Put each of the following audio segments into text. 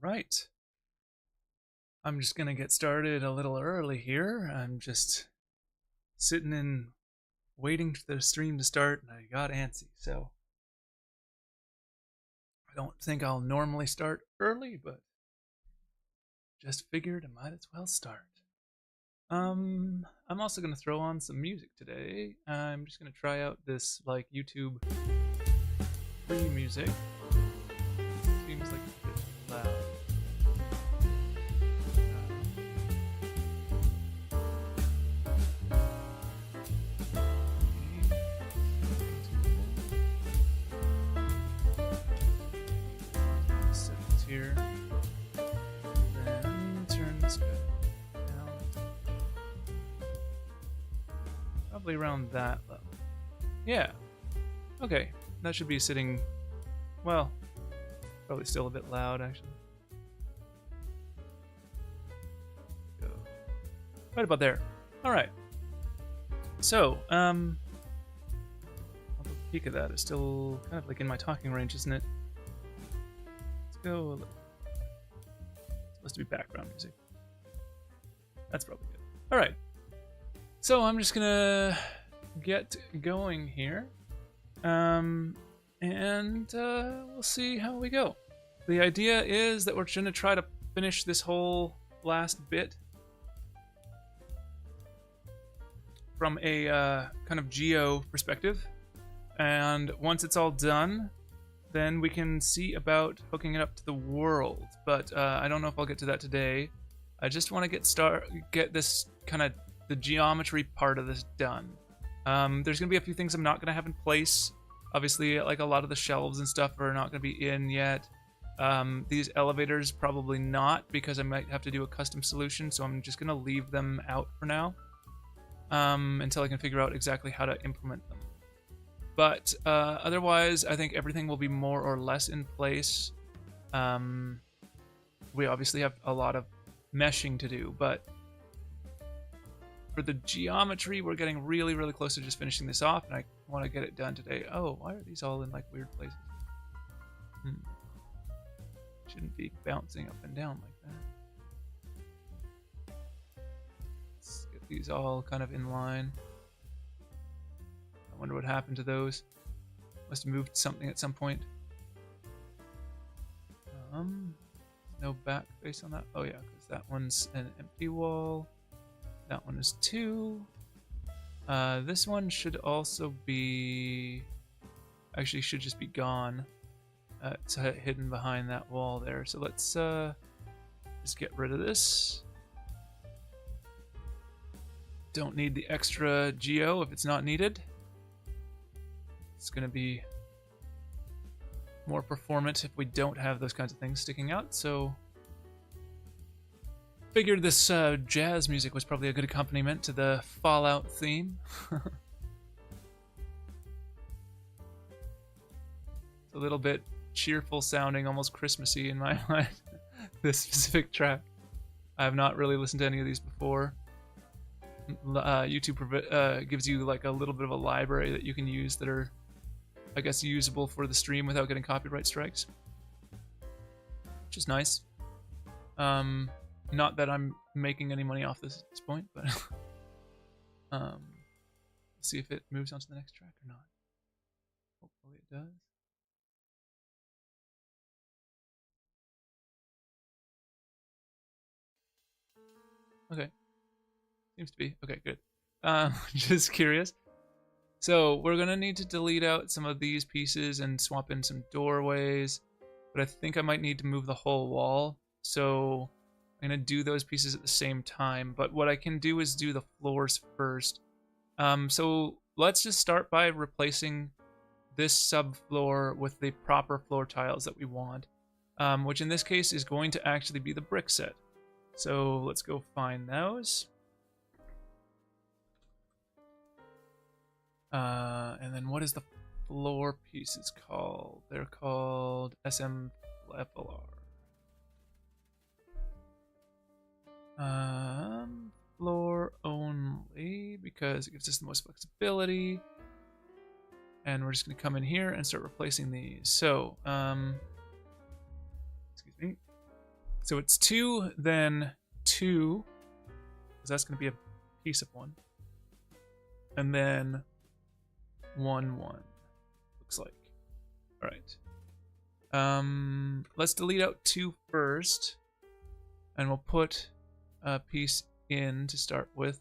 Right. I'm just gonna get started a little early here. I'm just sitting and waiting for the stream to start, and I got antsy, so I don't think I'll normally start early, but just figured I might as well start. I'm also gonna throw on some music today. I'm just gonna try out this like YouTube free music. Seems like it's a bit loud. Settings here. Then turn this guy down. Probably around that level. Yeah. Okay. That should be sitting, well, probably still a bit loud actually. Go. Right about there. Alright. So, a peek of that is still kind of like in my talking range, isn't it? Let's go. It's supposed to be background music. That's probably good. Alright. So I'm just gonna get going here. And we'll see how we go. The idea is that we're gonna try to finish this whole last bit from a kind of geo perspective. And once it's all done, then we can see about hooking it up to the world. But I don't know if I'll get to that today. I just want to get this kind of the geometry part of this done. There's gonna be a few things I'm not gonna have in place. Obviously, like a lot of the shelves and stuff are not gonna be in yet. These elevators probably not, because I might have to do a custom solution. So I'm just gonna leave them out for now until I can figure out exactly how to implement them. But otherwise, I think everything will be more or less in place. We obviously have a lot of meshing to do, but for the geometry, we're getting really, really close to just finishing this off, and I want to get it done today. Oh, why are these all in like weird places? Shouldn't be bouncing up and down like that. Let's get these all kind of in line. I wonder what happened to those. Must have moved something at some point. No back face on that. Oh yeah, because that one's an empty wall. That one is 2. This one should also be... Actually, should just be gone. It's hidden behind that wall there. So let's just get rid of this. Don't need the extra geo if it's not needed. It's going to be more performant if we don't have those kinds of things sticking out. So figured this jazz music was probably a good accompaniment to the Fallout theme. It's a little bit cheerful sounding, almost Christmassy in my mind, this specific track. I have not really listened to any of these before. YouTube gives you like a little bit of a library that you can use that are, I guess, usable for the stream without getting copyright strikes, which is nice. Not that I'm making any money off this at this point, but see if it moves on to the next track or not. Hopefully it does. Okay. Seems to be. Okay, good. Just curious. So we're going to need to delete out some of these pieces and swap in some doorways, but I think I might need to move the whole wall. So I'm going to do those pieces at the same time, but what I can do is do the floors first. So let's just start by replacing this subfloor with the proper floor tiles that we want, which in this case is going to actually be the brick set. So let's go find those. And then what is the floor pieces called? They're called SMFLR. Floor only, because it gives us the most flexibility. And we're just going to come in here and start replacing these. So, excuse me. So it's 2, then 2, because that's going to be a piece of 1. And then 1, 1, looks like. All right. Let's delete out 2 first, and we'll put a piece in to start with,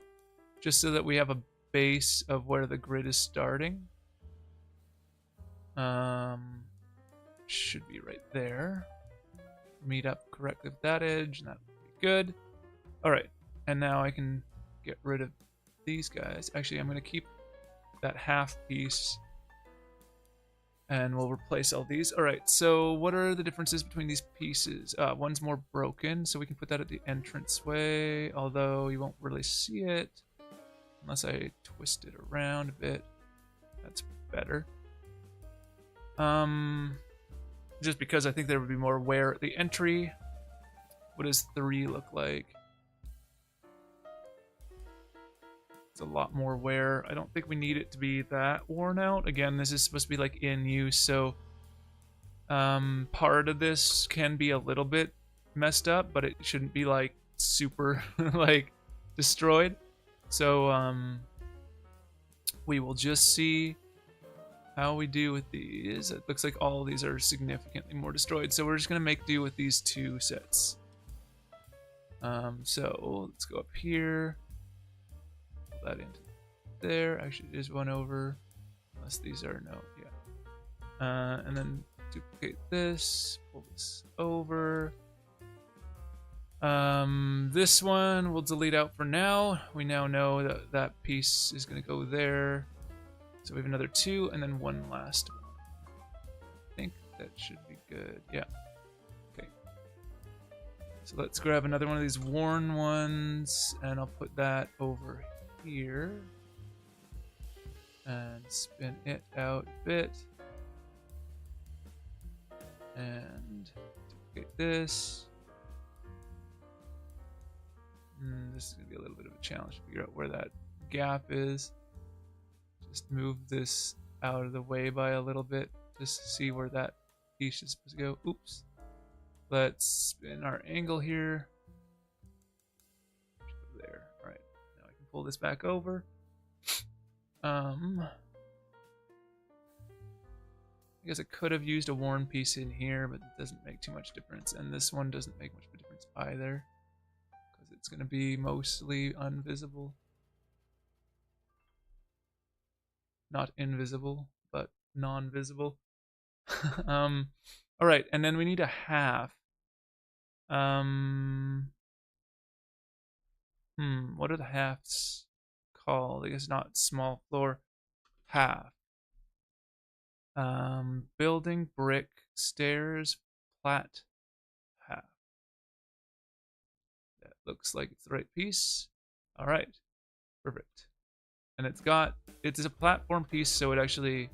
just so that we have a base of where the grid is starting. Should be right there. Meet up correctly with that edge, and that would be good. All right, and now I can get rid of these guys. Actually, I'm going to keep that half piece, and we'll replace all these. All right, so what are the differences between these pieces? One's more broken, so we can put that at the entranceway, although you won't really see it unless I twist it around a bit. That's better. Just because I think there would be more wear at the entry. What does 3 look like? It's a lot more wear. I don't think we need it to be that worn out. Again, this is supposed to be like in use, so part of this can be a little bit messed up, but it shouldn't be like super like destroyed. So we will just see how we do with these. It looks like all of these are significantly more destroyed, so we're just gonna make do with these 2 sets. So let's go up here, pull that into there. Actually, there's one over, unless these are no, yeah. And then duplicate this, pull this over. This one we'll delete out for now. We now know that that piece is gonna go there. So we have another 2, and then one last one. I think that should be good. Yeah. Okay. So let's grab another one of these worn ones, and I'll put that over here. And spin it out a bit. And duplicate this. This is going to be a little bit of a challenge to figure out where that gap is. Just move this out of the way by a little bit, just to see where that piece is supposed to go. Oops. Let's spin our angle here. There. All right. Now I can pull this back over. I guess I could have used a worn piece in here, but it doesn't make too much difference. And this one doesn't make much of a difference either, because it's going to be mostly invisible. Not invisible, but non-visible. All right, and then we need a half. What are the halves called? I guess not small floor. Half. Building, brick, stairs, plat, half. That looks like it's the right piece. All right, perfect. And it's a platform piece, so it actually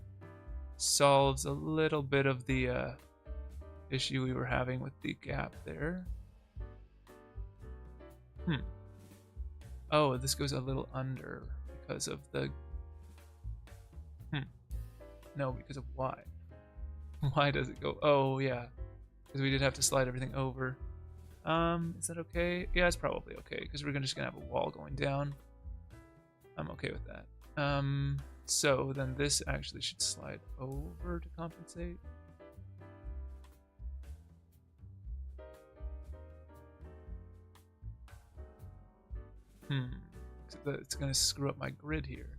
solves a little bit of the issue we were having with the gap there. Oh, this goes a little under because of the... No, because of why? Why does it go... Oh, yeah. Because we did have to slide everything over. Is that okay? Yeah, it's probably okay, because we're just going to have a wall going down. I'm okay with that. So then this actually should slide over to compensate. It's going to screw up my grid here.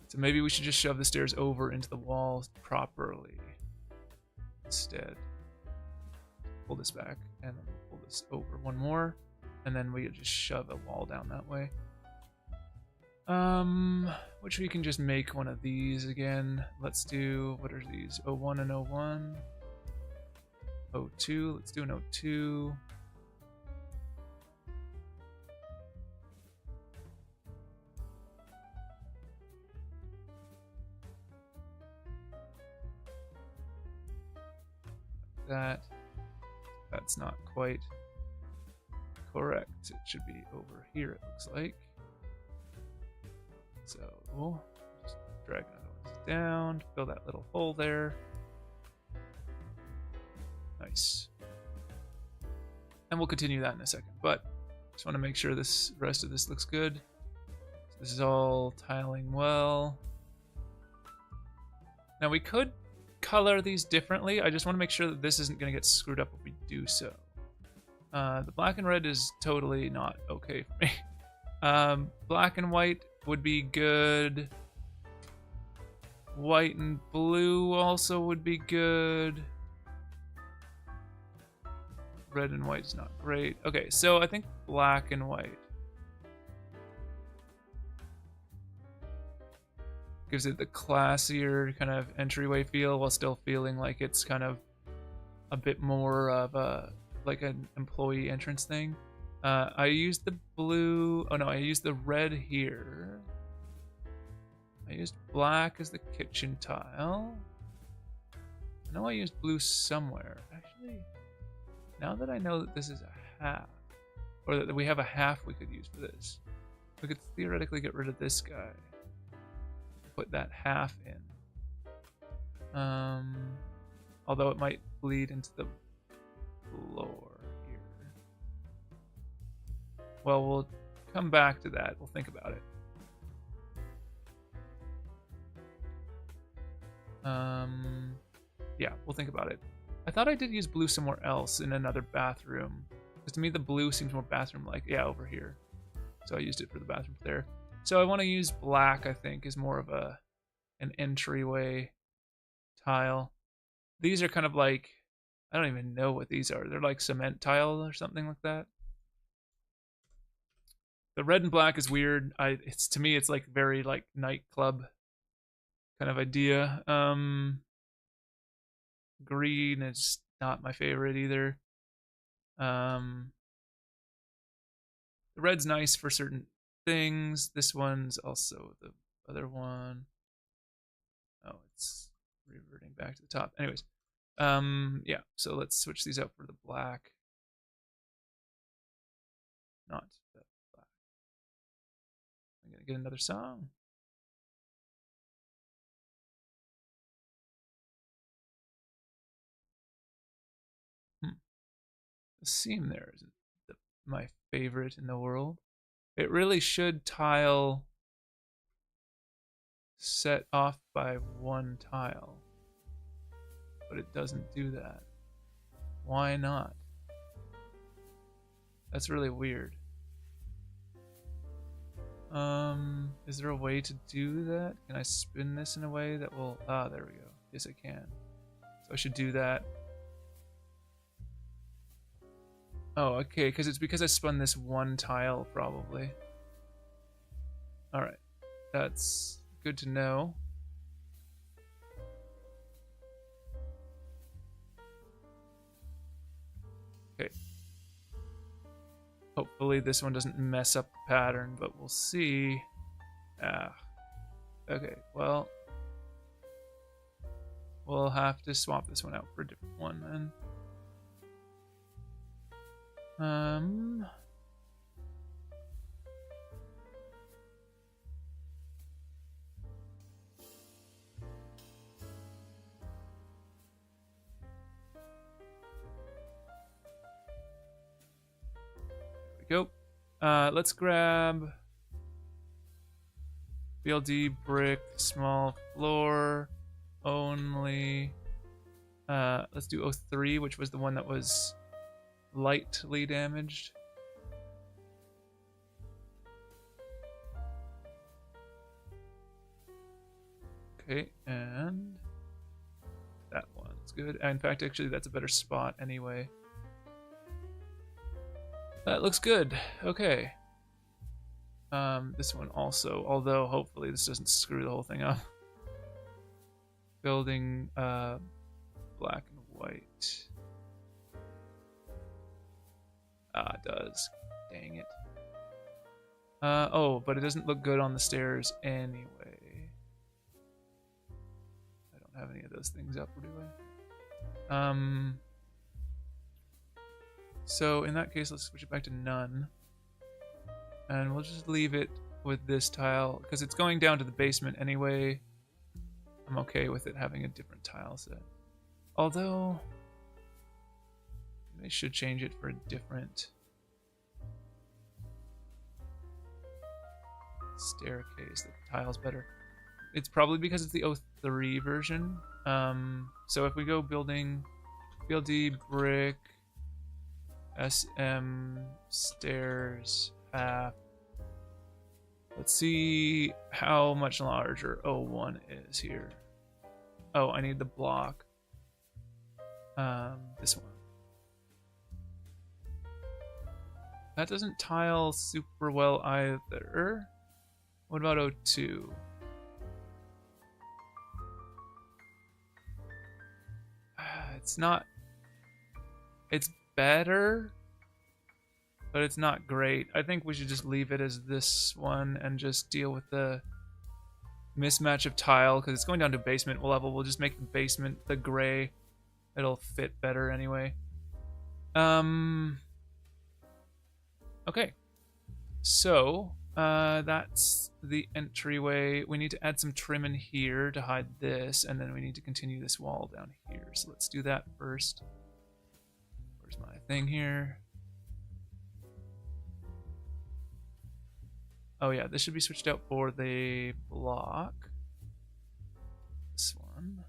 So maybe we should just shove the stairs over into the walls properly instead. Pull this back, and then pull this over one more, and then we just shove a wall down that way. Which we can just make one of these again. Let's do, what are these? 01 and 01. 02, let's do an 02. That's not quite correct. It should be over here, it looks like. So just drag another one down, fill that little hole there. Nice. And we'll continue that in a second. But just want to make sure this rest of this looks good. So this is all tiling well. Now we could color these differently. I just want to make sure that this isn't going to get screwed up if we do so. The black and red is totally not okay for me. Black and white would be good. White and blue also would be good. Red and white is not great. Okay, so I think black and white gives it the classier kind of entryway feel while still feeling like it's kind of a bit more of a like an employee entrance thing. I used the blue. Oh no, I used the red here. I used black as the kitchen tile. I know I used blue somewhere. Actually, now that I know that this is a half, or that we have a half we could use for this, we could theoretically get rid of this guy. Put that half in. Although it might bleed into the floor here. Well, we'll come back to that. We'll think about it. Yeah, we'll think about it. I thought I did use blue somewhere else in another bathroom. Because to me the blue seems more bathroom-like. Yeah, over here. So I used it for the bathroom there. So I want to use black, I think, is more of an entryway tile. These are kind of like, I don't even know what these are. They're like cement tile or something like that. The red and black is weird. To me, it's like very like nightclub kind of idea. Green is not my favorite either. The red's nice for certain things. This one's also the other one. Oh, it's reverting back to the top. Anyways, yeah, so let's switch these out for the black. Not the black. I'm gonna get another song. The seam there isn't my favorite in the world. It really should tile set off by one tile, but it doesn't do that. Why not? That's really weird. Is there a way to do that? Can I spin this in a way that will... Ah, there we go. Yes, I can. So I should do that. Oh, okay, because it's because I spun this one tile, probably. Alright. That's good to know. Okay. Hopefully this one doesn't mess up the pattern, but we'll see. Ah. Okay, well... we'll have to swap this one out for a different one, then. There we go. Let's grab BLD brick, small floor only. Let's do 03, which was the one that was lightly damaged. Okay, and that one's good. In fact, actually, that's a better spot anyway. That looks good. Okay. This one also, although hopefully this doesn't screw the whole thing up. Building black and white. Ah, it does. Dang it. Oh, but it doesn't look good on the stairs anyway. I don't have any of those things up, do I? So in that case, let's switch it back to none. And we'll just leave it with this tile, because it's going down to the basement anyway. I'm okay with it having a different tile set. Although, They should change it for a different staircase. The tile's better. It's probably because it's the 03 version. So if we go building BLD brick SM stairs half. Let's see how much larger 01 is here. Oh, I need the block. This one. That doesn't tile super well either. What about 02? It's not... It's better, but it's not great. I think we should just leave it as this one and just deal with the mismatch of tile, because it's going down to basement level. We'll just make the basement the gray. It'll fit better anyway. Okay. So, that's the entryway. We need to add some trim in here to hide this, and then we need to continue this wall down here. So let's do that first. Where's my thing here? Oh yeah, this should be switched out for the block. This one.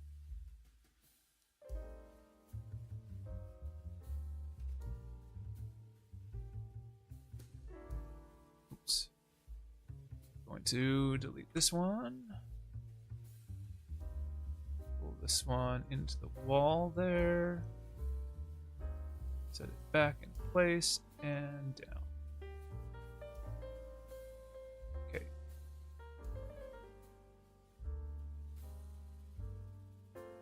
Oops. Going to delete this one. Pull this one into the wall there. Set it back in place and down. Okay.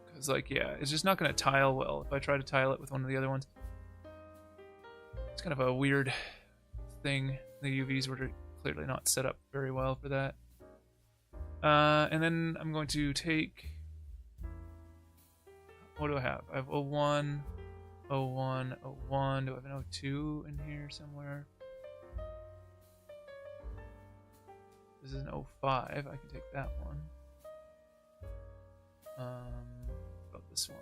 Because, like, yeah, it's just not going to tile well if I try to tile it with one of the other ones. It's kind of a weird thing. The UVs were clearly not set up very well for that. And then I'm going to take... What do I have? I have 01... 01, 01. Do I have an 02 in here somewhere? This is an 05. I can take that one. What about this one?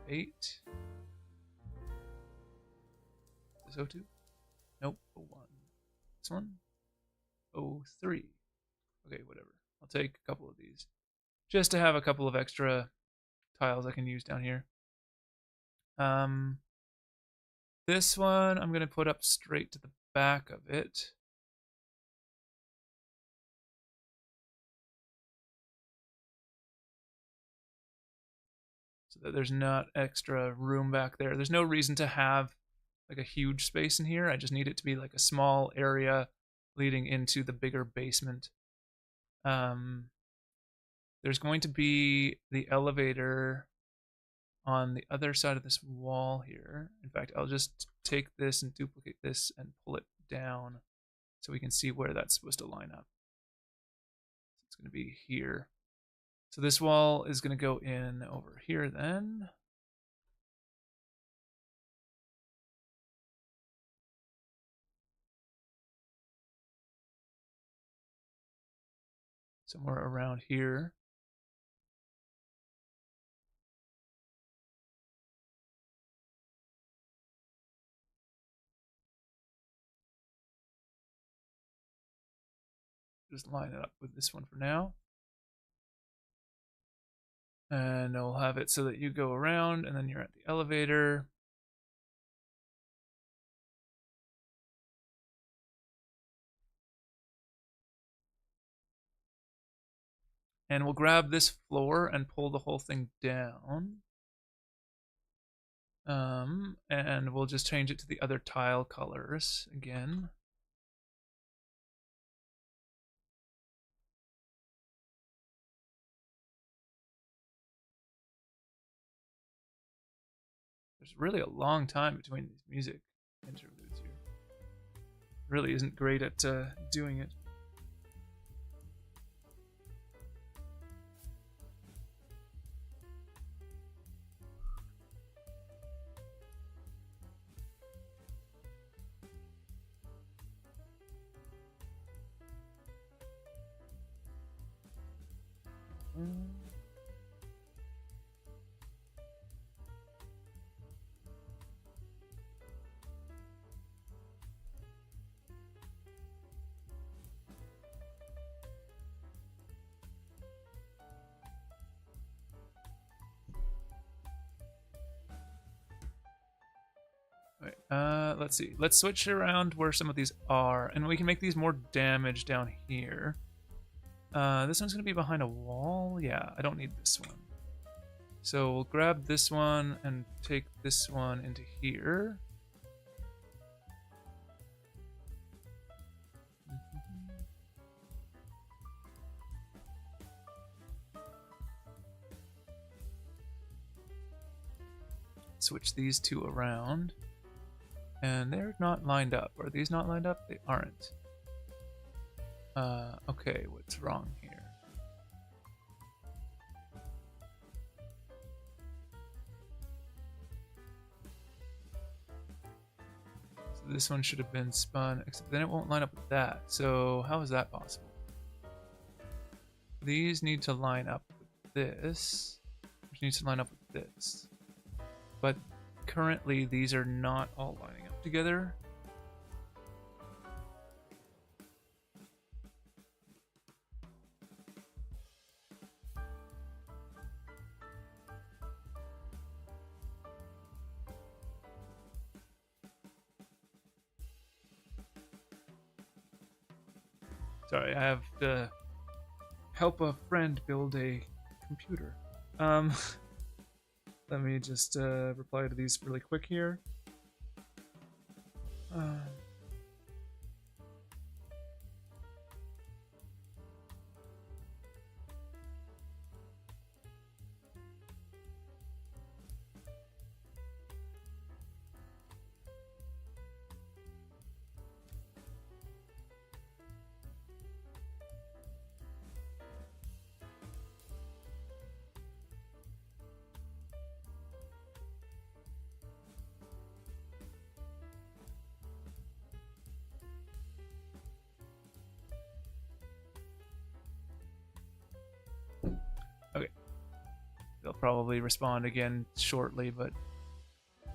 08. Is this 02? Nope. 01. This one? 03. Okay, whatever. I'll take a couple of these. Just to have a couple of extra tiles I can use down here. This one I'm going to put up straight to the back of it. So that there's not extra room back there. There's no reason to have like a huge space in here. I just need it to be like a small area leading into the bigger basement. There's going to be the elevator on the other side of this wall here. In fact, I'll just take this and duplicate this and pull it down so we can see where that's supposed to line up. It's going to be here. So this wall is going to go in over here then. Somewhere around here. Just line it up with this one for now. And we'll have it so that you go around and then you're at the elevator. And we'll grab this floor and pull the whole thing down. And we'll just change it to the other tile colors again. There's really a long time between these music interludes here. Really isn't great at doing it. Let's see. Let's switch around where some of these are, and we can make these more damage down here. This one's gonna be behind a wall. Yeah, I don't need this one. So we'll grab this one and take this one into here. Switch these two around. And they're not lined up. Are these not lined up? They aren't. Okay, what's wrong here? So this one should have been spun, except then it won't line up with that. So how is that possible? These need to line up with this, which needs to line up with this. But currently these are not all lining up together. Sorry, I have to help a friend build a computer. Let me just reply to these really quick here. Okay. They'll probably respond again shortly, but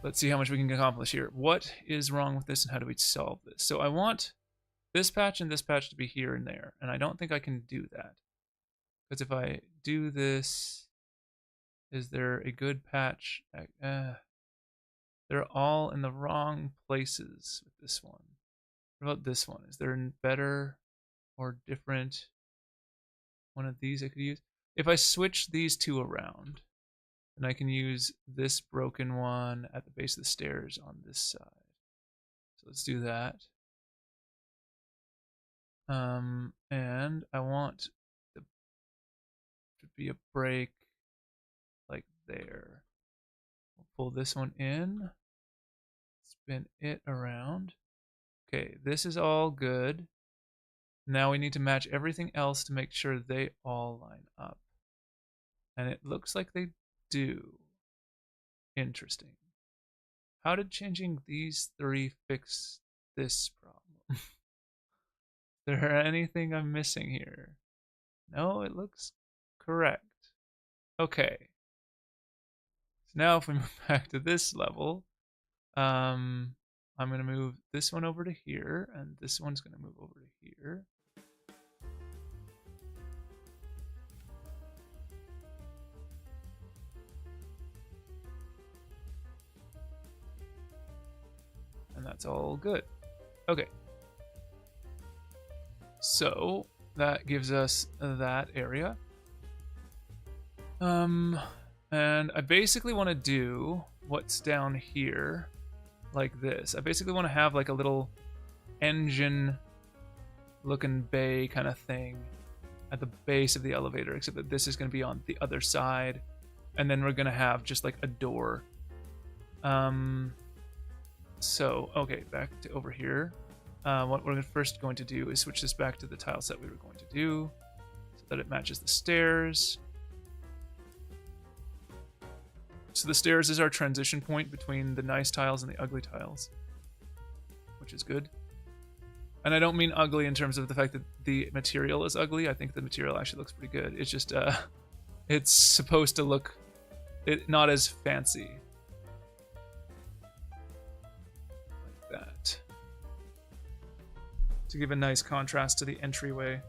let's see how much we can accomplish here. What is wrong with this and how do we solve this? So I want this patch and this patch to be here and there, and I don't think I can do that. Because if I do this, is there a good patch? They're all in the wrong places with this one. What about this one? Is there a better or different one of these I could use? If I switch these two around, then I can use this broken one at the base of the stairs on this side. So let's do that. And I want the to be a break like there. We'll pull this one in, spin it around. Okay, this is all good. Now we need to match everything else to make sure they all line up. And it looks like they do. Interesting. How did changing these three fix this problem? Is there anything I'm missing here? No, it looks correct. Okay. So now if we move back to this level, I'm going to move this one over to here, and this one's going to move over to here. And that's all good. Okay. So that gives us that area. And I basically want to do what's down here like this. I basically want to have like a little engine looking bay kind of thing at the base of the elevator, except that this is going to be on the other side, and then we're going to have just like a door. So okay, back to over here. What we're first going to do is switch this back to the tile set we were going to do so that it matches the stairs. So the stairs is our transition point between the nice tiles and the ugly tiles, which is good. And I don't mean ugly in terms of the fact that the material is ugly. I think the material actually looks pretty good. It's just, it's supposed to look not as fancy. Like that. To give a nice contrast to the entryway.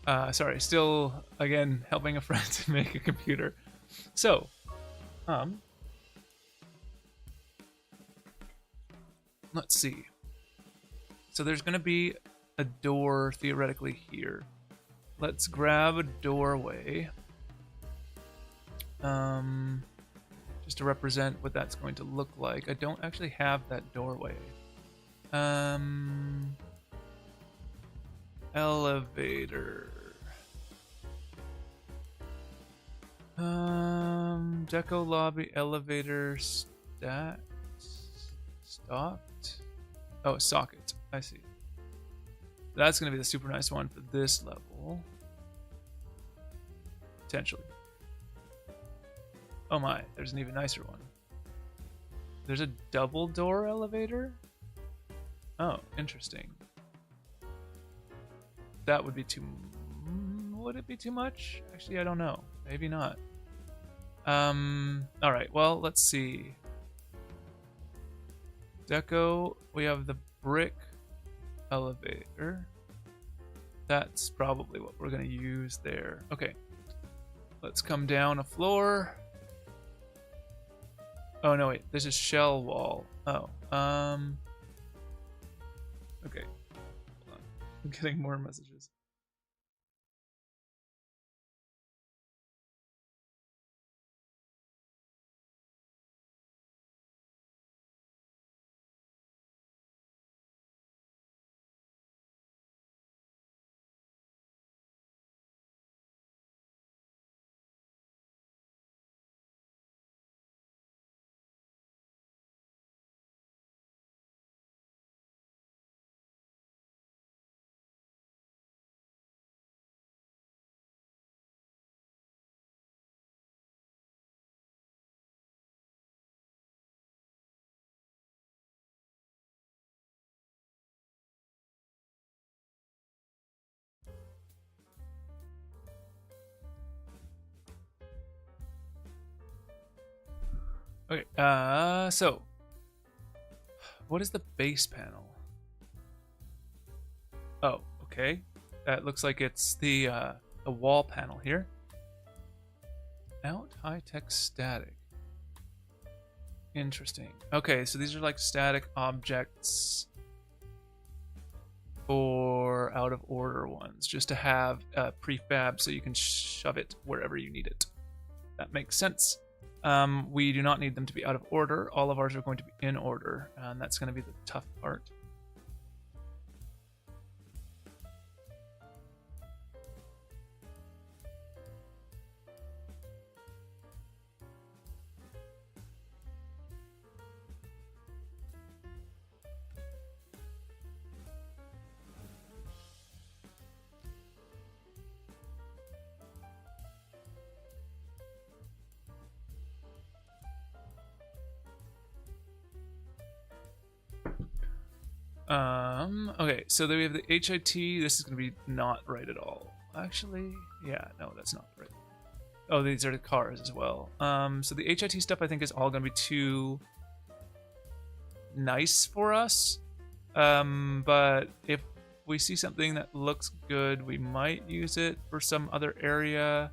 Sorry, still again helping a friend to make a computer. So, let's see. So there's gonna be a door theoretically here. Let's grab a doorway. Just to represent what that's going to look like. I don't actually have that doorway. Elevator. Deco lobby elevator stocked. Oh, socket. I see. That's gonna be the super nice one for this level. Potentially. Oh my, there's an even nicer one. There's a double door elevator? Oh, interesting. That would be too... Would it be too much? Actually, I don't know. Maybe not. Alright, well, let's see. Deco, we have the brick elevator. That's probably what we're going to use there. Okay. Let's come down a floor. Oh, no, wait. This is shell wall. Oh, okay. Hold on. I'm getting more messages. Okay, so what is the base panel? Oh, okay. That looks like it's the wall panel here. Out high-tech static. Interesting. Okay, so these are like static objects for out of order ones, just to have prefab so you can shove it wherever you need it. That makes sense. We do not need them to be out of order. All of ours are going to be in order, and that's going to be the tough part. Okay, so then we have the HIT. This is going to be not right at all. Actually, yeah, no, that's not right. Oh, these are the cars as well. So the HIT stuff I think is all going to be too nice for us. But if we see something that looks good, we might use it for some other area.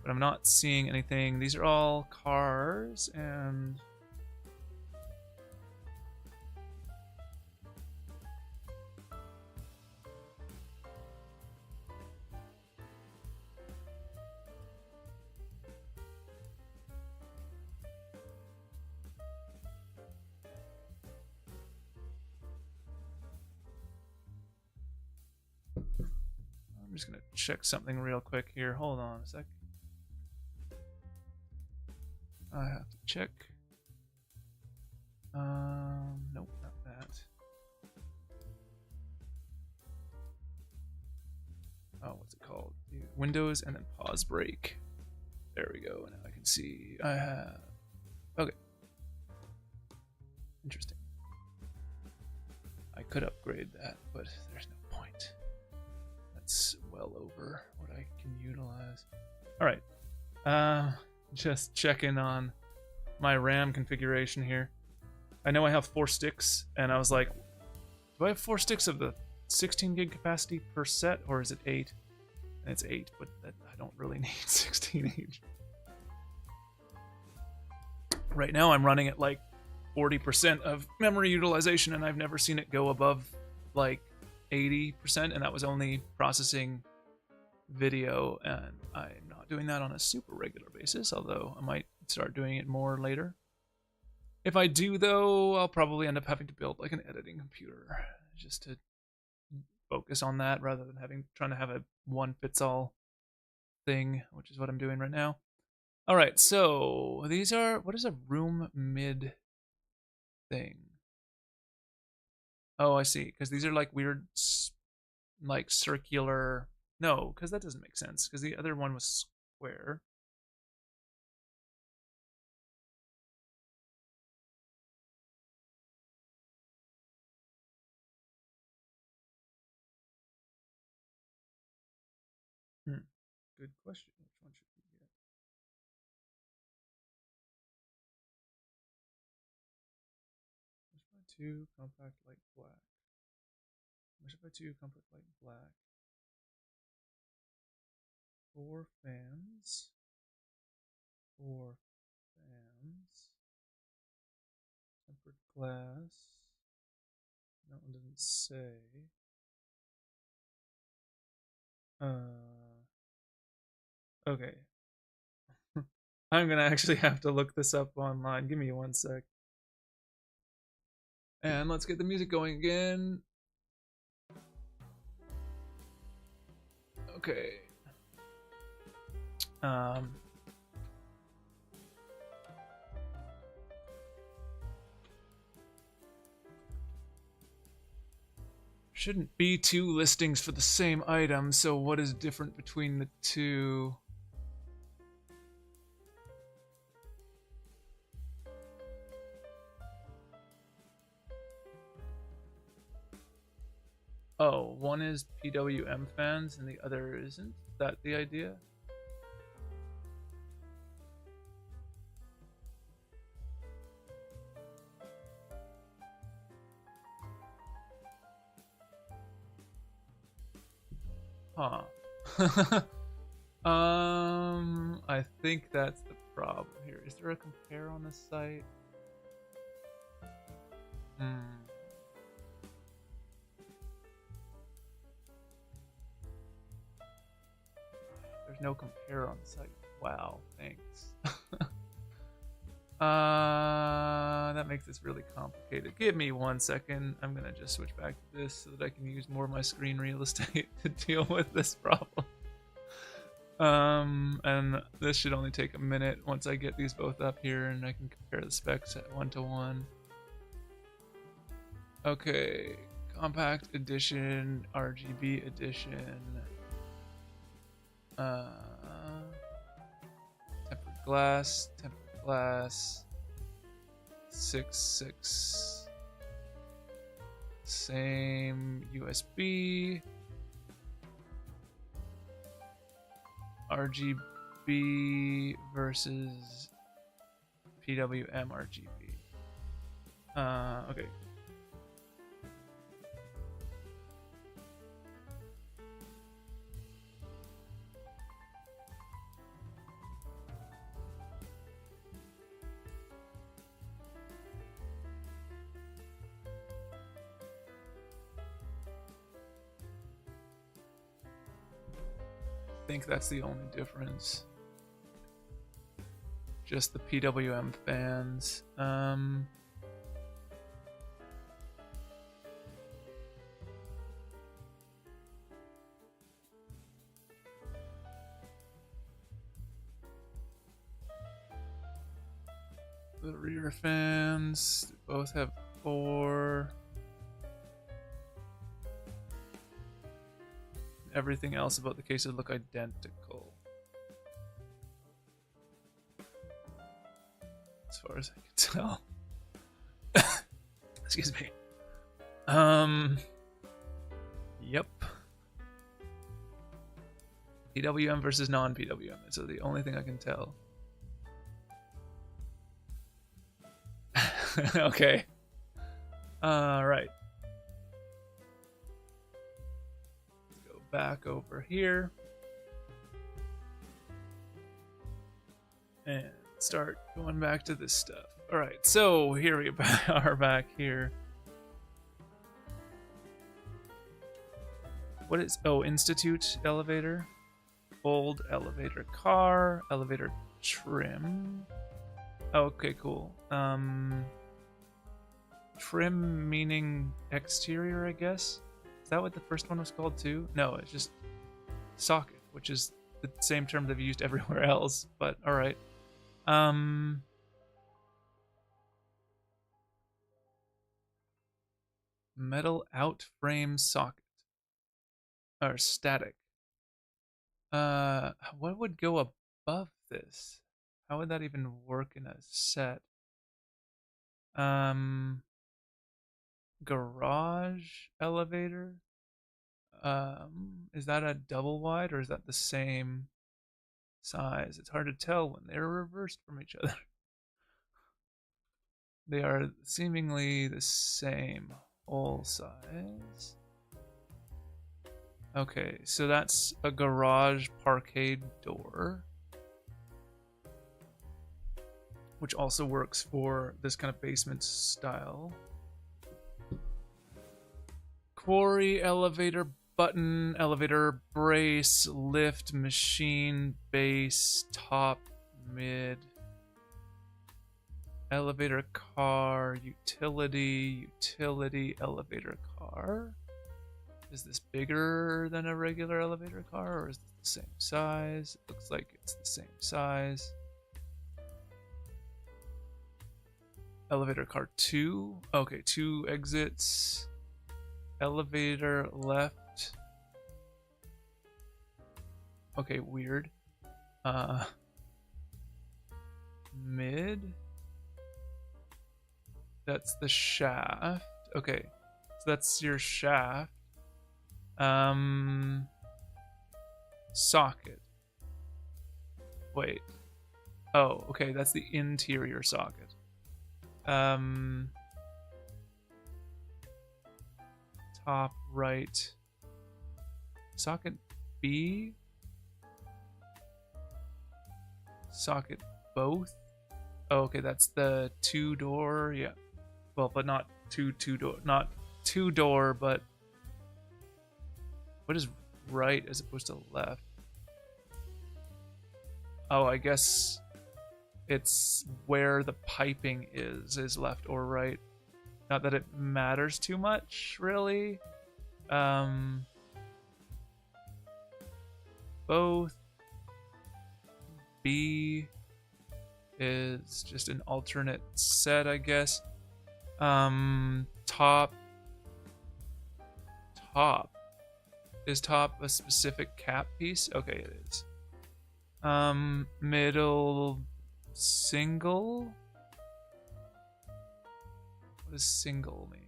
But I'm not seeing anything. These are all cars and... I'm just gonna check something real quick here. Hold on a sec. I have to check. Nope, not that. Oh, what's it called? Windows and then pause break. There we go. Now I can see I have. Okay. Interesting. I could upgrade that, but there's no point. That's well over what I can utilize. All right. Just checking on my RAM configuration here. I know I have 4 sticks, and I was like, do I have 4 sticks of the 16 gig capacity per set, or is it 8? And it's 8, but I don't really need 16H. Right now I'm running at like 40% of memory utilization, and I've never seen it go above like 80%, and that was only processing video, and I'm not doing that on a super regular basis, although I might start doing it more later. If I do, though, I'll probably end up having to build like an editing computer just to focus on that rather than trying to have a one-fits-all thing, which is what I'm doing right now. All right, so these are, what is a room mid thing? Oh, I see, because these are like weird, like circular. No, because that doesn't make sense, because the other one was square. Good question. Which one should we get? Which by 2 compact light black? Which by 2 compact light black? 4 fans. 4 fans. Tempered glass. That one doesn't say. Okay. I'm gonna actually have to look this up online. Give me one sec. And let's get the music going again. Okay. Shouldn't be 2 listings for the same item, so what is different between the 2? Oh, one is PWM fans and the other isn't? Is that the idea? Huh. I think that's the problem here. Is there a compare on this site? There's no compare on the site. Wow, thanks. That makes this really complicated. Give me one second. I'm gonna just switch back to this so that I can use more of my screen real estate to deal with this problem. And this should only take a minute once I get these both up here and I can compare the specs at 1-to-1. Okay, compact edition, RGB edition. Tempered glass, 6.6. Same USB. RGB versus PWM RGB. Okay. I think that's the only difference. Just the PWM fans. The rear fans both have 4. Everything else about the cases look identical, as far as I can tell. Excuse me. Yep. PWM versus non-PWM. So the only thing I can tell. Okay. Right. Let's go back over here. and start going back to this stuff. All right, so here we are back here. What is, oh, Institute elevator, old elevator car, elevator trim. Oh, okay, cool. Trim meaning exterior, I guess. Is that what the first one was called too? No, it's just socket, which is the same term they've used everywhere else, but all right. Metal out frame socket. Or static. What would go above this? How would that even work in a set? Garage elevator? Is that a double wide or is that the same size? It's hard to tell when they're reversed from each other. They are seemingly the same whole size. Okay, so that's a garage parkade door, which also works for this kind of basement style. Quarry, elevator button, elevator brace, lift, machine, base, top, mid, elevator car, utility, elevator car. Is this bigger than a regular elevator car, or is it the same size? It looks like it's the same size. Elevator car 2. Okay, 2 exits. Elevator left. Okay, weird. Mid. That's the shaft. Okay, so that's your shaft. Socket. Wait. Oh, okay, that's the interior socket. Top right. Socket B. Socket both. Oh, okay, that's the 2-door. Yeah. Well, but not two-door. Not 2-door, but what is right as opposed to left? Oh, I guess it's where the piping is left or right. Not that it matters too much, really. Both. B is just an alternate set, I guess. Top. Is top a specific cap piece? Okay, it is. Middle single? What does single mean?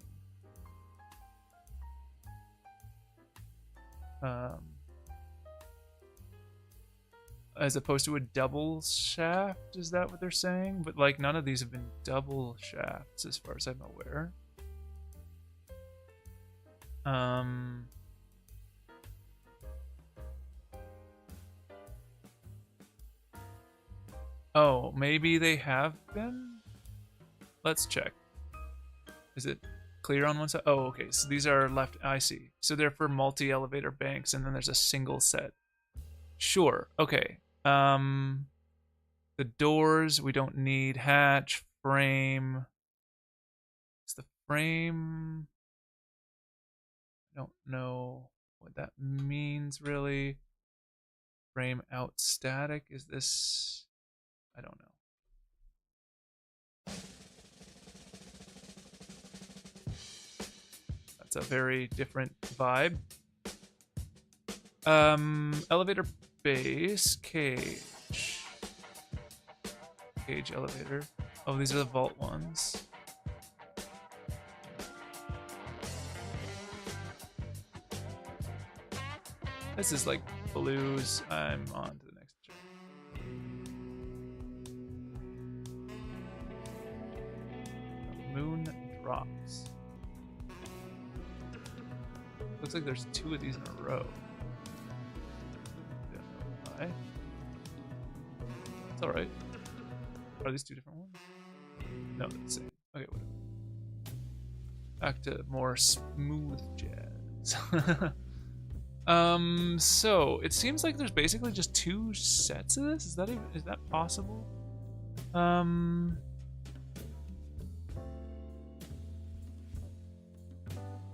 As opposed to a double shaft, is that what they're saying? But like none of these have been double shafts as far as I'm aware. Oh, maybe they have been? Let's check. Is it clear on one side? Oh, okay. So these are left. I see. So they're for multi-elevator banks, and then there's a single set. Sure. Okay. The doors we don't need. Hatch, frame. Is the frame? I don't know what that means really. Frame out static. Is this? I don't know. That's a very different vibe. Elevator base, cage. Cage elevator. Oh, these are the vault ones. This is like blues. I'm on to the next turn. The moon drops. Looks like there's 2 of these in a row. Don't know why. It's alright. Are these two different ones? No, they're the same. Okay, whatever. Back to more smooth jazz. So it seems like there's basically just 2 sets of this. Is that possible? I'm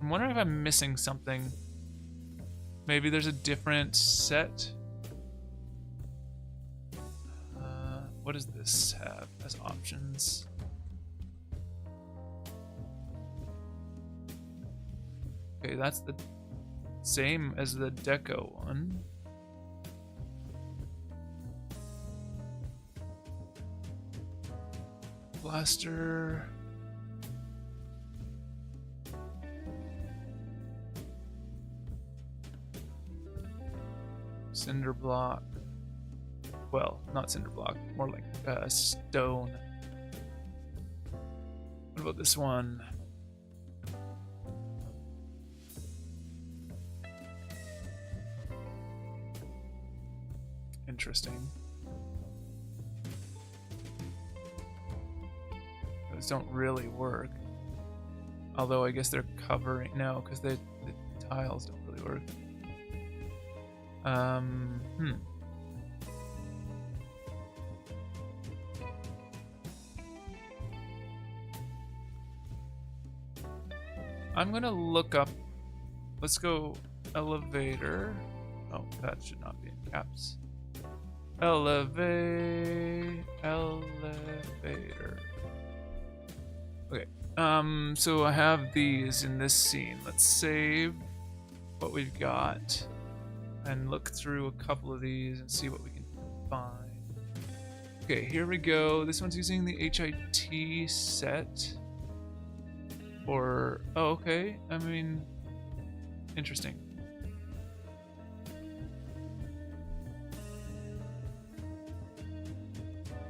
wondering if I'm missing something. Maybe there's a different set. What does this have as options? Okay, that's the same as the deco one. Blaster. Cinder block. Well, not cinder block, more like stone. What about this one? Interesting. Those don't really work. Although I guess they're covering no, because the tiles don't really work. I'm gonna look up. Let's go elevator. Oh, that should not be in caps. Elevator. Okay. So I have these in this scene. Let's save what we've got and look through a couple of these and see what we can find. Okay, here we go. This one's using the HIT set. Or, oh, okay. I mean, interesting.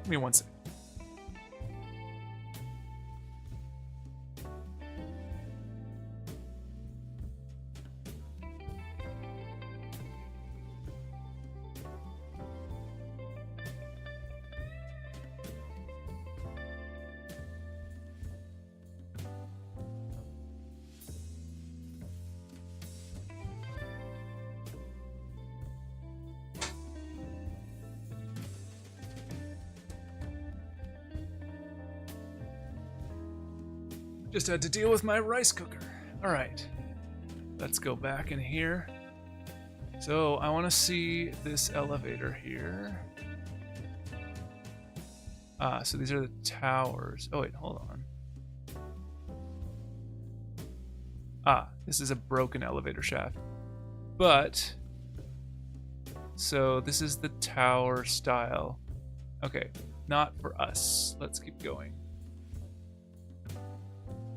Give me 1 second. Just had to deal with my rice cooker. All right, let's go back in here. So I want to see this elevator here. So these are the towers. Oh wait, hold on. This is a broken elevator shaft. But, so this is the tower style. Okay, not for us. Let's keep going.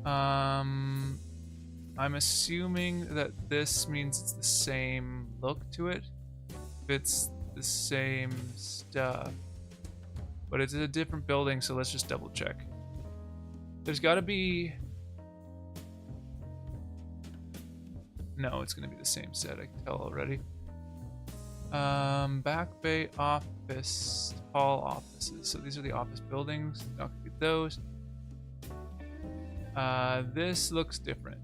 I'm assuming that this means it's the same look to it. If it's the same stuff. But it's a different building, so let's just double check. There's gotta be... No, it's gonna be the same set, I can tell already. Back bay office, hall offices. So these are the office buildings. Not gonna get those. This looks different.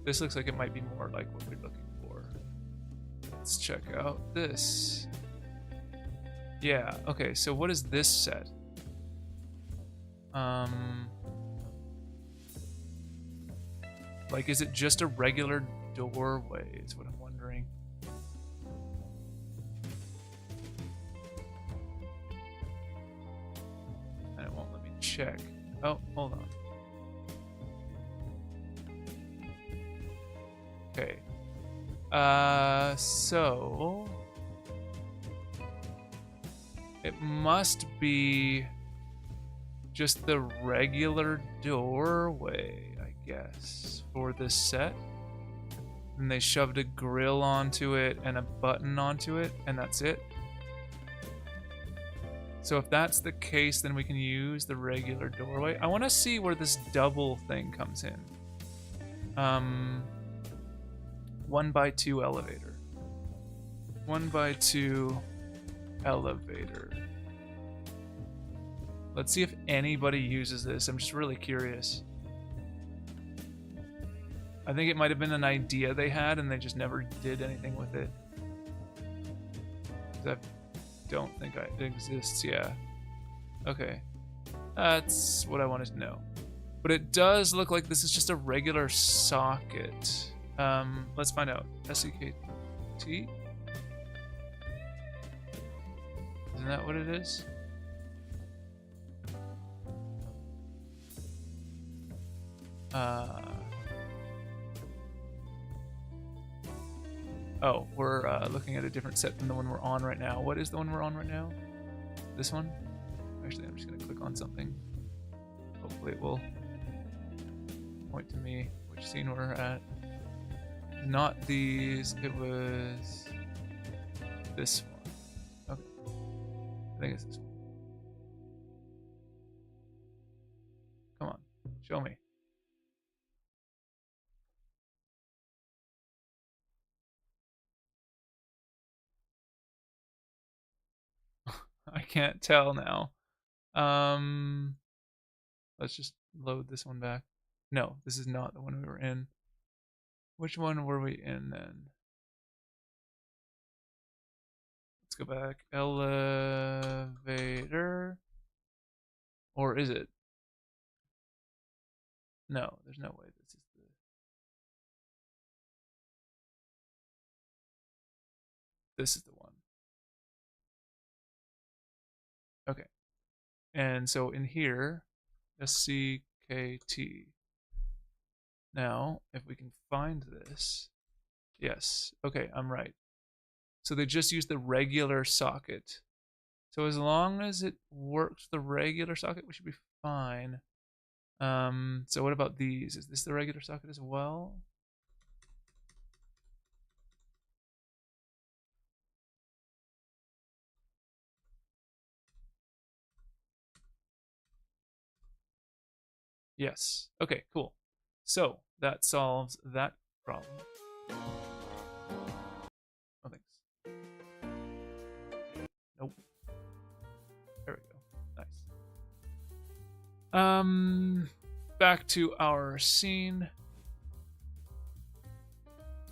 This looks like it might be more like what we're looking for. Let's check out this. Yeah, okay, so what is this set? Like, is it just a regular doorway is what I'm wondering. And it won't let me check. Oh, hold on. Okay. So it must be just the regular doorway, I guess, for this set. And they shoved a grill onto it and a button onto it, and that's it. So if that's the case, then we can use the regular doorway. I want to see where this double thing comes in. 1x2 elevator. 1x2 elevator. Let's see if anybody uses this. I'm just really curious. I think it might have been an idea they had and they just never did anything with it. I don't think it exists, yeah. Okay. That's what I wanted to know. But it does look like this is just a regular socket. Let's find out. SEKT? Isn't that what it is? Oh, we're looking at a different set than the one we're on right now. What is the one we're on right now? This one? Actually, I'm just going to click on something. Hopefully it will point to me which scene we're at. Not these, it was this one. Okay. I think it's this one. Come on, show me. I can't tell now. Let's just load this one back. No, this is not the one we were in. Which one were we in then? Let's go back. Elevator. Or is it? No, there's no way this is the... This is the one. Okay. And so in here, SCKT. Now, if we can find this, yes, okay, I'm right. So they just used the regular socket. So as long as it works the regular socket, we should be fine. So what about these? Is this the regular socket as well? Yes. Okay, cool. So that solves that problem. Oh, thanks. Nope. There we go. Nice. Back to our scene.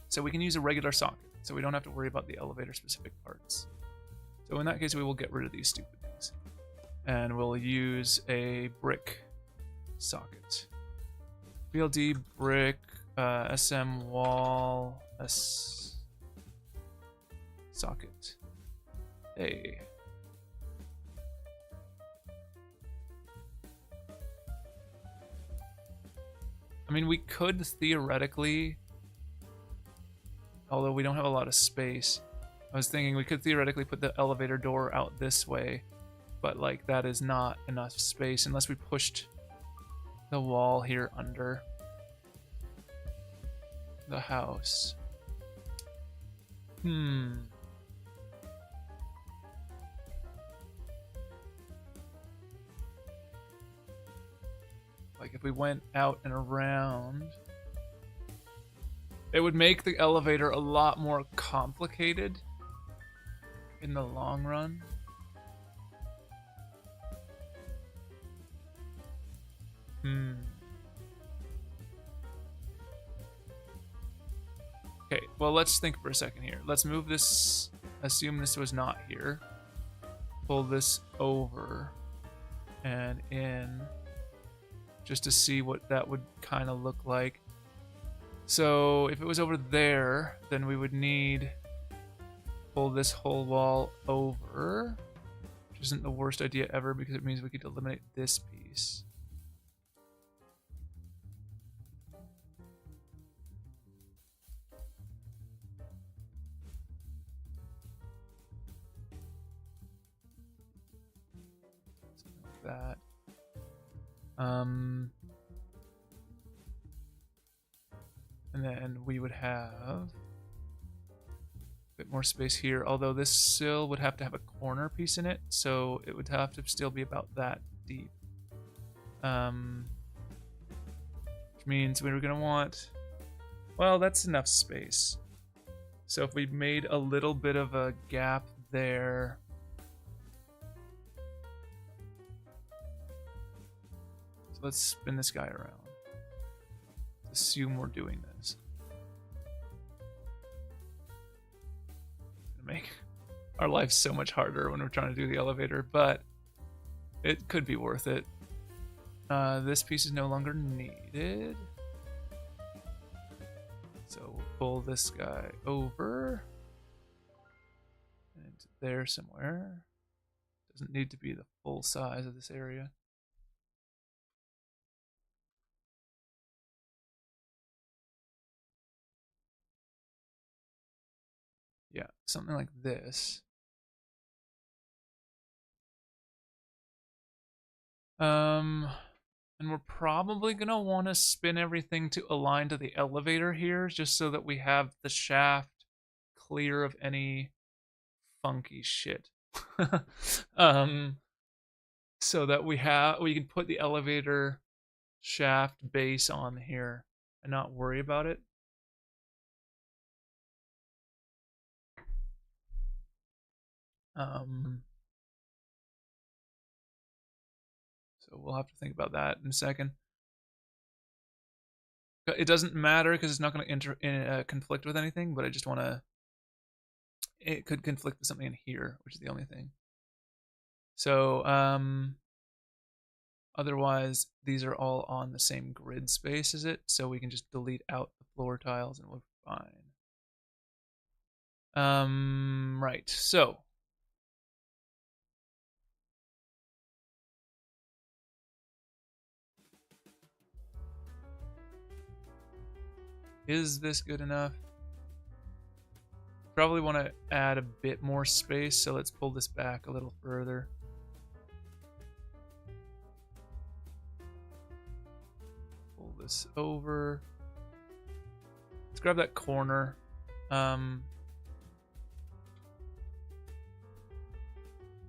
So we can use a regular socket, so we don't have to worry about the elevator specific parts. So in that case, we will get rid of these stupid things. And we'll use a brick socket. BLD brick, SM wall, S socket. A. I mean, we could theoretically, although we don't have a lot of space, I was thinking we could theoretically put the elevator door out this way, but like that is not enough space unless we pushed the wall here under the house. Like if we went out and around, it would make the elevator a lot more complicated in the long run. Okay, well, let's think for a second here. Let's move this, assume this was not here. Pull this over and in just to see what that would kind of look like. So if it was over there, then we would need pull this whole wall over, which isn't the worst idea ever because it means we could eliminate this piece. Something like that. And then we would have a bit more space here, although this sill would have to have a corner piece in it, so it would have to still be about that deep. Which means we were going to want, well, that's enough space. So if we made a little bit of a gap there, let's spin this guy around. Assume we're doing this. It'll make our life so much harder when we're trying to do the elevator, but it could be worth it. This piece is no longer needed. So we'll pull this guy over. And there somewhere. Doesn't need to be the full size of this area. Yeah, something like this. And we're probably gonna want to spin everything to align to the elevator here, just so that we have the shaft clear of any funky shit. So that we can put the elevator shaft base on here and not worry about it. So we'll have to think about that in a second. It doesn't matter because it's not going to conflict with anything, but I just want to. It could conflict with something in here, which is the only thing. So, otherwise, these are all on the same grid space as it, so we can just delete out the floor tiles and we're fine. Right, so. Is this good enough? Probably want to add a bit more space, so let's pull this back a little further. Pull this over. Let's grab that corner.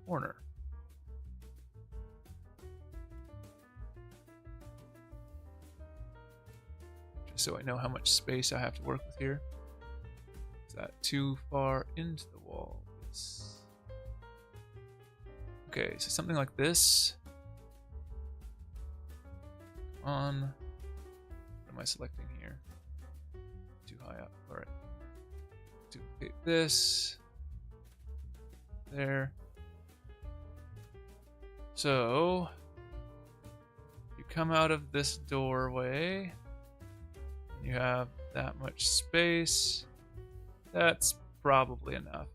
Corner. So I know how much space I have to work with here. Is that too far into the wall? Yes. Okay, so something like this. Come on. What am I selecting here? Too high up. Alright. Duplicate this. There. So you come out of this doorway. You have that much space. That's probably enough.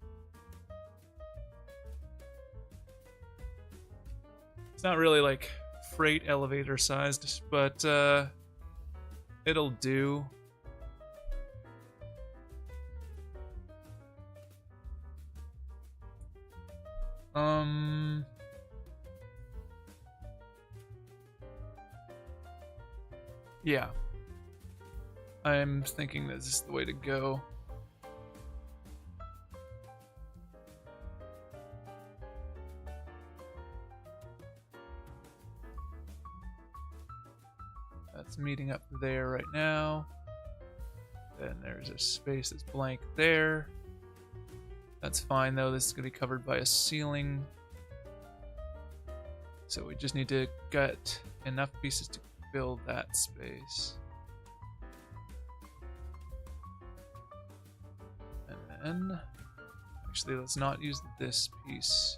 It's not really like freight elevator sized, but it'll do. Yeah. I'm thinking this is the way to go. That's meeting up there right now. Then there's a space that's blank there. That's fine though, this is going to be covered by a ceiling. So we just need to get enough pieces to fill that space. And actually, let's not use this piece.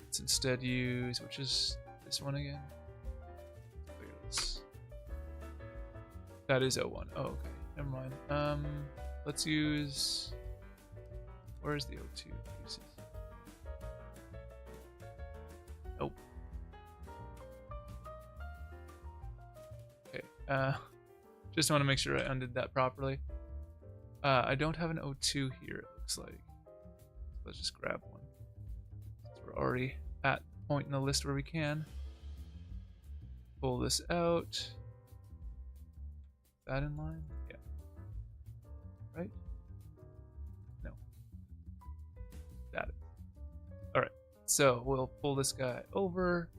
Let's instead use, which is this one again. Clear this. That is 01. Oh, okay. Never mind. Let's use. Where's the 02 pieces? Nope. Okay. Just want to make sure I undid that properly. I don't have an 02 here, it looks like. Let's just grab one. So we're already at the point in the list where we can. Pull this out. Is that in line? Yeah. Right? No. Got it. Alright, so we'll pull this guy over.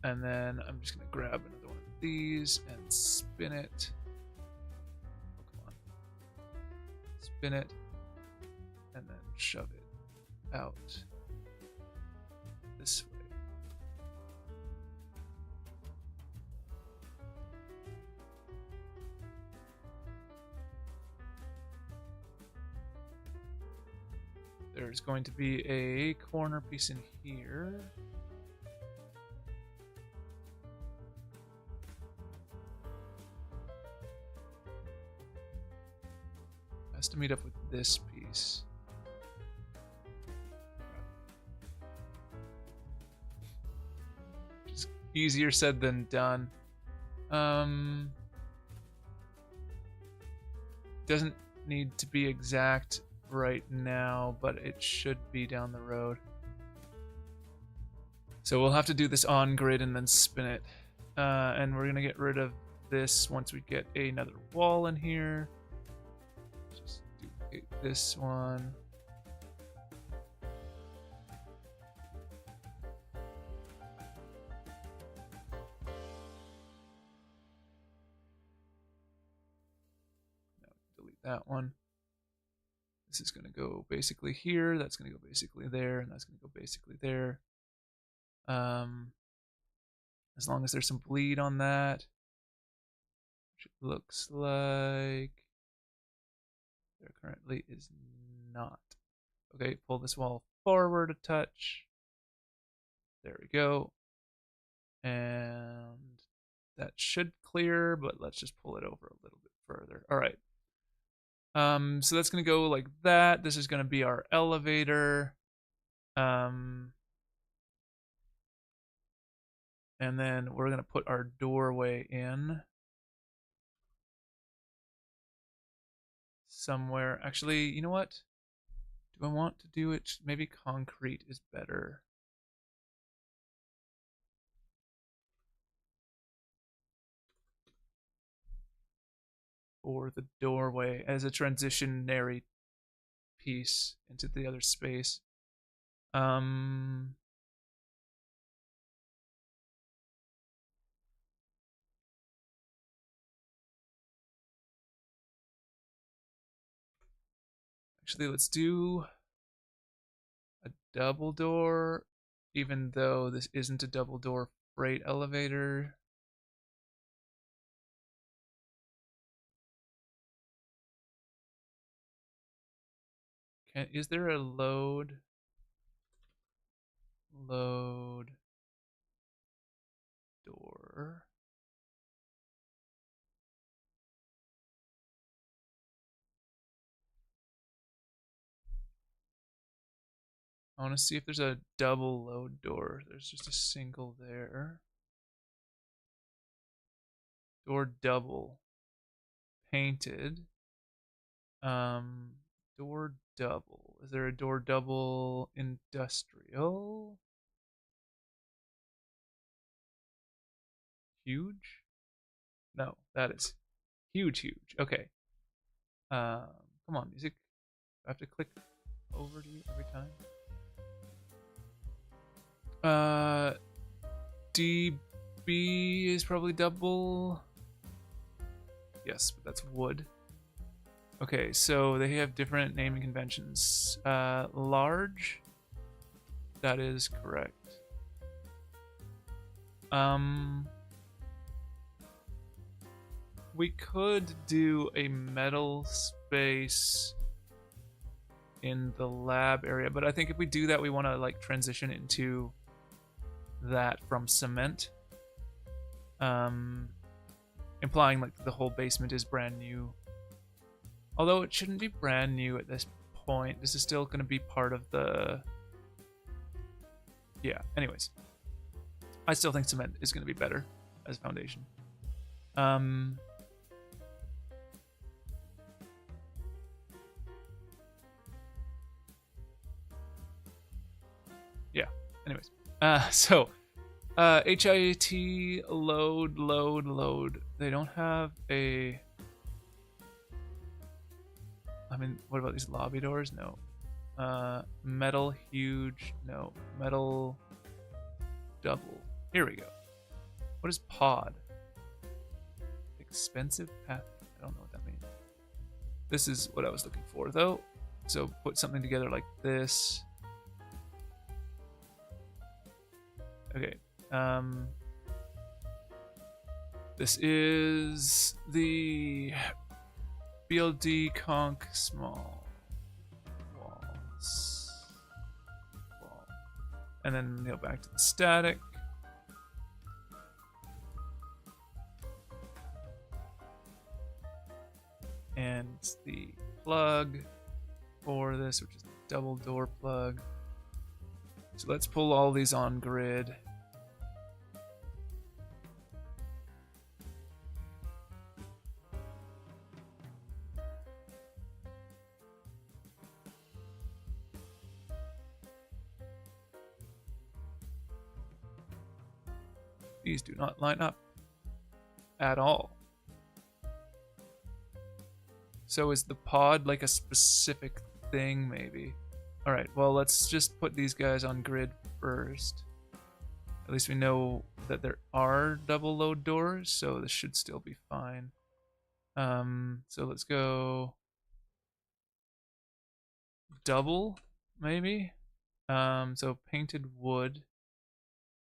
And then I'm just going to grab another one of these and spin it. Spin it, and then shove it out this way. there's going to be a corner piece in here. Has to meet up with this piece. Just easier said than done. Doesn't need to be exact right now, but it should be down the road. So we'll have to do this on grid and then spin it. And we're gonna get rid of this once we get another wall in here. Just duplicate this one. Delete that one. This is going to go basically here, that's going to go basically there, and that's going to go basically there. As long as there's some bleed on that, which it looks like there currently is not. Okay, pull this wall forward a touch. There we go. And that should clear, but let's just pull it over a little bit further. All right. So that's going to go like that. This is going to be our elevator. And then we're going to put our doorway in somewhere. Actually, you know what? Do I want to do it? Maybe concrete is better. Or the doorway as a transitionary piece into the other space. Actually, let's do a double door, even though this isn't a double door freight elevator. Is there a load door? I want to see if there's a double load door. There's just a single there. Door double. Painted. Door double. Is there a door double industrial? Huge? No, that is huge. Okay. Come on, music. I have to click over to you every time. DB is probably double. Yes, but that's wood. Okay, so they have different naming conventions. Large. That is correct. We could do a metal space in the lab area, but I think if we do that, we want to like transition into that from cement, implying like the whole basement is brand new. Although it shouldn't be brand new at this point. This is still going to be part of the... Yeah, anyways. I still think cement is going to be better as a foundation. Yeah, anyways. So, HIT, load. They don't have a... I mean, what about these lobby doors? No. Metal huge. No. Metal double. Here we go. What is pod? Expensive path. I don't know what that means. This is what I was looking for, though. So put something together like this. Okay. This is the BLD conch small walls. and then back to the static. And the plug for this, which is the double door plug. So let's pull all these on grid. These do not line up at all. So is the pod like a specific thing, maybe? Alright, well, let's just put these guys on grid first. At least we know that there are double load doors, so this should still be fine. So let's go double, maybe? So painted wood.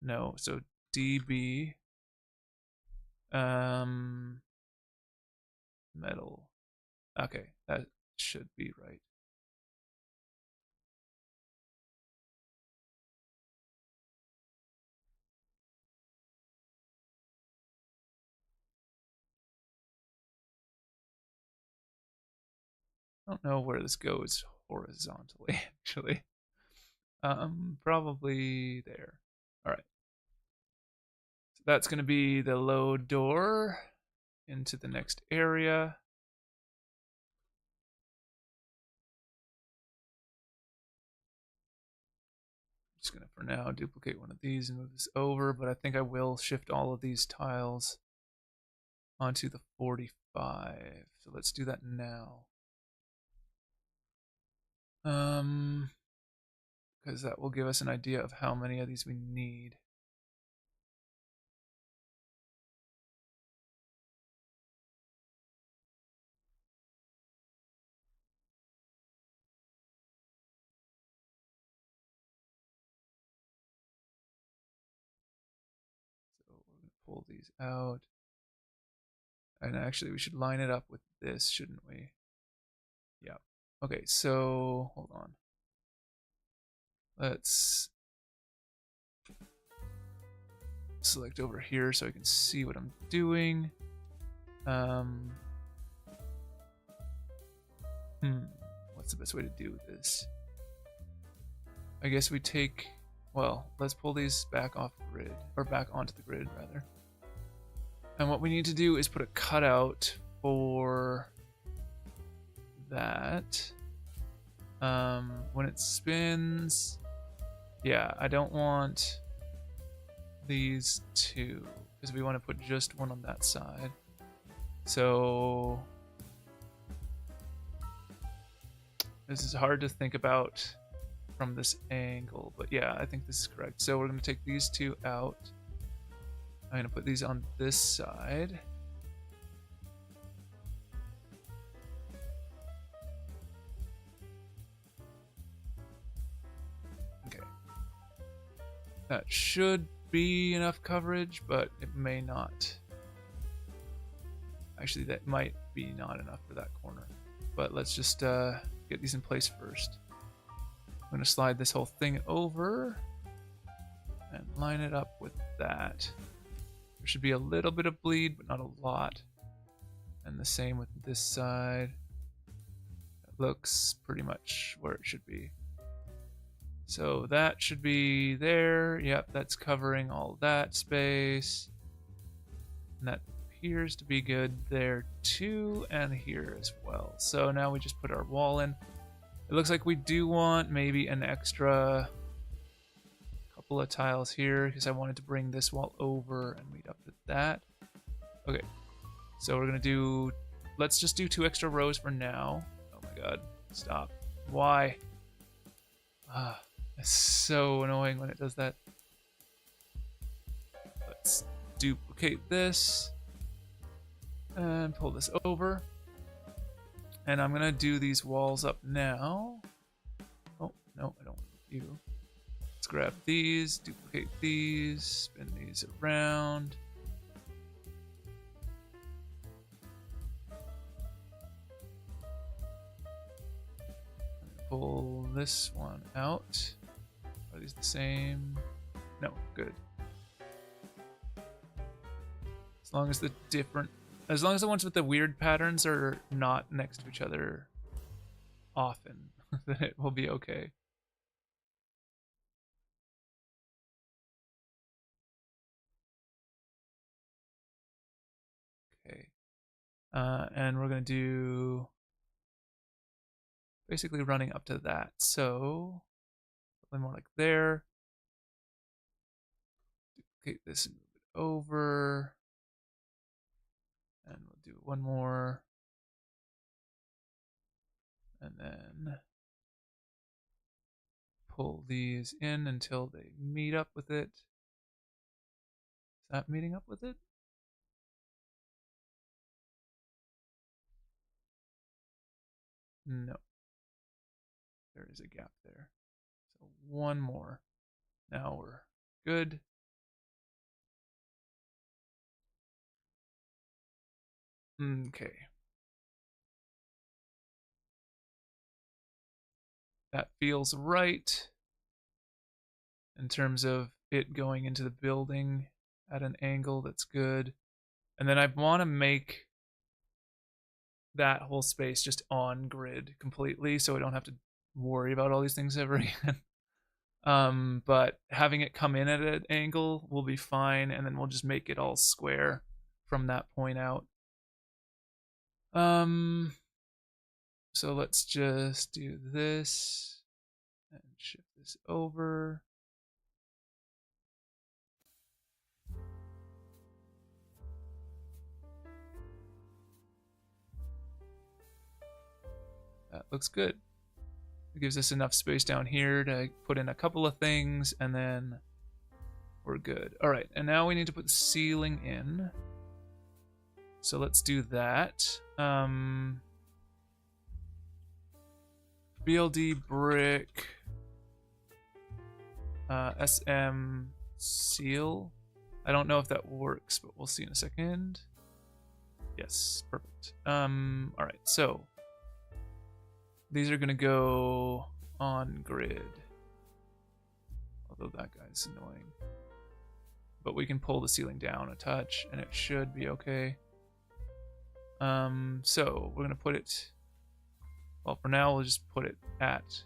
No, so DB. Metal. Okay, that should be right. I don't know where this goes horizontally, actually. Probably there. All right. So that's going to be the load door into the next area. I'm just going to, for now, duplicate one of these and move this over, but I think I will shift all of these tiles onto the 45. So let's do that now. Because that will give us an idea of how many of these we need. So we're going to pull these out. And actually, we should line it up with this, shouldn't we? Yeah. Okay, so hold on. Let's select over here so I can see what I'm doing. What's the best way to do this? I guess we take, well, let's pull these back off grid, or back onto the grid rather. And what we need to do is put a cutout for that. When it spins, yeah, I don't want these two because we want to put just one on that side. So this is hard to think about from this angle, but yeah, I think this is correct. So we're going to take these two out. I'm going to put these on this side. Okay. That should be enough coverage, but it may not. Actually, that might be not enough for that corner. But let's just get these in place first. I'm going to slide this whole thing over and line it up with that. There should be a little bit of bleed, but not a lot. And the same with this side. It looks pretty much where it should be. So that should be there. Yep, that's covering all that space. And that appears to be good there too, and here as well. So now we just put our wall in. It looks like we do want maybe an extra couple of tiles here because I wanted to bring this wall over and meet up with that. Okay, so we're gonna do, let's just do 2 extra rows for now. Oh my god, stop. Why? It's so annoying when it does that. Let's duplicate this and pull this over. And I'm gonna do these walls up now. Oh, no, I don't want you. Let's grab these, duplicate these, spin these around. Pull this one out. Are these the same? No, good. As long as the ones with the weird patterns are not next to each other often, then it will be okay. Okay. And we're going to do basically running up to that. So, something more like there. Duplicate this and move it over. And we'll do one more. And then pull these in until they meet up with it. Is that meeting up with it? No. There is a gap there. So one more. Now we're good. Okay. That feels right in terms of it going into the building at an angle that's good. And then I want to make that whole space just on grid completely so I don't have to worry about all these things ever again. But having it come in at an angle will be fine, and then we'll just make it all square from that point out. So let's just do this and shift this over. That looks good. It gives us enough space down here to put in a couple of things, and then we're good. All right, and now we need to put the ceiling in. So let's do that. BLD brick, SM seal. I don't know if that works, but we'll see in a second. Yes, perfect. All right, so these are gonna go on grid. Although that guy's annoying. But we can pull the ceiling down a touch and it should be okay. So we're gonna put it, well, for now we'll just put it at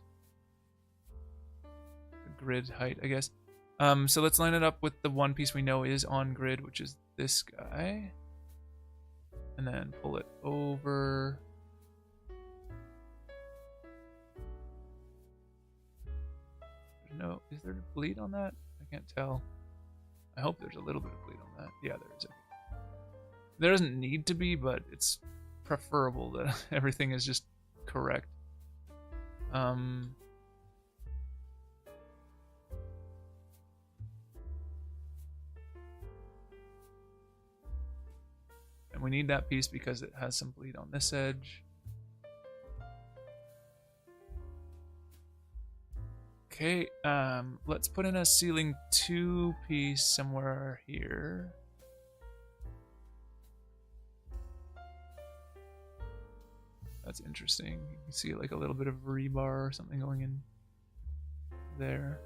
the grid height, I guess. So let's line it up with the one piece we know is on grid, which is this guy. And then pull it over. No, is there a bleed on that? I can't tell. I hope there's a little bit of bleed on that. Yeah, there is. Okay. There doesn't need to be, but it's preferable that everything is just correct. And we need that piece because it has some bleed on this edge. Okay, let's put in a ceiling 2 piece somewhere here. That's interesting. You can see like a little bit of rebar or something going in there.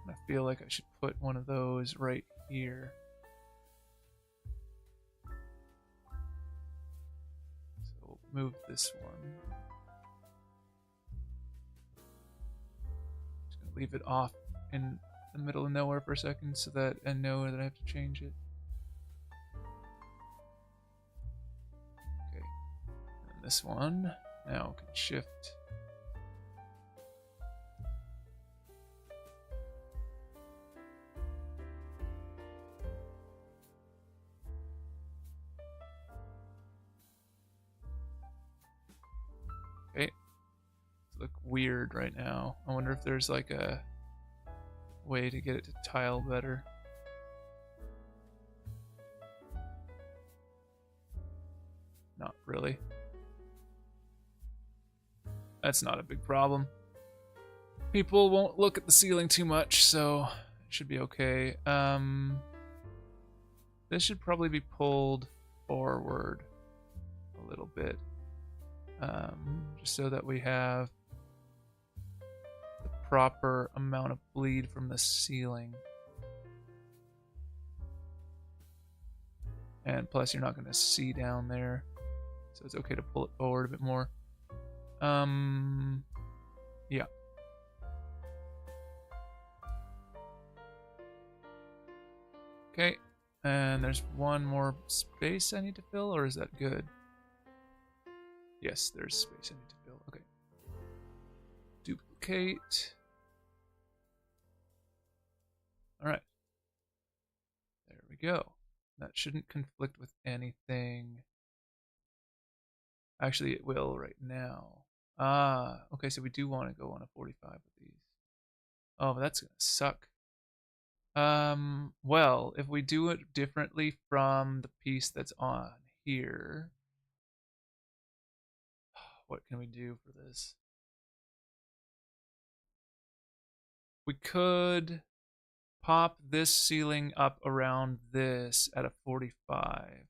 I feel like I should put one of those right here. So we'll move this one. Just gonna leave it off in the middle of nowhere for a second so that I know that I have to change it. Okay. And this one now can shift. Okay. Look weird right now. I wonder if there's like a way to get it to tile better. Not really. That's not a big problem. People won't look at the ceiling too much, so it should be okay. This should probably be pulled forward a little bit, just so that we have the proper amount of bleed from the ceiling. And plus, you're not going to see down there, so it's okay to pull it forward a bit more. Yeah. Okay, and there's one more space I need to fill, or is that good? Yes, there's space I need to fill. Okay. Duplicate. All right. There we go. That shouldn't conflict with anything. Actually, it will right now. Ah, okay, so we do want to go on a 45 with these. Oh, but that's gonna suck. Well, if we do it differently from the piece that's on here, what can we do for this? We could pop this ceiling up around this at a 45.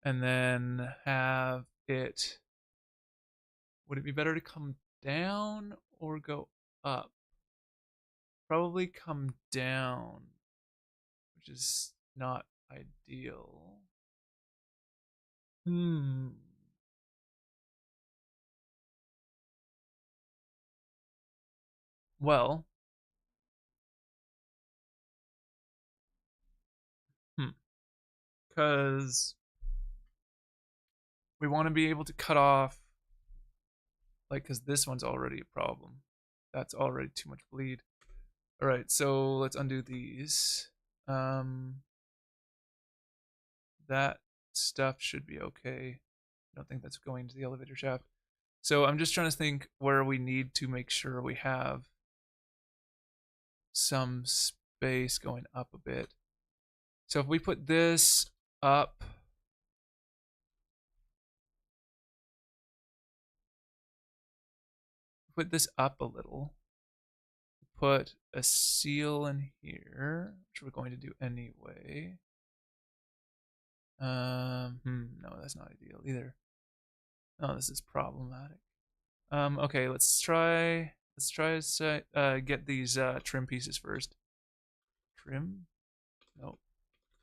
And then have it... Would it be better to come down or go up? Probably come down, which is not ideal. Well, because we want to be able to cut off, like, because this one's already a problem. That's already too much bleed. All right, so let's undo these. That stuff should be okay. I don't think that's going to the elevator shaft. So I'm just trying to think where we need to make sure we have some space going up a bit. So if we put this up, put this up a little, put a seal in here, which we're going to do anyway. No, that's not ideal either. Oh, this is problematic. Okay, let's try to get these trim pieces first. Trim? Nope.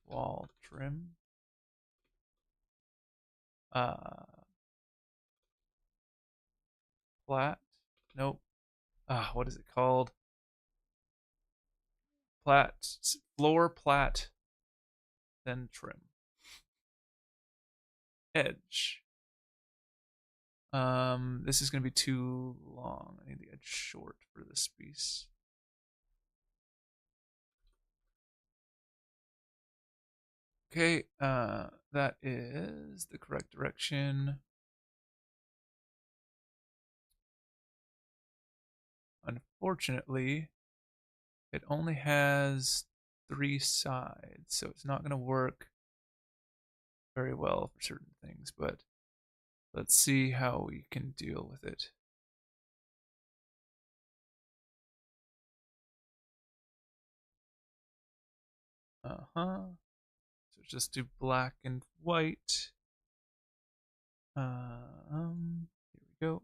Wall trim. Plat? Nope. What is it called? Plat. Floor plat. Then trim. Edge. This is gonna be too long. I need the edge short for this piece. Okay, that is the correct direction. Unfortunately, it only has 3 sides, so it's not gonna work very well for certain things, but let's see how we can deal with it. So just do black and white. Here we go.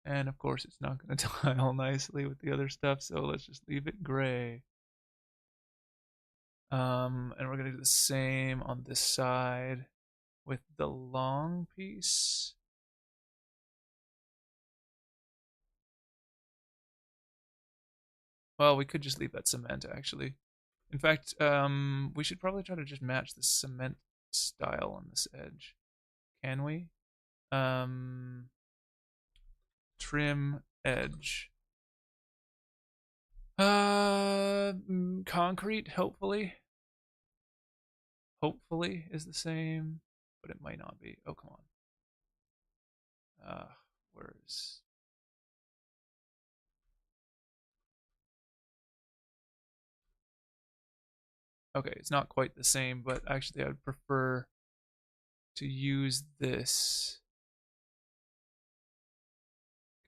And of course it's not going to tile nicely with the other stuff, so let's just leave it gray. And we're going to do the same on this side with the long piece. Well, we could just leave that cement, actually. In fact, we should probably try to just match the cement style on this edge. Can we? Trim edge. Concrete, hopefully. Hopefully is the same, but it might not be. Oh, come on. Where is... Okay, it's not quite the same, but actually I would prefer to use this.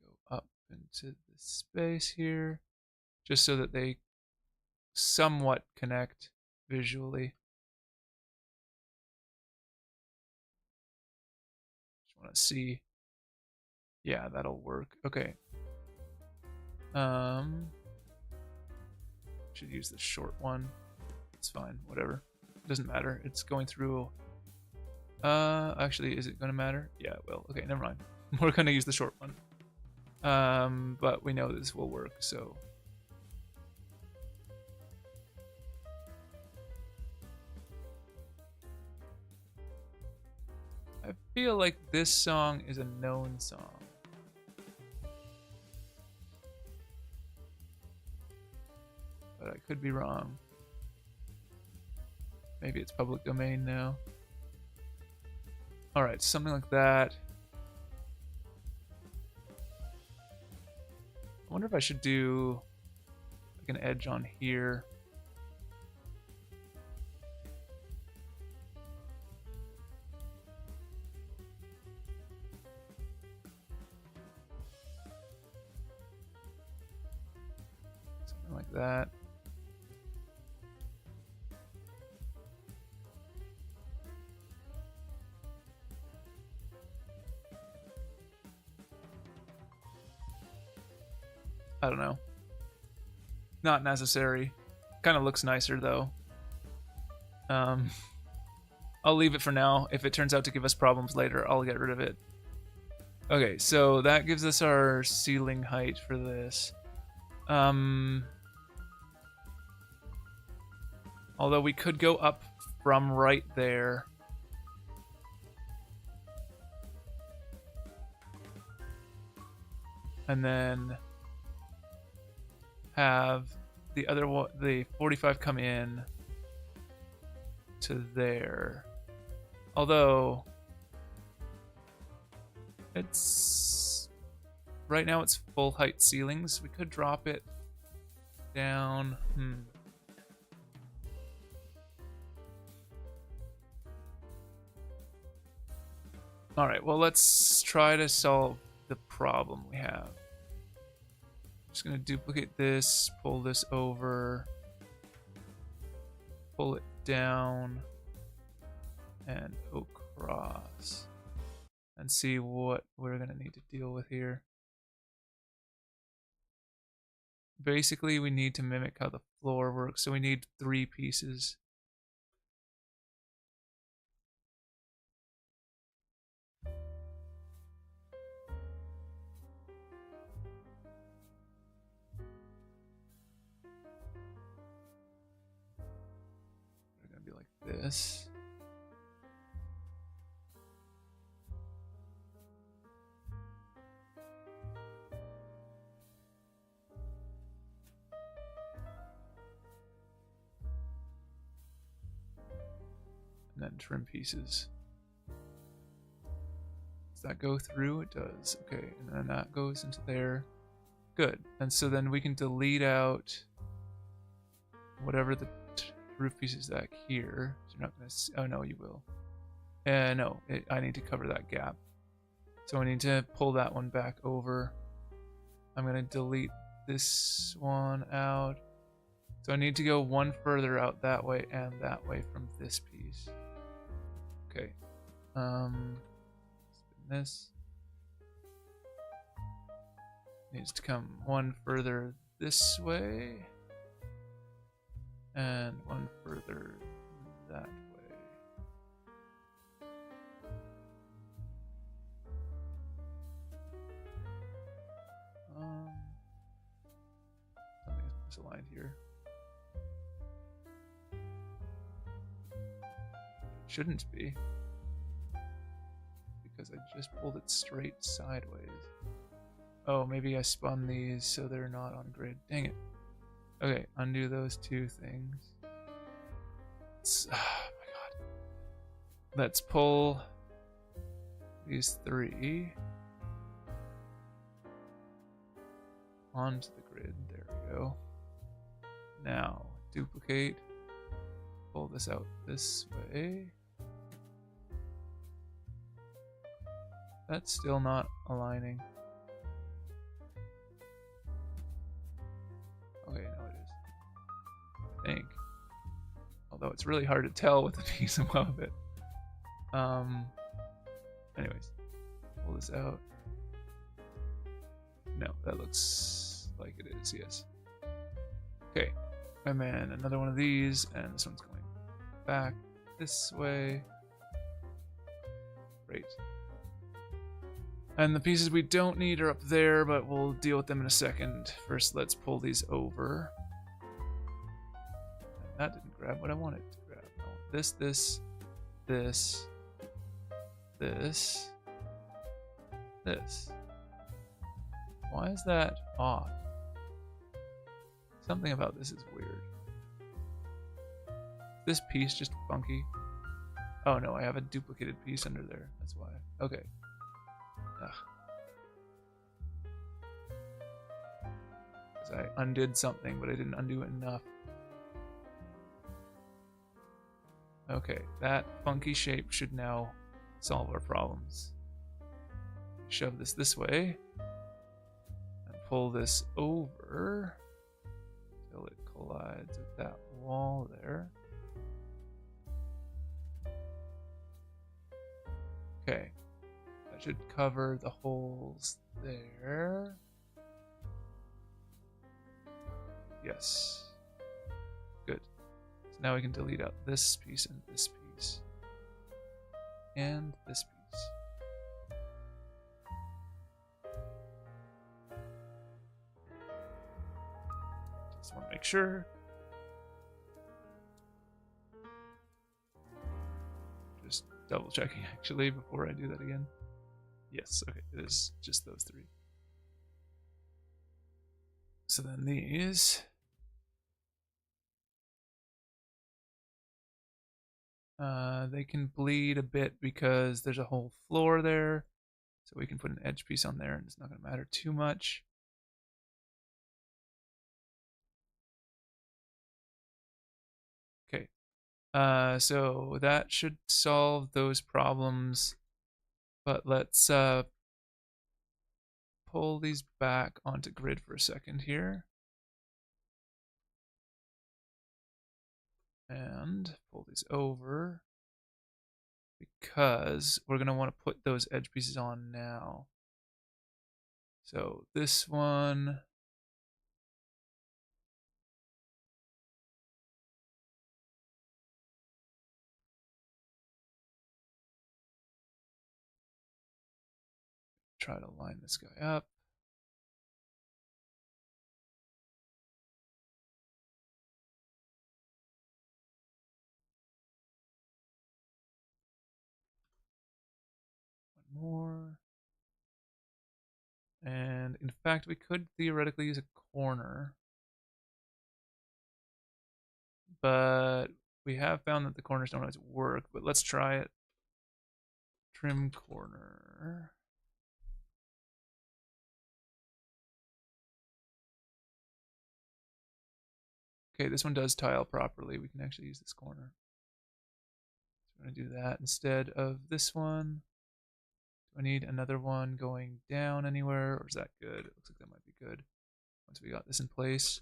Go up into the space here, just so that they somewhat connect visually. Just want to see. Yeah, that'll work. Okay. Should use the short one. It's fine, whatever. It doesn't matter. It's going through. Actually, is it gonna matter? Yeah, it will. Okay, never mind. We're gonna use the short one. But we know this will work, so. I feel like this song is a known song. But I could be wrong. Maybe it's public domain now. Alright, something like that. I wonder if I should do like an edge on here. Something like that. I don't know. Not necessary. Kind of looks nicer though. I'll leave it for now. If it turns out to give us problems later, I'll get rid of it. Okay, so that gives us our ceiling height for this. Although we could go up from right there. And then have the other one, the 45 come in to there. Although it's right now it's full height ceilings. We could drop it down. All right, well, let's try to solve the problem we have. Just gonna duplicate this, pull this over, pull it down, and across, and see what we're gonna need to deal with here. Basically, we need to mimic how the floor works, so we need 3 pieces. This. And then trim pieces. Does that go through? It does. Okay, and then that goes into there. Good. And so then we can delete out whatever the roof piece is back here. So you're not gonna see, oh no, you will. No, I need to cover that gap. So I need to pull that one back over. I'm gonna delete this one out. So I need to go one further out that way and that way from this piece. Okay. Spin this. Needs to come one further this way. And one further that way. Something's misaligned here. It shouldn't be, because I just pulled it straight sideways. Oh, maybe I spun these so they're not on grid. Dang it. Okay, undo those 2 things. Oh my god. Let's pull these 3 onto the grid. There we go. Now, duplicate. Pull this out this way. That's still not aligning. Okay, no it is. I think. Although it's really hard to tell with a piece above it. Anyways, pull this out. No, that looks like it is, yes. Okay, and then another one of these, and this one's going back this way. Great. And the pieces we don't need are up there, but we'll deal with them in a second. First, let's pull these over. And that didn't grab what I wanted to grab. I want this, this, this, this. Why is that off? Something about this is weird. This piece just funky. Oh no, I have a duplicated piece under there. That's why. Okay. Ugh. Because I undid something, but I didn't undo it enough. Okay, that funky shape should now solve our problems. Shove this way. And pull this over till it collides with that wall there. Okay, that should cover the holes there. Yes. Good. So now we can delete out this piece and this piece. And this piece. Just want to make sure. Just double checking actually before I do that again. Yes, okay, it is just those three. So then these they can bleed a bit because there's a whole floor there. So we can put an edge piece on there and it's not going to matter too much. Okay. So that should solve those problems. But let's pull these back onto grid for a second here. And pull these over because we're going to want to put those edge pieces on now. So this one, try to line this guy up. One more. And in fact, we could theoretically use a corner. But we have found that the corners don't always work, but let's try it. Trim corner. Okay, this one does tile properly. We can actually use this corner. So we're going to do that instead of this one. Do I need another one going down anywhere, or is that good? It looks like that might be good once we got this in place.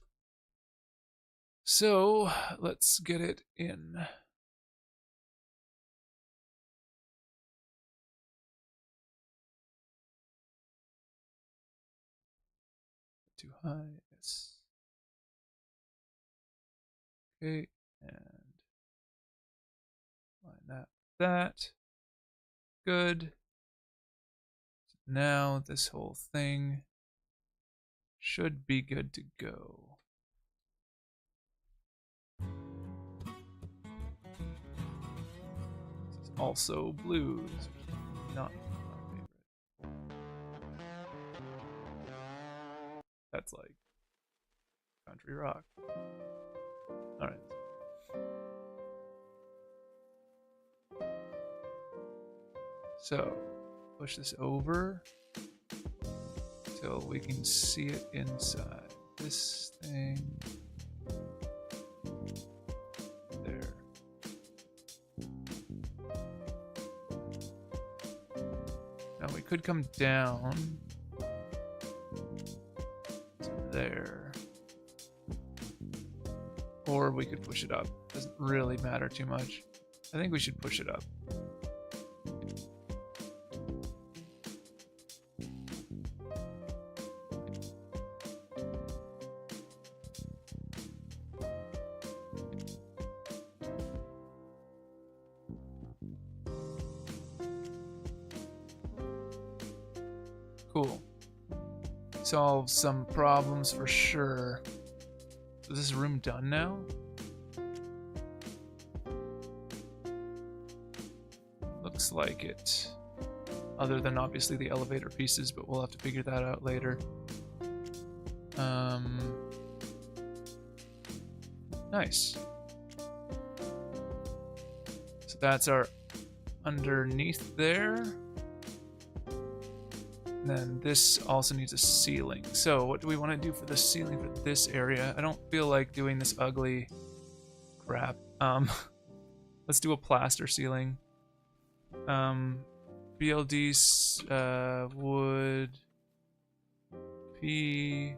So let's get it in. Too high, yes. Okay, and line that with that. Good. Now this whole thing should be good to go. This is also blues, which is not my favorite. That's like country rock. Alright. So, push this over till we can see it inside this thing. There. Now we could come down to there. Or we could push it up. Doesn't really matter too much. I think we should push it up. Cool. Solve some problems for sure. So is this room done now? Looks like it. Other than obviously the elevator pieces, but we'll have to figure that out later. Nice. So that's our underneath there. And then this also needs a ceiling. So what do we want to do for the ceiling for this area? I don't feel like doing this ugly crap. Let's do a plaster ceiling. BLD wood P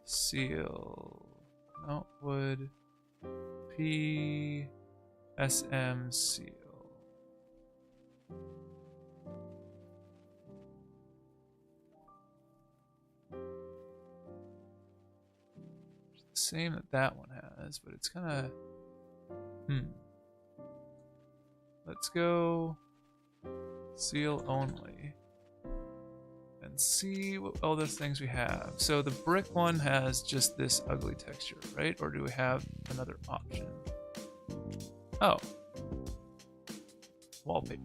seal. No, wood P SM seal. Same that that one has, but it's kind of Let's go seal only and see what other things we have. So the brick one has just this ugly texture, right? Or do we have another option? Oh, wallpaper.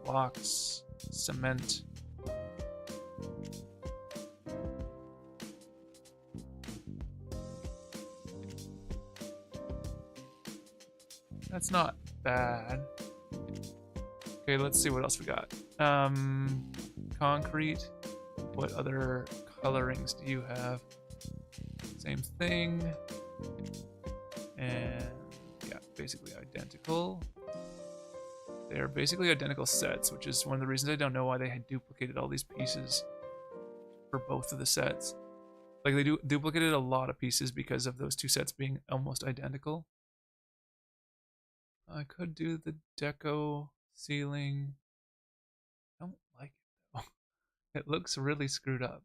Blocks, cement. That's not bad. Okay, let's see what else we got. Concrete. What other colorings do you have? Same thing. And yeah, basically identical. They're basically identical sets, which is one of the reasons I don't know why they had duplicated all these pieces for both of the sets. Like they duplicated a lot of pieces because of those two sets being almost identical. I could do the deco ceiling. I don't like it though. It looks really screwed up.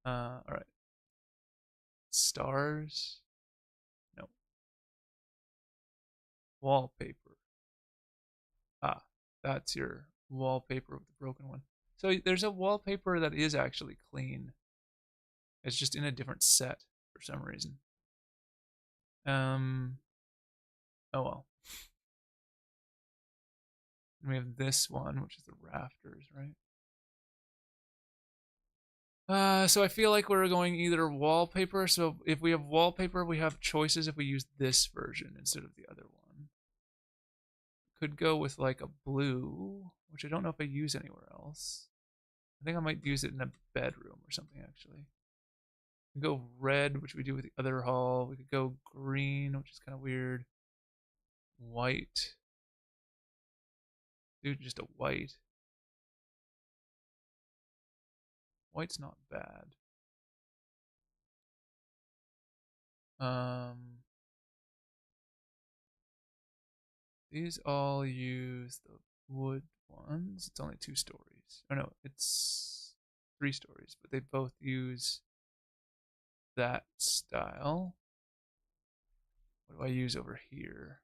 Alright. Stars. No. Wallpaper. Ah, that's your wallpaper with the broken one. So there's a wallpaper that is actually clean. It's just in a different set for some reason. Oh well. And we have this one, which is the rafters, right? So I feel like we're going either wallpaper. So if we have wallpaper, we have choices if we use this version instead of the other one. Could go with like a blue, which I don't know if I use anywhere else. I think I might use it in a bedroom or something actually. We could go red, which we do with the other hall. We could go green, which is kind of weird. White. Dude, just a white. White's not bad. These all use the wood ones. It's only 2 stories. Oh no, it's 3 stories, but they both use that style. What do I use over here?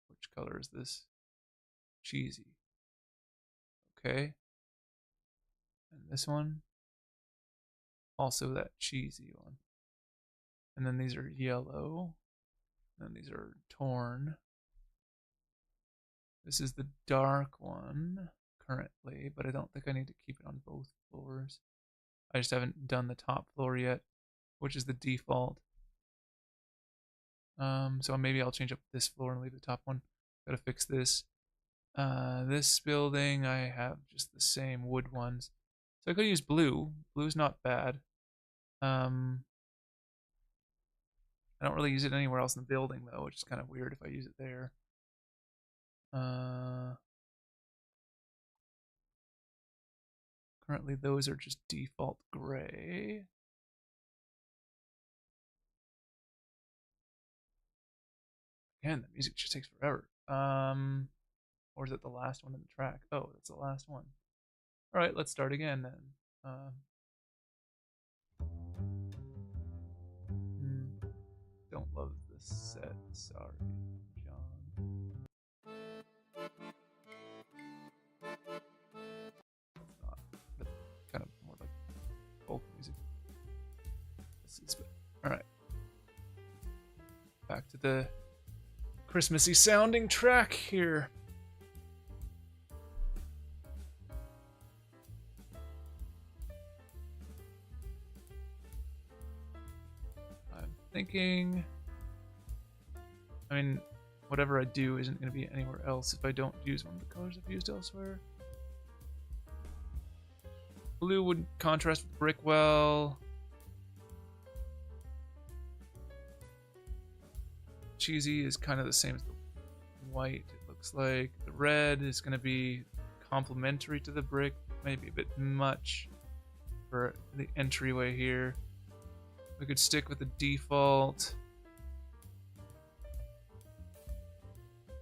Which color is this? Cheesy. Okay. And this one? Also that cheesy one. And then these are yellow. And then these are torn. This is the dark one currently, but I don't think I need to keep it on both floors. I just haven't done the top floor yet, which is the default. So maybe I'll change up this floor and leave the top one. Gotta fix this. This building, I have just the same wood ones. So I could use blue. Blue's not bad. I don't really use it anywhere else in the building, though, which is kind of weird if I use it there. Currently, those are just default gray. Again, the music just takes forever. Or is it the last one in the track? Oh, that's the last one. All right, let's start again then. Don't love this set. Sorry, John. That's not. That's kind of more like folk music. This is. All right. Back to the Christmassy sounding track here. I'm thinking. I mean, whatever I do isn't going to be anywhere else if I don't use one of the colors I've used elsewhere. Blue would contrast with brick well. Cheesy is kind of the same as the white, it looks like. The red is going to be complementary to the brick, maybe a bit much for the entryway here. We could stick with the default.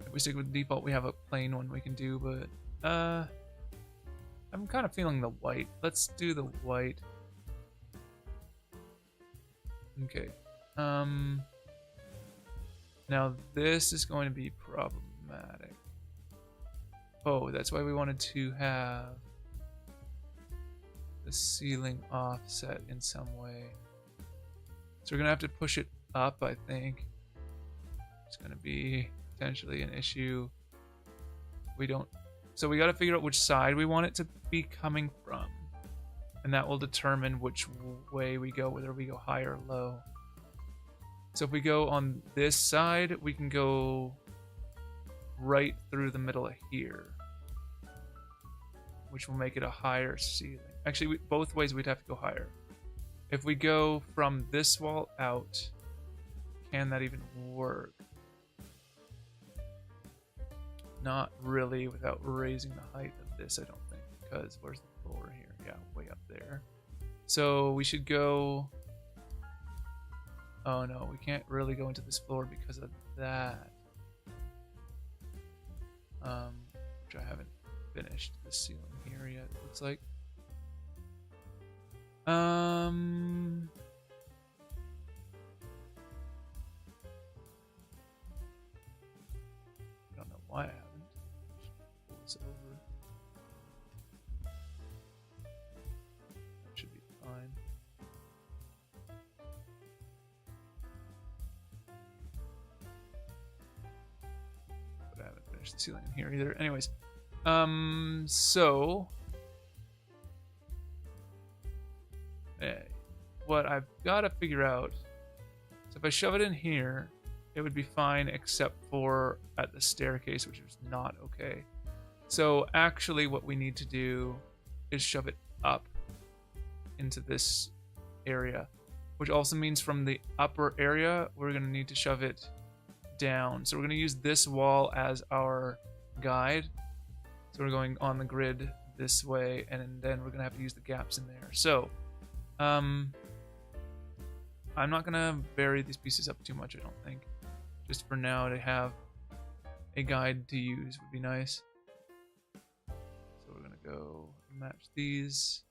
If we stick with the default, we have a plain one we can do, but I'm kind of feeling the white. Let's do the white. Okay. Now this is going to be problematic. Oh, that's why we wanted to have the ceiling offset in some way. So we're gonna have to push it up, I think. It's gonna be potentially an issue. So we gotta figure out which side we want it to be coming from. And that will determine which way we go, whether we go high or low. So if we go on this side, we can go right through the middle of here, which will make it a higher ceiling. Actually, both ways we'd have to go higher. If we go from this wall out, can that even work? Not really without raising the height of this, I don't think, because where's the floor here? Yeah, way up there. So we should go... Oh no, we can't really go into this floor because of that. Which I haven't finished the ceiling here yet, it looks like. I don't know why I haven't. Just pull this over. That should be fine. But I haven't finished the ceiling in here either. Anyways, so what I've got to figure out, so if I shove it in here, it would be fine except for at the staircase, which is not okay. So actually what we need to do is shove it up into this area, which also means from the upper area, we're going to need to shove it down. So we're going to use this wall as our guide. So we're going on the grid this way, and then we're going to have to use the gaps in there. So I'm not going to vary these pieces up too much, I don't think. Just for now, to have a guide to use would be nice. So we're going to go match these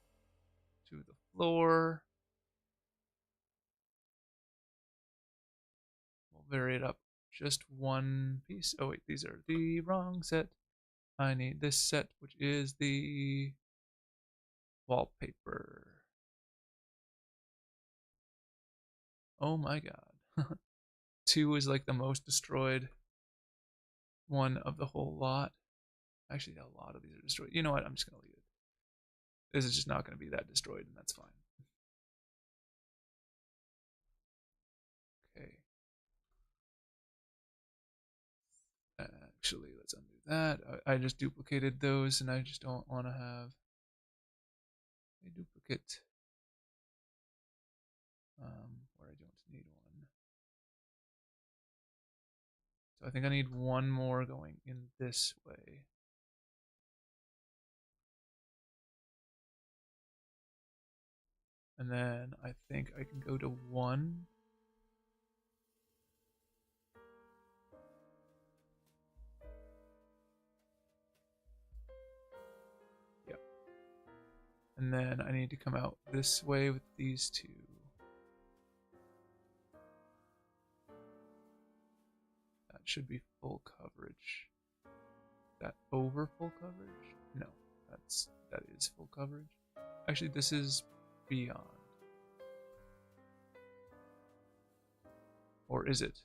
to the floor. We'll vary it up just one piece. Oh wait, these are the wrong set. I need this set, which is the wallpaper. Oh my god. 2 is like the most destroyed one of the whole lot. Actually, a lot of these are destroyed. You know what? I'm just going to leave it. This is just not going to be that destroyed, and that's fine. Okay. Actually, let's undo that. I just duplicated those, and I just don't want to have a duplicate where I don't need one. So I think I need one more going in this way. And then I think I can go to 1. Yep. And then I need to come out this way with these two. That should be full coverage. That over full coverage? No, that is full coverage. Actually, this is beyond. Or is it?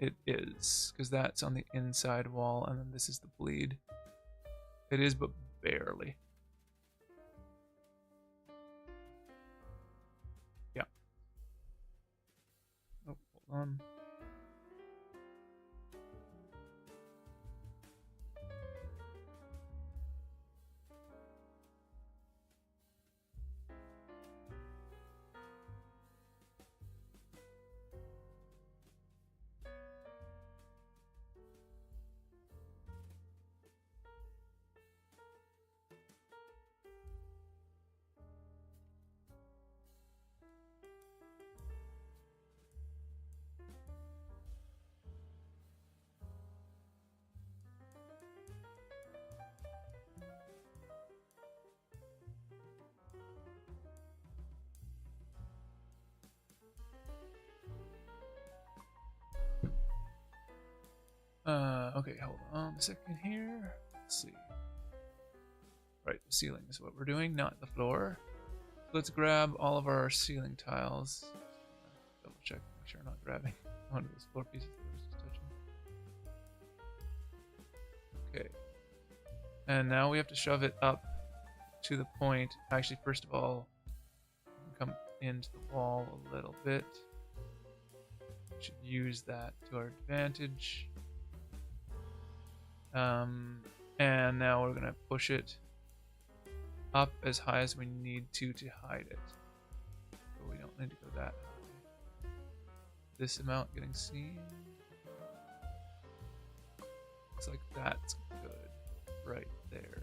It is, because that's on the inside wall, and then this is the bleed. It is, but barely. Yeah. Oh, hold on. Okay, hold on a second here. Let's see. Right, the ceiling is what we're doing, not the floor. Let's grab all of our ceiling tiles. Double check, make sure I'm not grabbing one of those floor pieces that I was just touching. Okay. And now we have to shove it up to the point. Actually, first of all, come into the wall a little bit. We should use that to our advantage. And now we're gonna push it up as high as we need to hide it. But we don't need to go that high. This amount getting seen. Looks like that's good right there.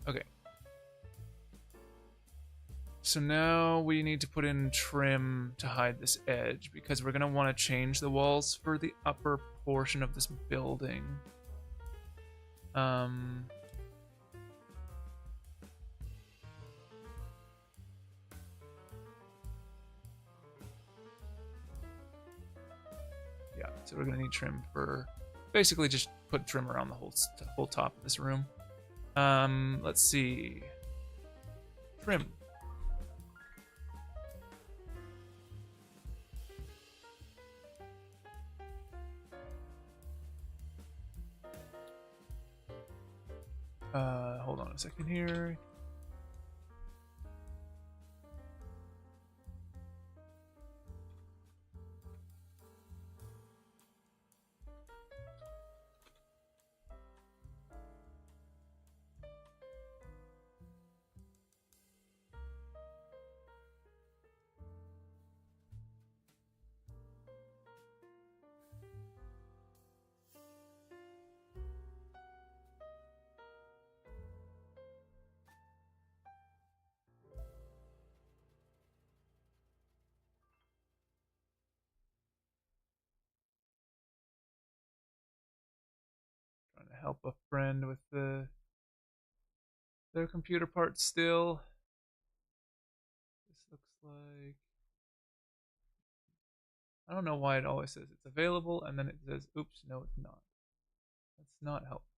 Okay. So now we need to put in trim to hide this edge because we're going to want to change the walls for the upper portion of this building. Yeah, so we're going to need trim for basically just put trim around the whole top of this room. Let's see. Trim. Hold on a second here. Trying to help a friend with their computer parts still. This looks like, I don't know why it always says it's available and then it says, oops, no it's not. That's not helpful.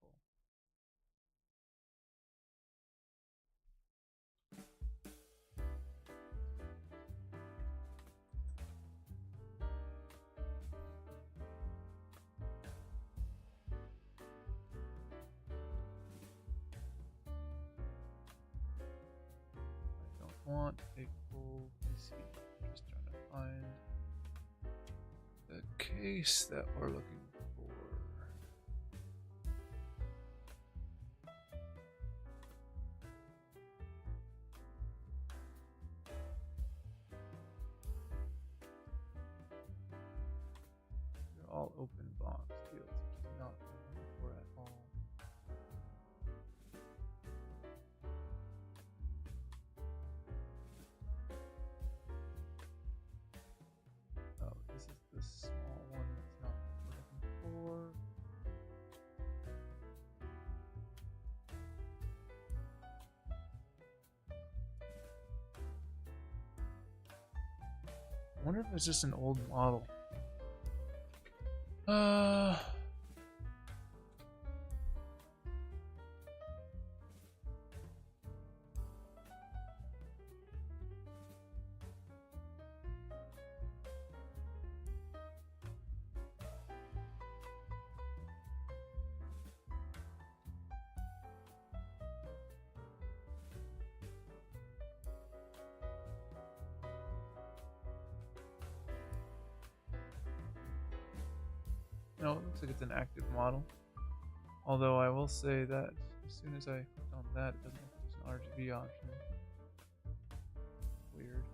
I don't want a full PC. I'm just trying to find the space that we're looking for. They're all open box fields, which is not what I'm looking for at all. Oh, this is the small one that's not what we're looking for. I wonder if it's just an old model. No, it looks like it's an active model. Although I will say that as soon as I click on that, it doesn't look like there's an RGB option. Weird.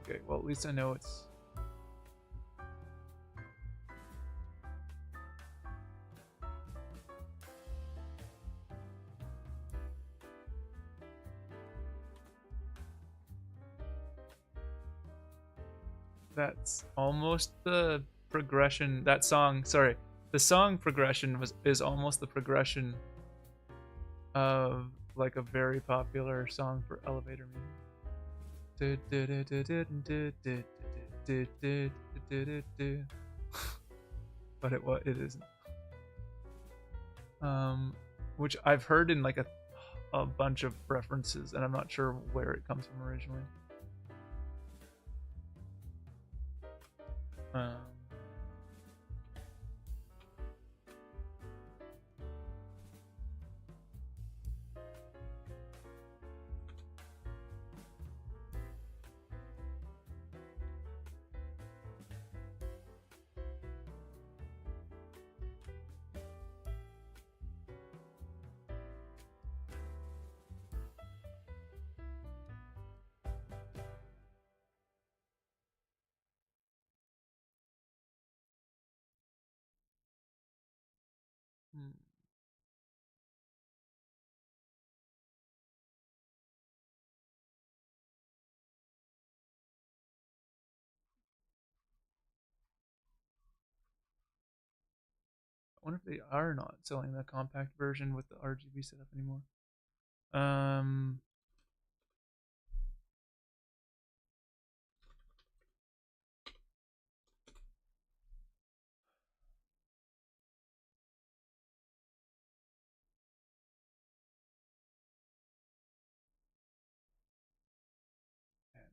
Okay, well at least I know it's... That's almost the progression. That song, sorry, the song progression is almost the progression of like a very popular song for elevator music. But it isn't. Which I've heard in like a bunch of references, and I'm not sure where it comes from originally. I wonder if they are not selling the compact version with the RGB setup anymore. Man,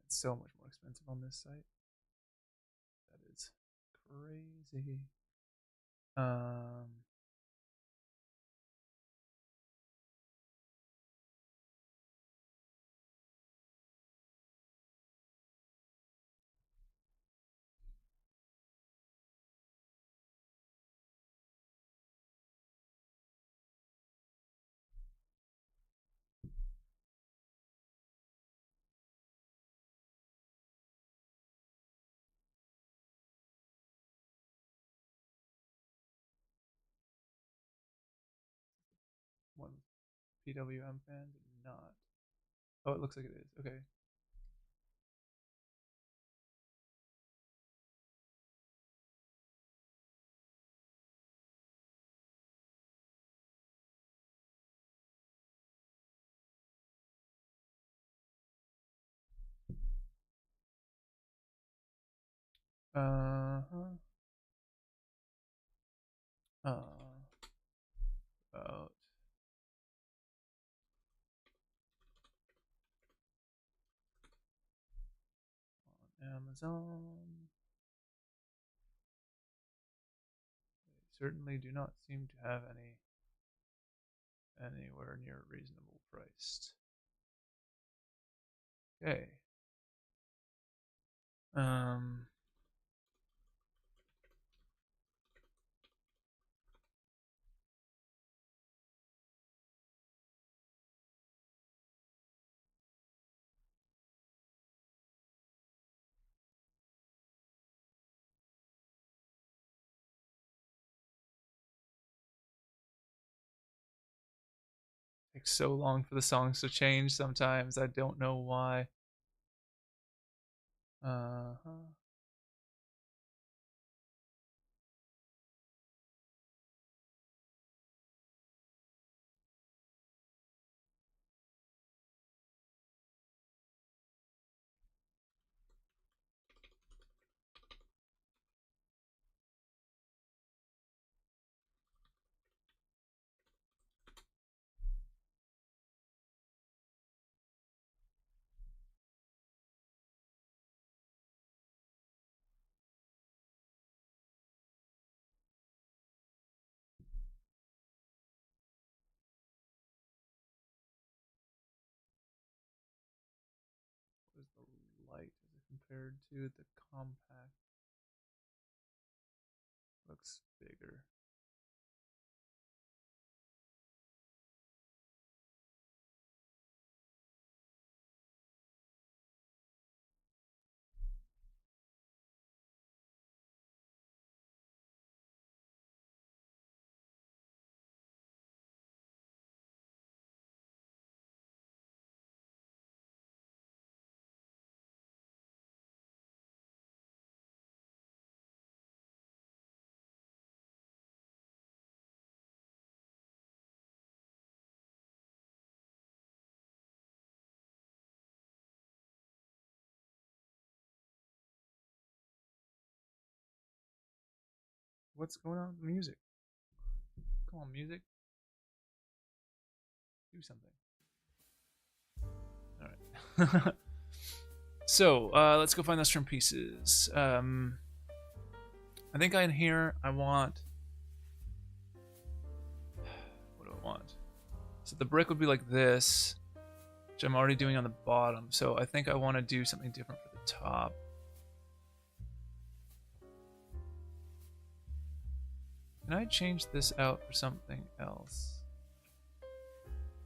it's so much more expensive on this site. That is crazy. One PWM fan, but not. Oh, it looks like it is. Okay. Uh-huh. About on Amazon. certainly do not seem to have anywhere near reasonable priced. Okay. Takes so long for the songs to change sometimes. I don't know why. Uh-huh. What is the light as compared to the compact? Looks bigger. What's going on with the music? Come on, music. Do something. Alright. So, let's go find those trim pieces. I think in here I want... What do I want? So the brick would be like this, which I'm already doing on the bottom. So I think I want to do something different for the top. Can I change this out for something else?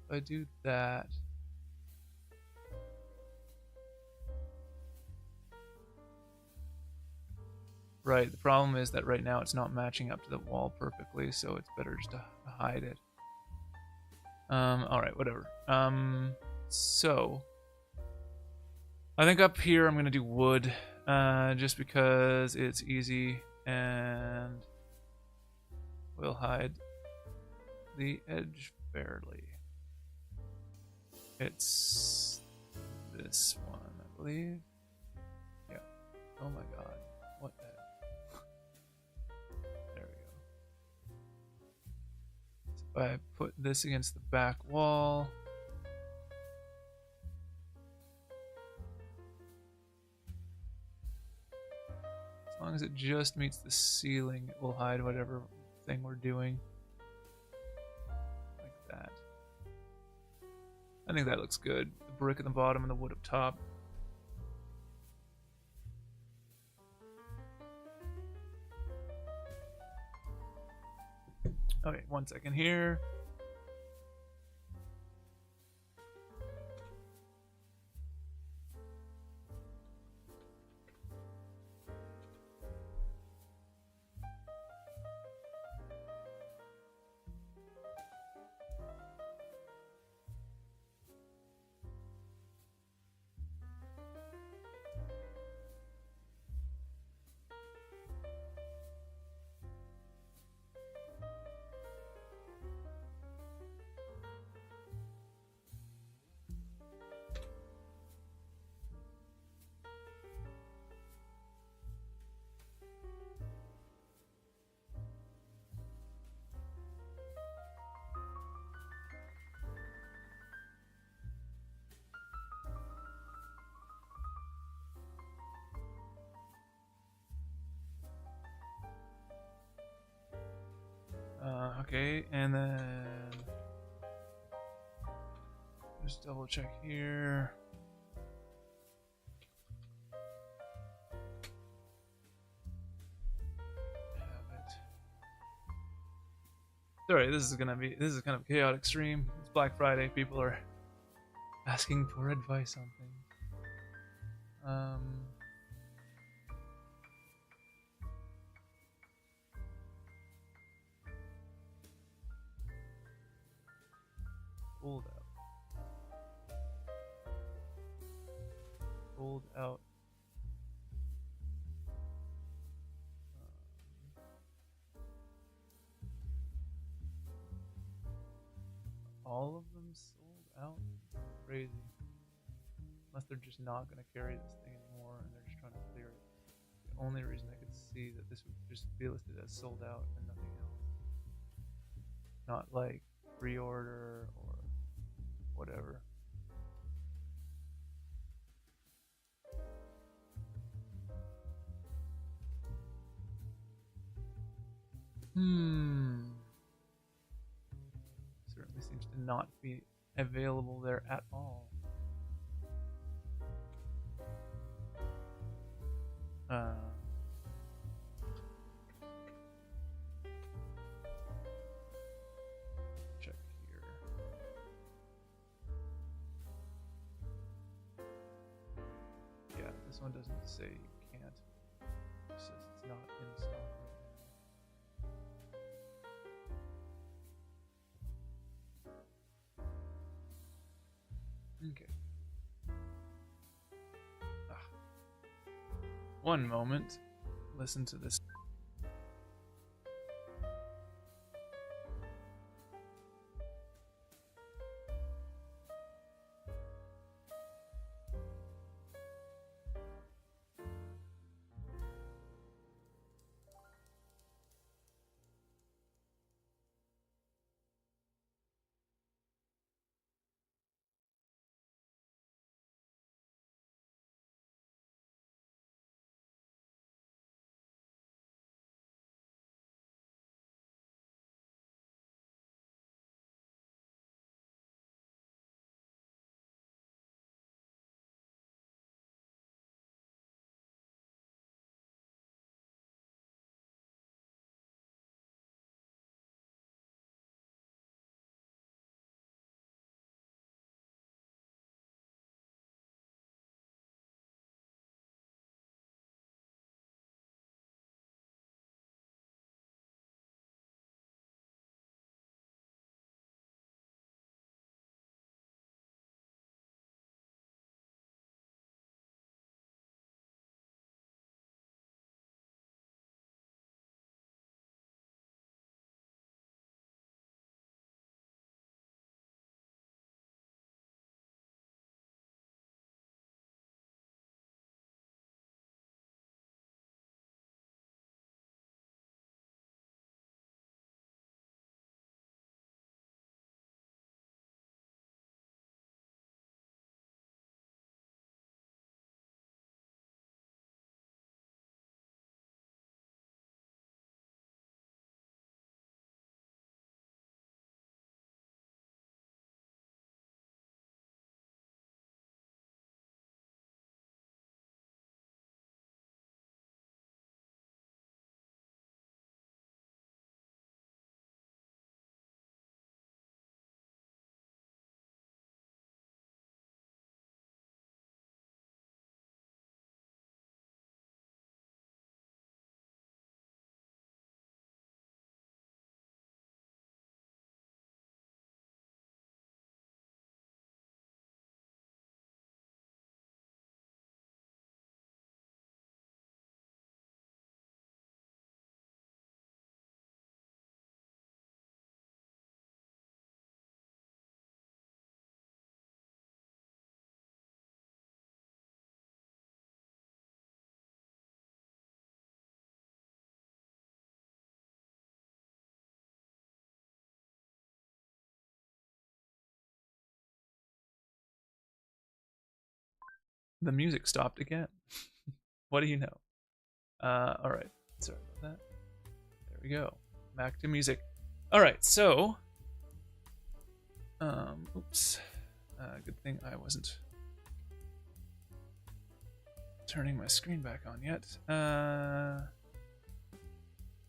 If I do that... Right, the problem is that right now it's not matching up to the wall perfectly, so it's better just to hide it. Alright, whatever. So... I think up here I'm gonna do wood, just because it's easy, and we'll hide the edge barely. It's this one, I believe. Yeah. Oh my god. What the heck? There we go. So if I put this against the back wall. As long as it just meets the ceiling, it will hide whatever thing we're doing. Like that. I think that looks good. The brick at the bottom and the wood up top. Okay, 1 second here. Okay, and then just double check here. Have it. Sorry, this is kind of a chaotic stream. It's Black Friday. People are asking for advice on things. Sold out. Sold out. All of them sold out? Crazy. Unless they're just not going to carry this thing anymore and they're just trying to clear it. The only reason I could see that this would just be listed as sold out and nothing else. Not like pre-order or whatever. Certainly seems to not be available there at all. Check here. Yeah, this one doesn't say you can't. It says it's not in stock right now. Okay. One moment. Listen to this. The music stopped again. What do you know? All right. Sorry about that. There we go. Back to music. All right, so, oops, good thing I wasn't turning my screen back on yet. There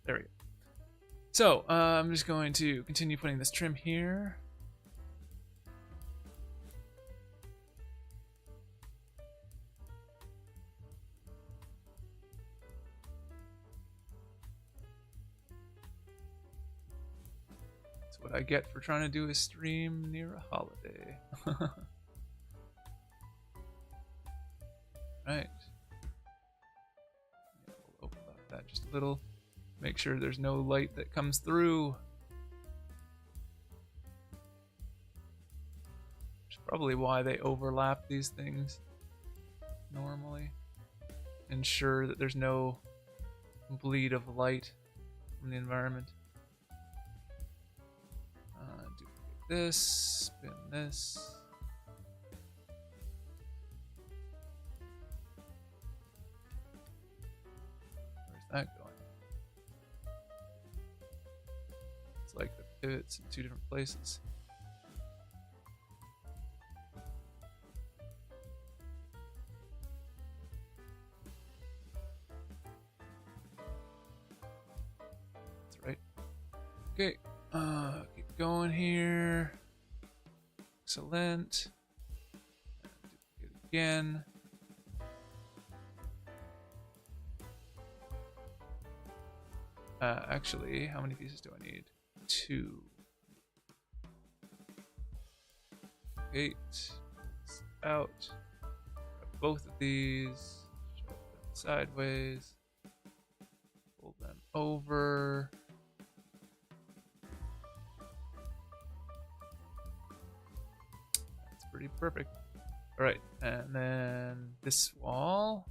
we go. So, I'm just going to continue putting this trim here. That's what I get for trying to do a stream near a holiday. Right. Yeah, we'll overlap that just a little. Make sure there's no light that comes through. Which is probably why they overlap these things normally. Ensure that there's no bleed of light from the environment. Duplicate this, spin this. Where's that going? It's like the pivots in two different places. That's right. Okay, keep going here. Excellent. Duplicate it again. Actually, how many pieces do I need? 2. 8. Out. Grab both of these. Shove them sideways. Fold them over. That's pretty perfect. Alright, and then this wall.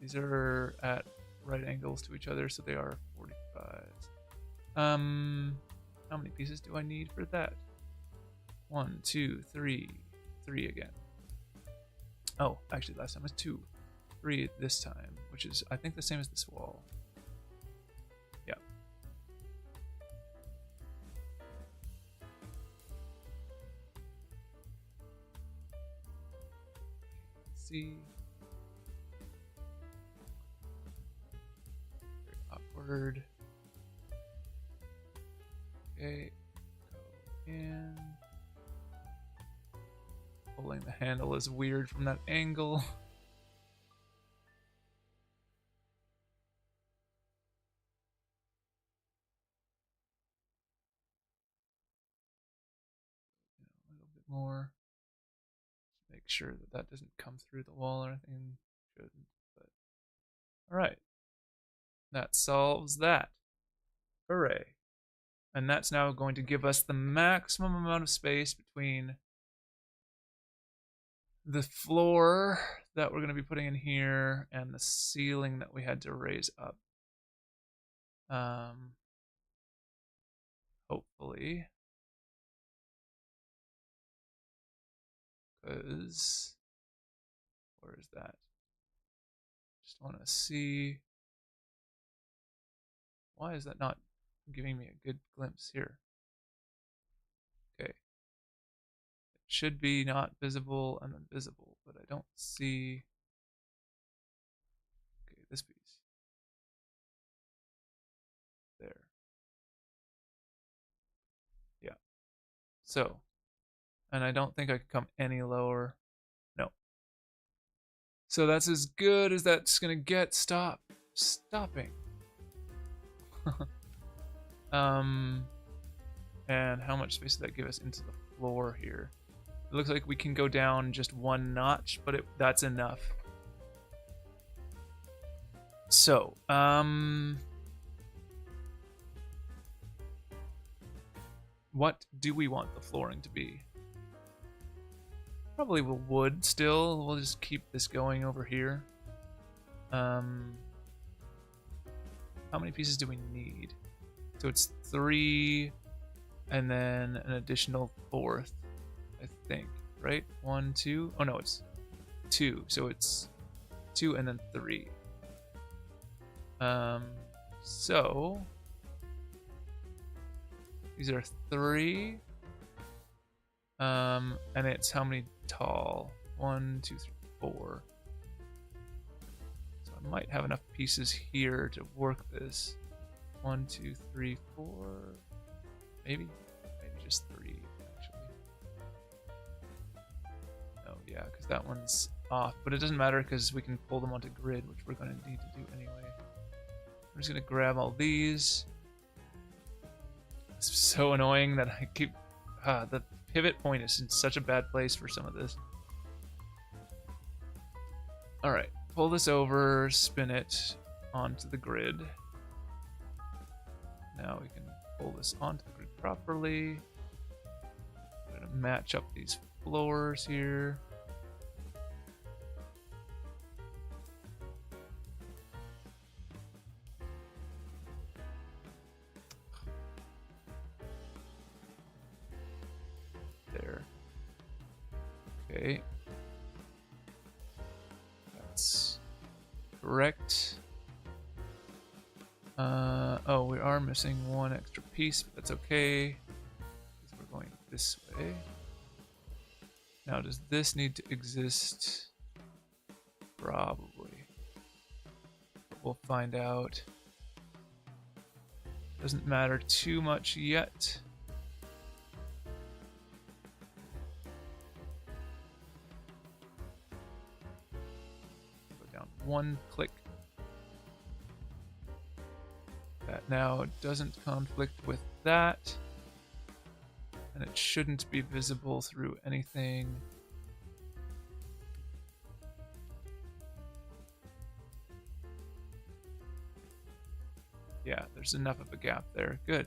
These are at right angles to each other, so they are 45s. How many pieces do I need for that? 1, 2, 3. 3 again. Oh, actually last time was 2. 3 this time, which is I think the same as this wall. Yeah. Let's see. Very awkward. Okay, go in. Pulling the handle is weird from that angle. A little bit more. Just make sure that that doesn't come through the wall or anything. Shouldn't, but all right. That solves that. Hooray. And that's now going to give us the maximum amount of space between the floor that we're going to be putting in here and the ceiling that we had to raise up. Hopefully. Because where is that? Just want to see. Why is that not giving me a good glimpse here? Okay. It should be not visible and then visible, but I don't see. Okay, this piece. There. Yeah. So, and I don't think I could come any lower. No. So that's as good as that's gonna get. Stop. Stopping. And how much space does that give us into the floor here? It looks like we can go down just 1 notch, but that's enough. So, what do we want the flooring to be? Probably wood still. We'll just keep this going over here. How many pieces do we need? So it's 3 and then an additional 4th, I think, right? 1, 2. Oh no, it's 2. So it's 2 and then 3. So These are 3. And it's how many tall? 1, 2, 3, 4. So I might have enough pieces here to work this. 1, 2, 3, 4. Maybe just 3 actually. Oh yeah, because that one's off, but it doesn't matter because we can pull them onto grid, which we're going to need to do anyway. I'm just going to grab all these. It's so annoying that I keep... the pivot point is in such a bad place for some of this. Alright, pull this over, spin it onto the grid. Now we can pull this onto the grid properly. I'm going to match up these floors here. There. Okay. That's correct. Oh, we are missing 1 extra piece, but that's okay. Because we're going this way. Now, does this need to exist? Probably. But we'll find out. Doesn't matter too much yet. Go down 1 click. That now doesn't conflict with that. And it shouldn't be visible through anything. Yeah, there's enough of a gap there. Good.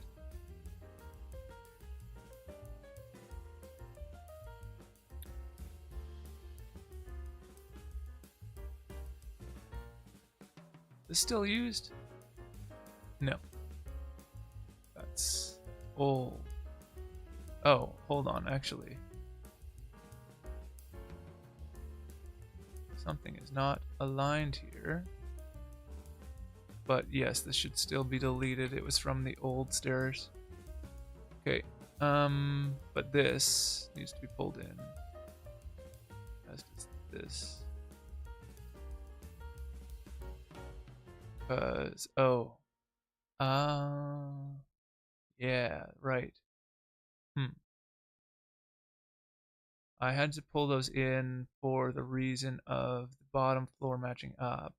Is still used? No. That's old. Oh, hold on, actually. Something is not aligned here. But yes, this should still be deleted. It was from the old stairs. Okay. But this needs to be pulled in. As does this. Because, oh. Yeah, right. I had to pull those in for the reason of the bottom floor matching up.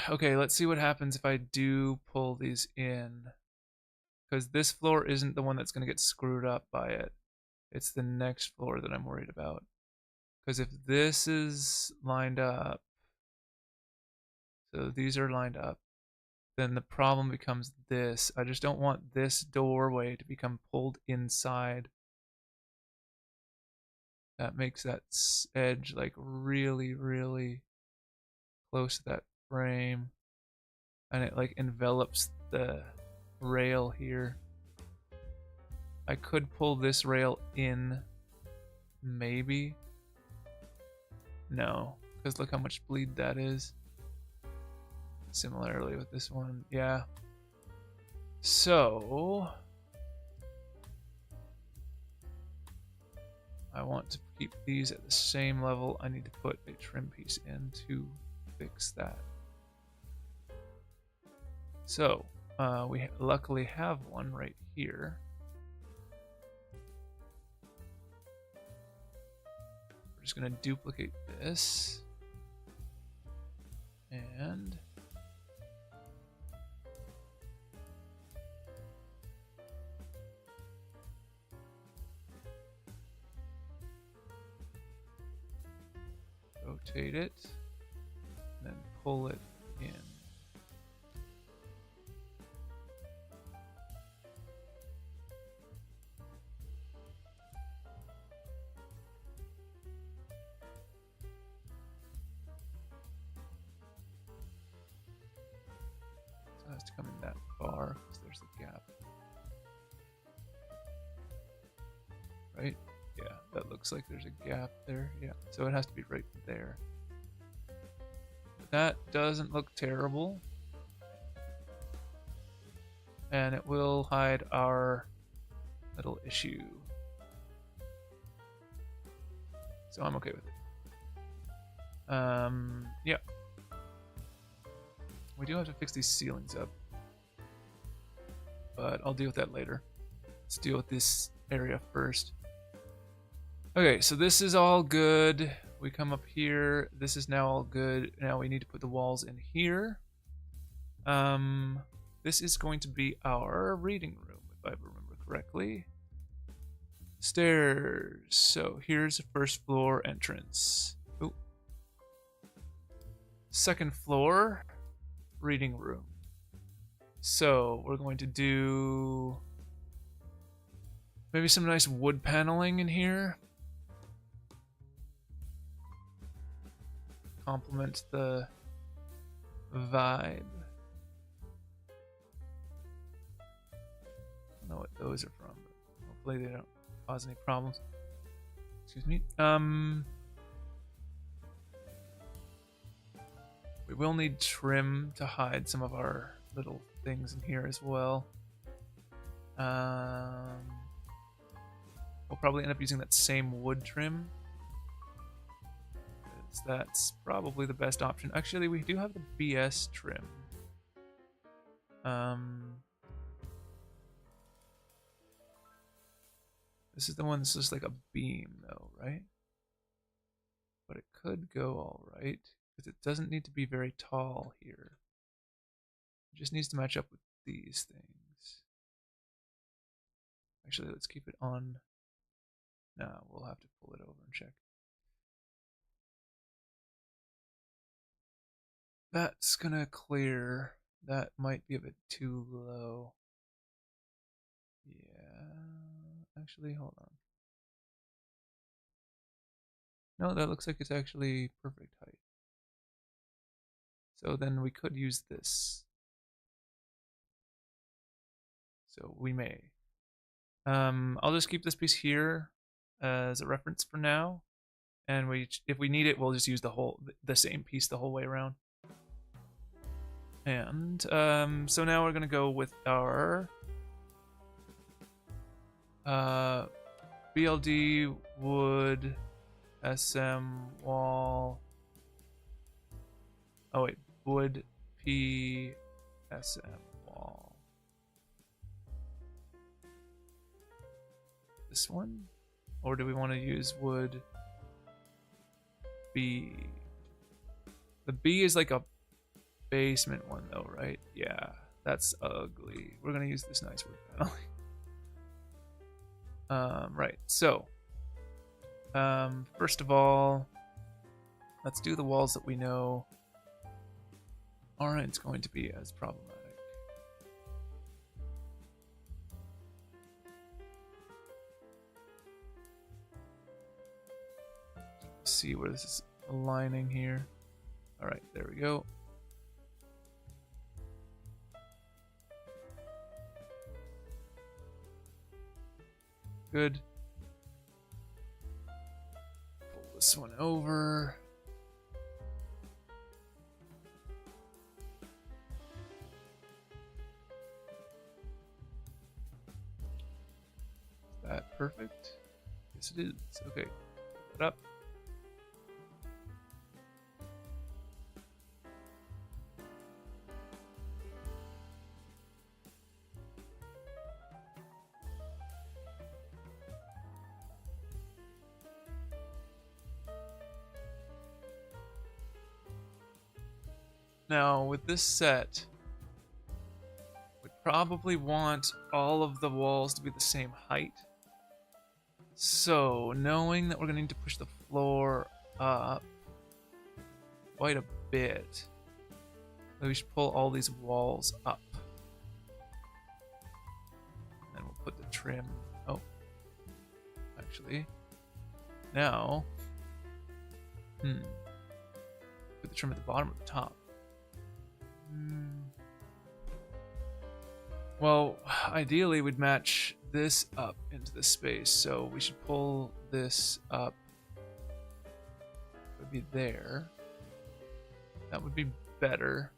Okay, let's see what happens if I do pull these in. Because this floor isn't the one that's going to get screwed up by it. It's the next floor that I'm worried about. Because if this is lined up, so these are lined up, then the problem becomes this. I just don't want this doorway to become pulled inside. That makes that edge like really, really close to that frame. And it like envelops the rail here. I could pull this rail in, maybe. No, because look how much bleed that is. Similarly with this one, yeah. So I want to keep these at the same level. I need to put a trim piece in to fix that. So we luckily have one right here. We're just going to duplicate this and rotate it, and then pull it in. So it has to come in that far because there's a gap. Right? Yeah, that looks like there's a gap there. Yeah, so it has to be right there. That doesn't look terrible. and it will hide our little issue. So I'm okay with it. Yeah. We do have to fix these ceilings up, but I'll deal with that later. Let's deal with this area first. Okay, so this is all good. We come up here. This is now all good. Now we need to put the walls in here. This is going to be our reading room, if I remember correctly. Stairs. So here's the first floor entrance. Ooh. Second floor, reading room. So we're going to do maybe some nice wood paneling in here. Complement the vibe. I don't know what those are from, but hopefully they don't cause any problems. Excuse me. We will need trim to hide some of our little things in here as well. We'll probably end up using that same wood trim. That's probably the best option. Actually, we do have the BS trim. This is the one that's just like a beam, though, right? But it could go all right, because it doesn't need to be very tall here. It just needs to match up with these things. Actually, let's keep it on. No, we'll have to pull it over and check. That's gonna clear. That might be a bit too low. Yeah, actually, hold on. No, that looks like it's actually perfect height. So then we could use this. So we may. I'll just keep this piece here as a reference for now, and if we need it, we'll just use the same piece the whole way around. And so now we're gonna go with our BLD wood SM wall. Oh wait, wood P SM wall. This one? Or do we want to use wood B? The B is like a basement one though, right? Yeah, that's ugly. We're gonna use this nice wood paneling. Right, so first of all, let's do the walls that we know aren't going to be as problematic. Let's see where this is aligning here. All right, there we go. Good. Pull this one over. Is that perfect? Yes, it is. Okay. Put that up. Now, with this set, we probably want all of the walls to be the same height. So, knowing that we're going to need to push the floor up quite a bit, we should pull all these walls up. And then we'll put the trim. Oh, actually, now, put the trim at the bottom or the top. Well, ideally we'd match this up into the space, so we should pull this up. It would be there. That would be better.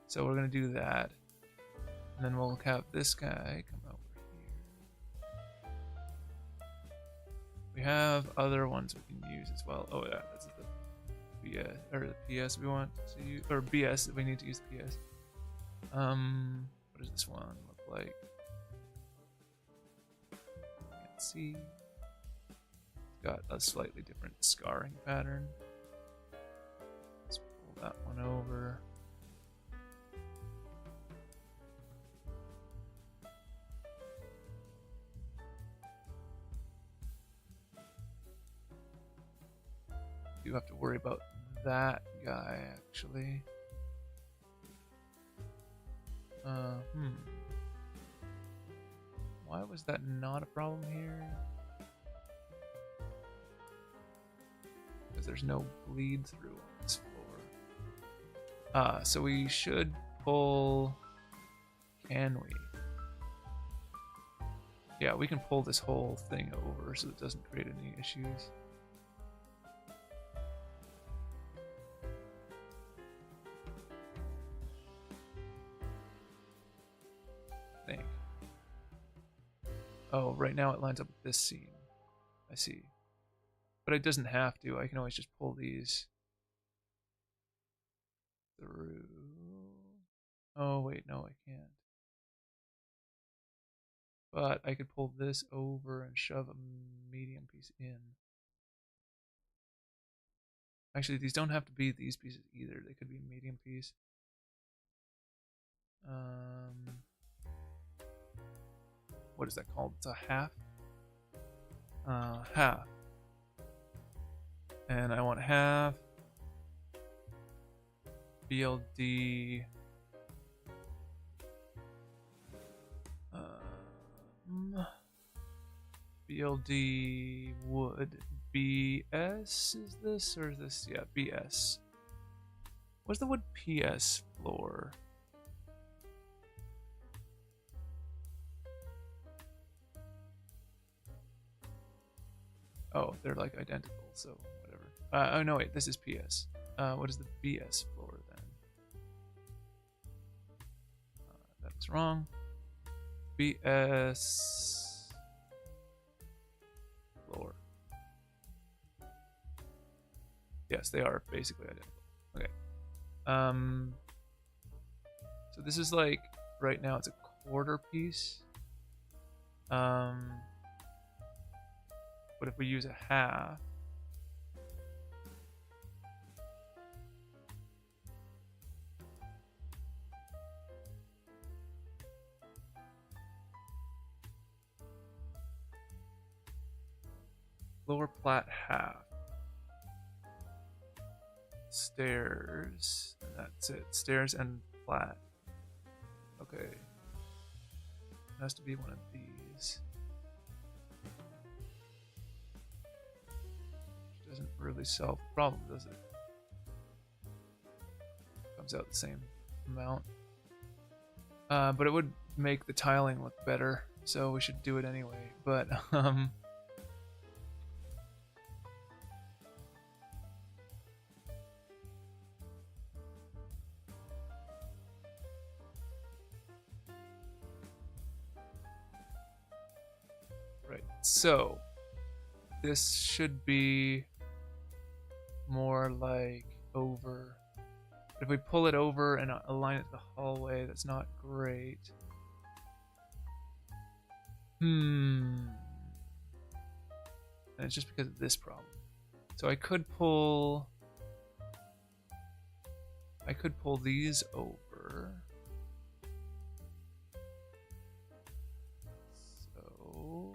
So we're gonna do that. And then we'll have this guy come over here. We have other ones we can use as well. Oh yeah, that's the BS or the PS we want to use, or BS we need to use the PS. What does this one look like? Can't see. It's got a slightly different scarring pattern. Let's pull that one over. Do have to worry about that guy actually. Why was that not a problem here? Because there's no bleed through on this floor. So we should pull. Can we? Yeah, we can pull this whole thing over so it doesn't create any issues. Oh, right now it lines up with this scene. I see. But it doesn't have to. I can always just pull these through. Oh, wait, no, I can't. But I could pull this over and shove a medium piece in. Actually, these don't have to be these pieces either. They could be a medium piece. What is that called? It's a half. Half. And I want half BLD BLD wood. BS is this, or is this? Yeah, BS. What's the wood PS floor? Oh, they're like identical, so whatever. Oh no, wait, this is PS. What is the BS floor then? That's wrong. BS floor. Yes, they are basically identical. Okay. So this is like right now it's a quarter piece. But if we use a half, lower plat half, stairs, and that's it. Stairs and plat. Okay. It has to be one of these. Which doesn't really solve the problem, does it? Comes out the same amount. But it would make the tiling look better, so we should do it anyway. But right, so this should be more like over. But if we pull it over and align it to the hallway, that's not great. And it's just because of this problem. So I could pull these over. So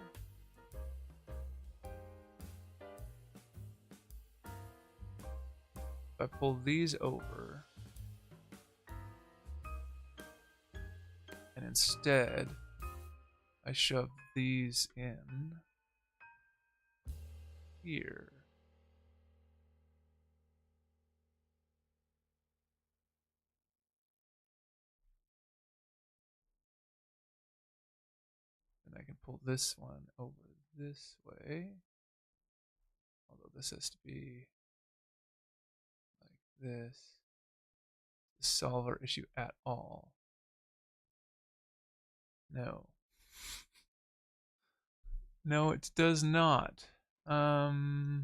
if I pull these over and instead I shove these in here. And I can pull this one over this way. Although this has to be like this to solve our issue at all. No. No, it does not. Hmm.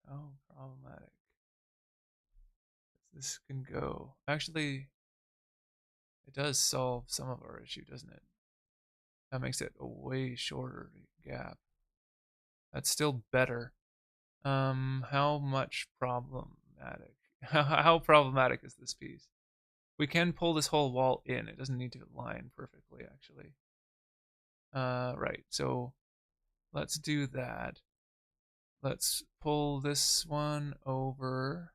Oh, problematic. This can go. Actually, it does solve some of our issue, doesn't it? That makes it a way shorter gap. That's still better. How much problematic? How problematic is this piece? We can pull this whole wall in. It doesn't need to line perfectly, actually. Right. So let's do that. Let's pull this one over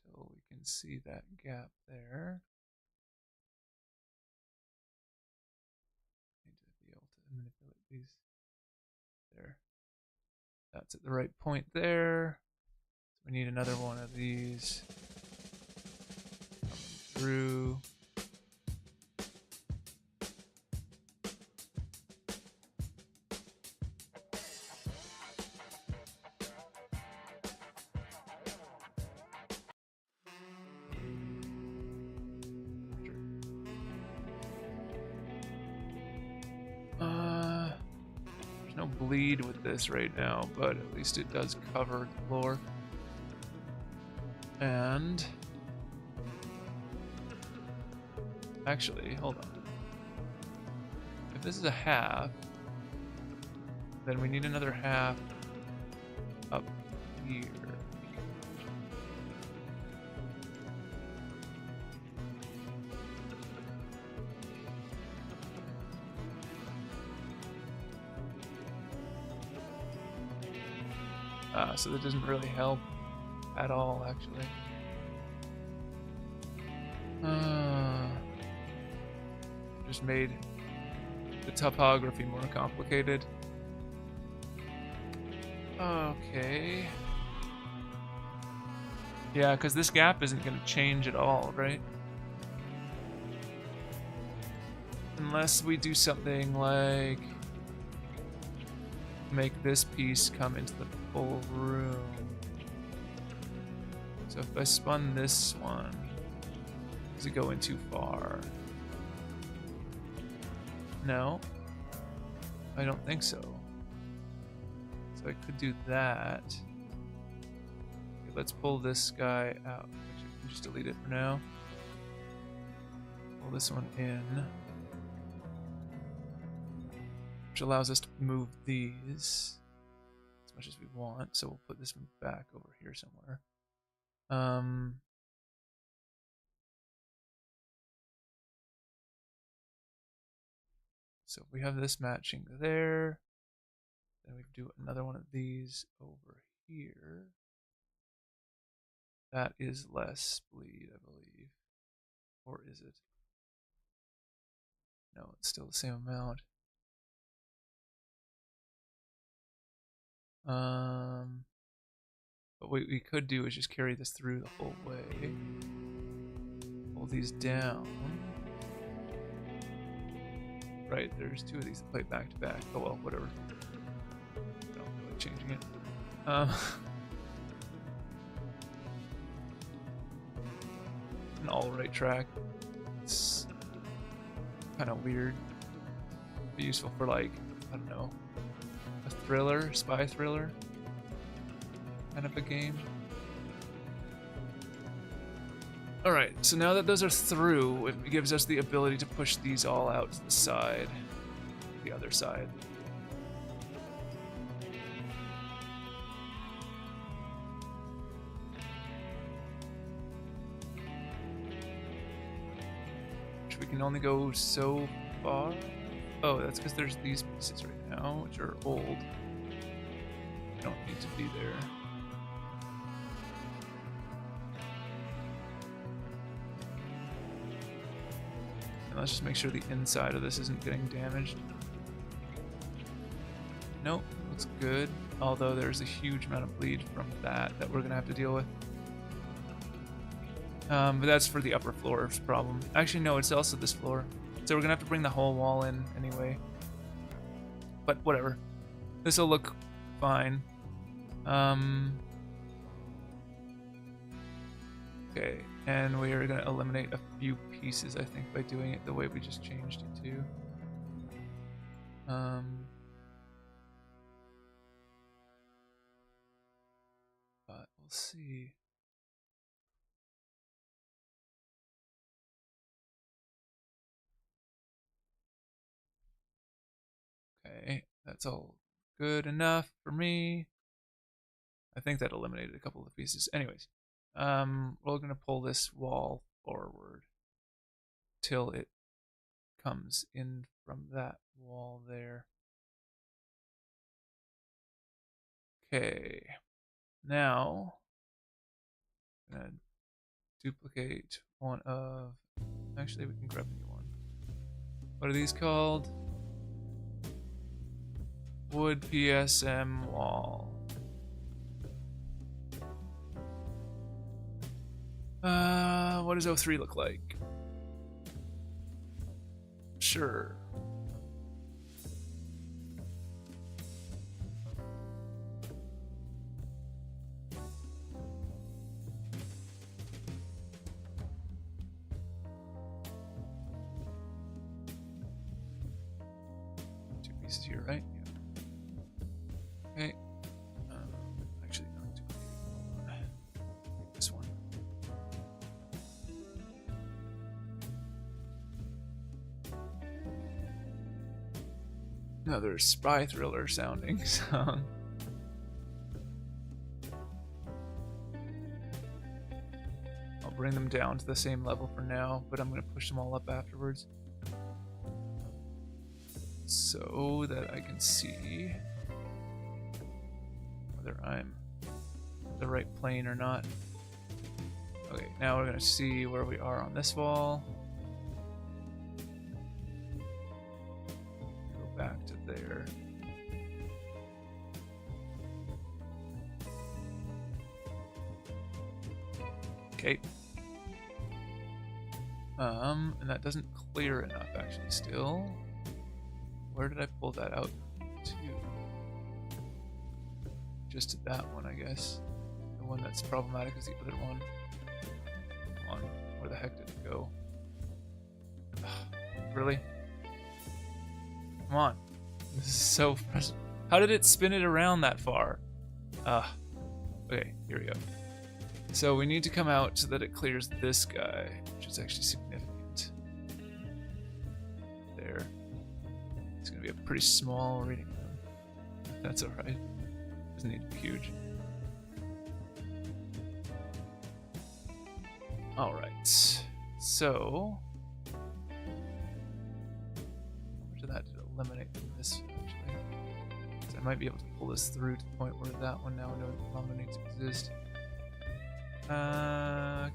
till we can see that gap there. Need to be able to manipulate these. There. That's at the right point there. So we need another one of these coming through. There's no bleed with this right now, but at least it does cover the floor. And actually, hold on. If this is a half, then we need another half up here. So that doesn't really help at all, actually. Just made the topography more complicated. Okay. Yeah, because this gap isn't going to change at all, right? Unless we do something like make this piece come into the full room. So if I spun this one, does it go in too far? No, I don't think so. So I could do that. Okay, let's pull this guy out. Actually, we can just delete it for now. Pull this one in, which allows us to move these as much as we want. So we'll put this one back over here somewhere. So if we have this matching there, then we do another one of these over here. That is less bleed, I believe. Or is it? No, it's still the same amount. But what we could do is just carry this through the whole way. Pull these down. Right, there's two of these that play back to back. Oh well, whatever. I don't feel like changing it. An all-right track. It's kind of weird. Be useful for, like, I don't know, a thriller, spy thriller kind of a game. Alright, so now that those are through, it gives us the ability to push these all out to the side, the other side. Which we can only go so far. Oh, that's because there's these pieces right now, which are old. Don't need to be there. And let's just make sure the inside of this isn't getting damaged. Nope, looks good. Although there's a huge amount of bleed from that we're gonna have to deal with. But that's for the upper floor's problem. Actually, no, it's also this floor. So we're gonna have to bring the whole wall in anyway. But whatever. This will look fine. Okay, and we are going to eliminate a few pieces, I think, by doing it the way we just changed it to. But we'll see. Okay, that's all good enough for me. I think that eliminated a couple of pieces. Anyways, we're going to pull this wall forward till it comes in from that wall there. Okay, now I'm going to duplicate one of, actually we can grab a new one. What are these called? Wood PSM wall. What does O3 look like? Sure. Two pieces here, right? Yeah. Okay. Actually, not duplicate. Hold on. Take this one. Another spy thriller sounding song. I'll bring them down to the same level for now, but I'm going to push them all up afterwards so that I can see whether I'm the right plane or not. Okay, now we're going to see where we are on this wall. Back to there. Okay. And that doesn't clear enough actually still. Where did I pull that out to? Just to that one, I guess. The one that's problematic is the other one. Come on, where the heck did it go? Really? Come on. This is so frustrating. How did it spin it around that far? Okay, here we go. So we need to come out so that it clears this guy, which is actually significant. There. It's going to be a pretty small reading room. That's alright. Doesn't need to be huge. Alright. So... that to eliminate from this actually. So I might be able to pull this through to the point where that one now no longer needs to exist.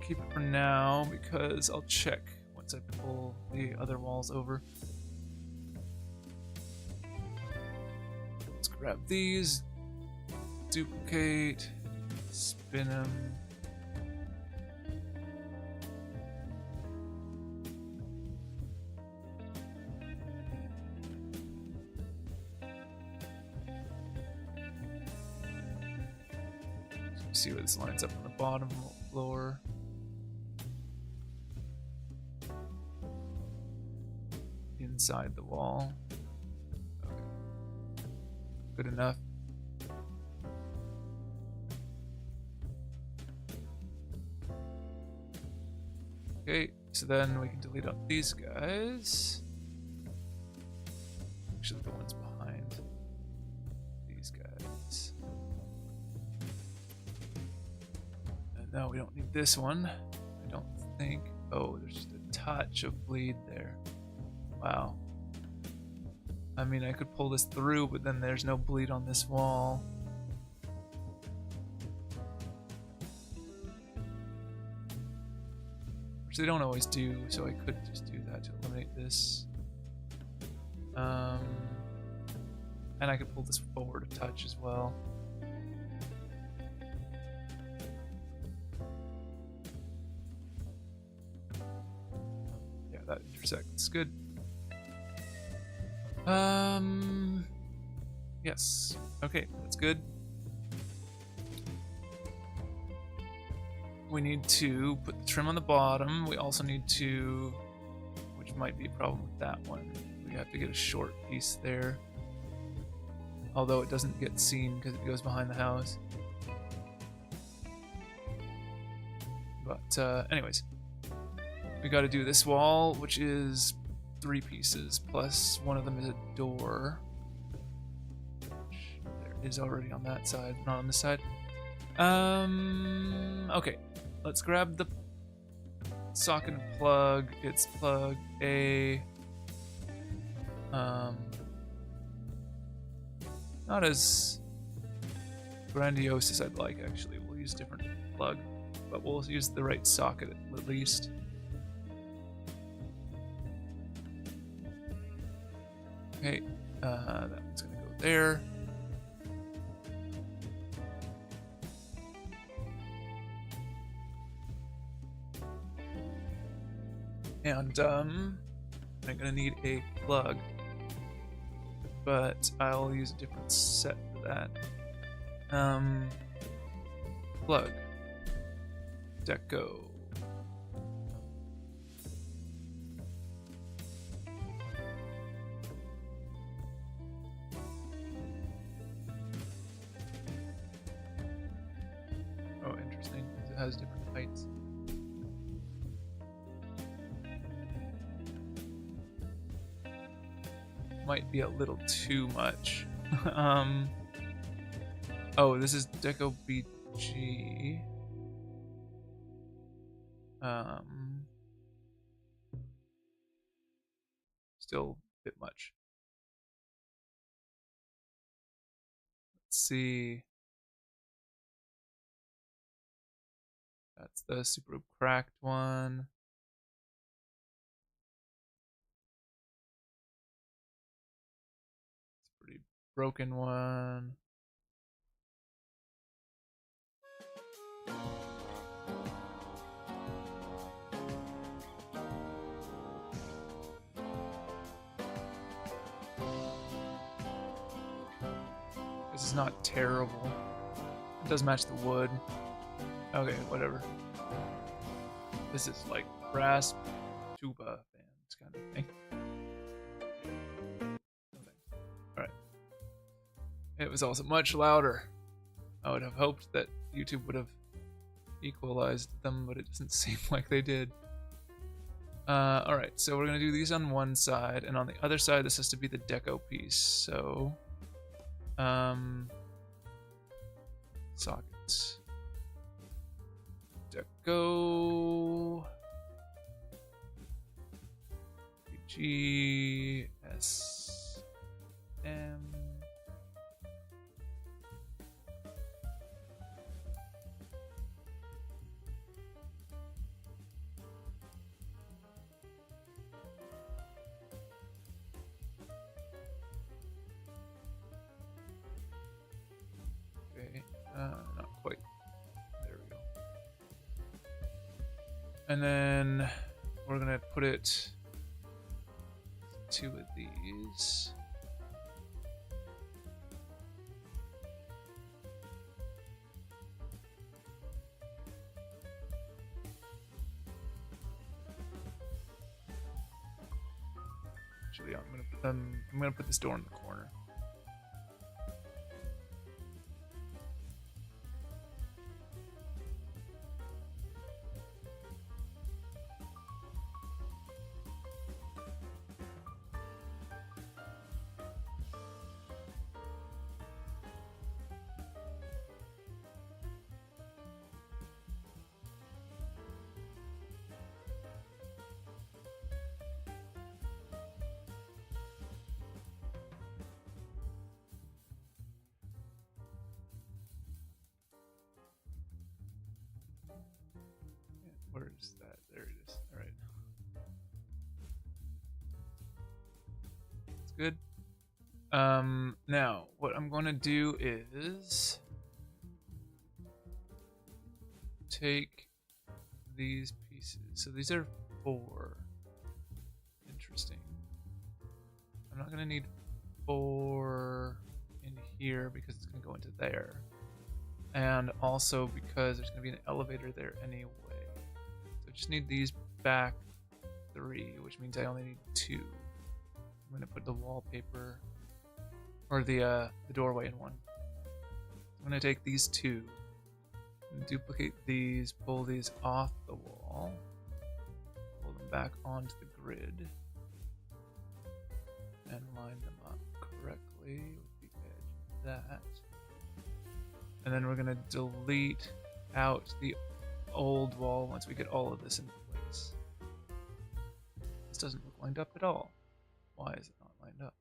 Keep it for now because I'll check once I pull the other walls over. Let's grab these, duplicate, spin them. See where this lines up on the bottom floor. Inside the wall. Okay. Good enough. Okay, so then we can delete out these guys. Actually, the ones behind these guys. No, we don't need this one. I don't think. Oh, there's just a touch of bleed there. Wow. I mean, I could pull this through, but then there's no bleed on this wall. Which they don't always do, so I could just do that to eliminate this. And I could pull this forward a touch as well. That intersects. Good. Yes. Okay, that's good. we need to put the trim on the bottom. We also need to, which might be a problem with that one, we have to get a short piece there. Although it doesn't get seen because it goes behind the house. But anyways, we got to do this wall, which is 3 pieces, plus one of them is a door. There it is already on that side, not on this side. Okay, let's grab the socket and plug. It's plug A. Not as grandiose as I'd like, actually. We'll use a different plug, but we'll use the right socket at least. Okay, that one's gonna go there. And I'm gonna need a plug, but I'll use a different set for that. Plug. Deco. Oh, interesting. It has different heights. Might be a little too much. Oh, this is Deco BG. Still a bit much. Let's see. That's the super cracked one. It's a pretty broken one. This is not terrible. It does match the wood. Okay, whatever. This is like brass tuba bands kind of thing. Alright. It was also much louder. I would have hoped that YouTube would have equalized them, but it doesn't seem like they did. Alright, so we're gonna do these on one side, and on the other side this has to be the deco piece, so sockets. Deco G S M. Okay, not quite. There we go. And then we're gonna put it 2 of these. Actually, I'm gonna put this door in the corner. Where is that? There it is. All right. That's good. Now what I'm going to do is take these pieces. So these are 4. Interesting. I'm not going to need 4 in here because it's going to go into there. and also because there's going to be an elevator there anyway. So I just need these back 3, which means I only need 2. I'm going to put the wallpaper or the doorway in one. I'm going to take these 2 and duplicate these, pull these off the wall, pull them back onto the grid, and line them up correctly with the edge of that. And then we're going to delete out the old wall once we get all of this into place. This doesn't look lined up at all. Why is it not lined up?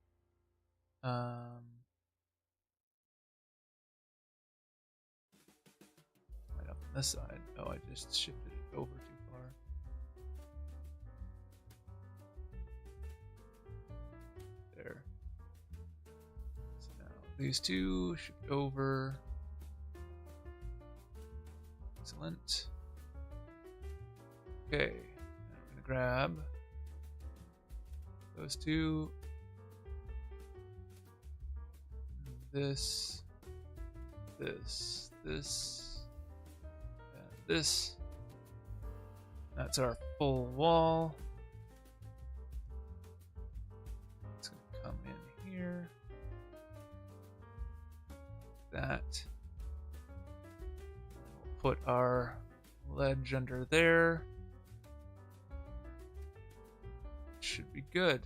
Right up on this side. Oh, I just shifted it over too far. There. So now these 2 shift over. Excellent. Okay, now we're gonna grab those 2. This, this, this, and this. That's our full wall. It's gonna come in here. That. We'll put our ledge under there. Should be good.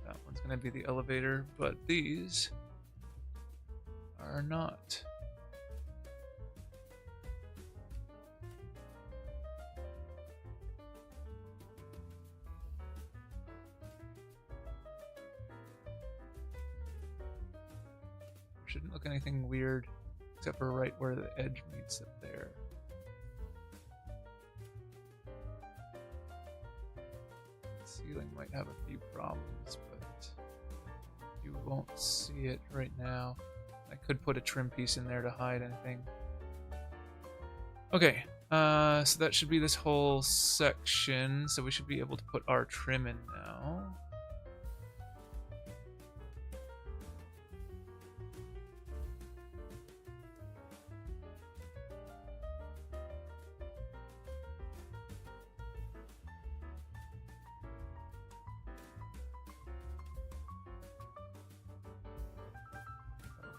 That one's going to be the elevator, but these are not. Shouldn't look anything weird except for right where the edge meets up there. The ceiling might have a few problems, but you won't see it right now. I could put a trim piece in there to hide anything. Okay, so that should be this whole section, so we should be able to put our trim in now.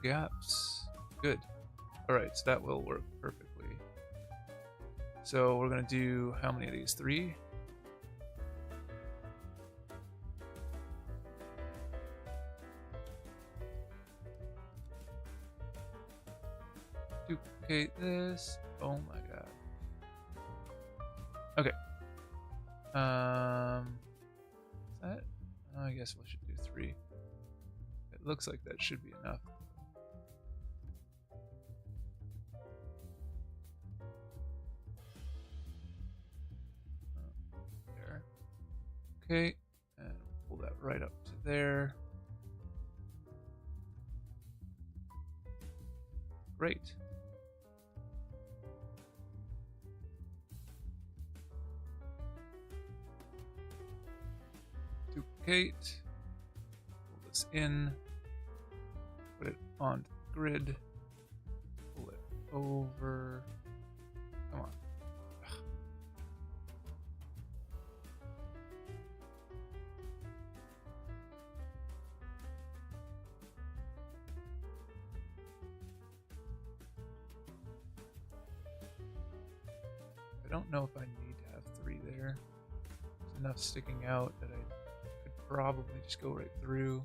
Gaps. Good. Alright, so that will work perfectly. So we're going to do how many of these? 3? Duplicate this. Oh my god. Okay. Is that? I guess we should do 3. It looks like that should be enough. Okay, and we'll pull that right up to there. Great. Duplicate. Pull this in. Put it on the grid. Pull it over. Come on. I don't know if I need to have 3 there. There's enough sticking out that I could probably just go right through.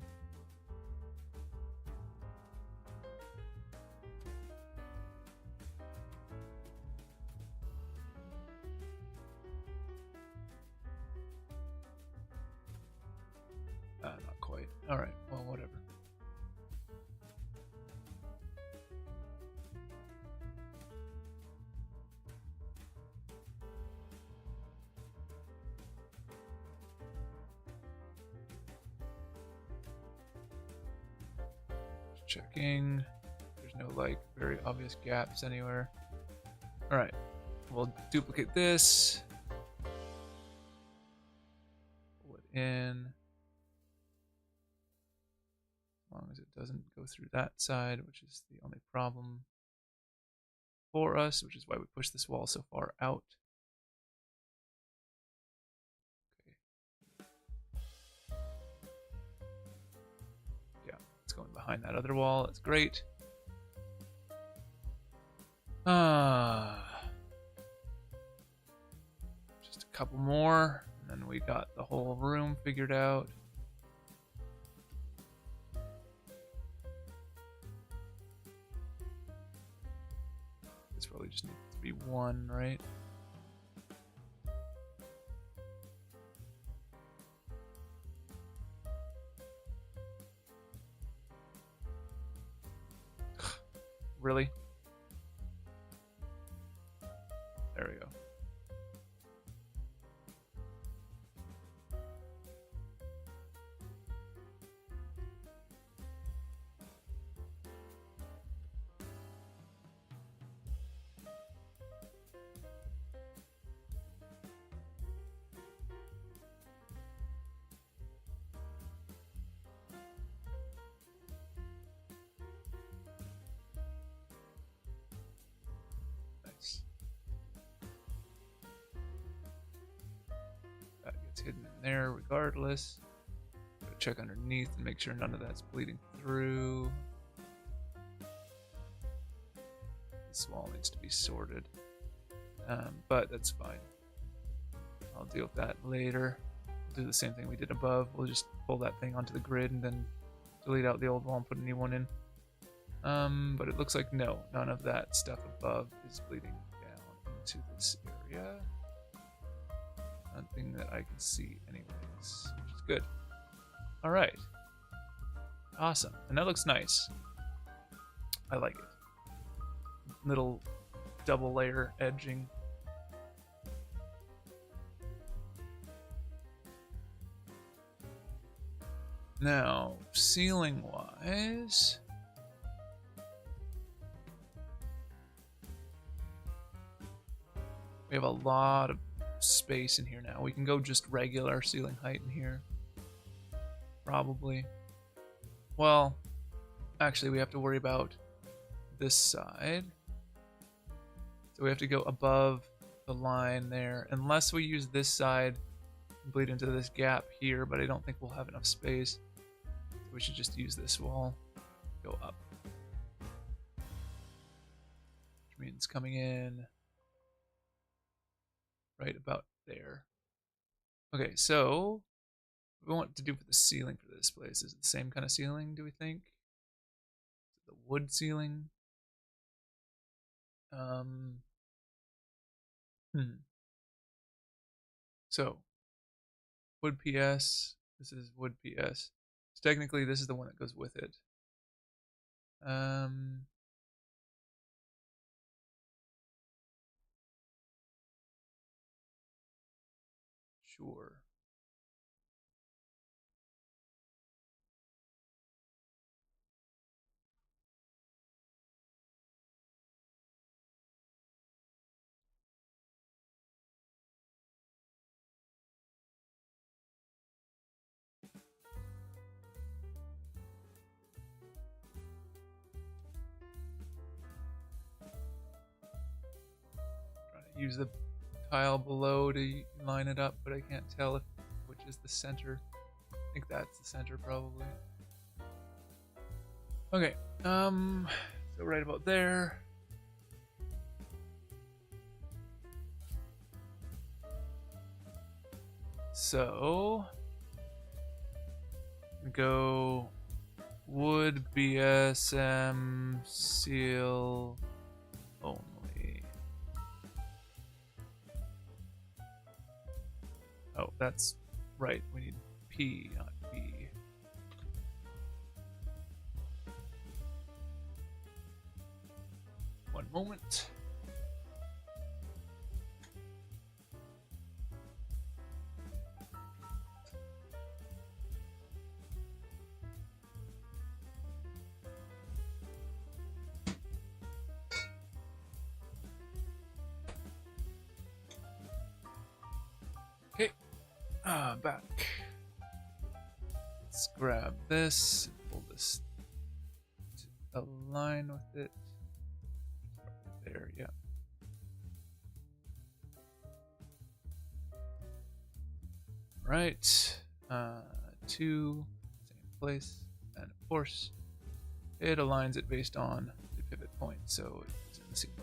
Not quite. Alright, well, whatever. Checking. There's no like very obvious gaps anywhere. Alright, we'll duplicate this. in. As long as it doesn't go through that side, which is the only problem for us, which is why we push this wall so far out. Okay. Yeah, it's going behind that other wall. That's great. Just a couple more, and then we got the whole room figured out. This probably just needs to be one, right? Really? There we go. Nice. That gets hidden in there regardless. Gotta check underneath and make sure none of that's bleeding through. This wall needs to be sorted, but that's fine. I'll deal with that later. We'll do the same thing we did above. We'll just pull that thing onto the grid and then delete out the old wall and put a new one in. But it looks like no, none of that stuff above is bleeding down into this area. Nothing that I can see anyways, which is good. All right. Awesome. And that looks nice. I like it. Little double layer edging. Now, ceiling wise, we have a lot of space in here now. We can go just regular ceiling height in here. Probably. Well, actually we have to worry about this side. So we have to go above the line there, unless we use this side and bleed into this gap here, but I don't think we'll have enough space. So we should just use this wall, go up. Which means coming in right about there. Okay, so what we want to do for the ceiling for this place, is it the same kind of ceiling, do we think? Is it the wood ceiling? So wood PS, this is wood PS. So technically this is the one that goes with it. Sure. Use the tile below to line it up, but I can't tell which is the center. I think that's the center probably. Okay, so right about there. So go wood BSM seal only. Oh, that's right. We need P, not B. One moment. Okay, back. Let's grab this, pull this to align with it. There, yeah. Right. 2, same place, and of course, it aligns it based on the pivot point, so it's in the ceiling.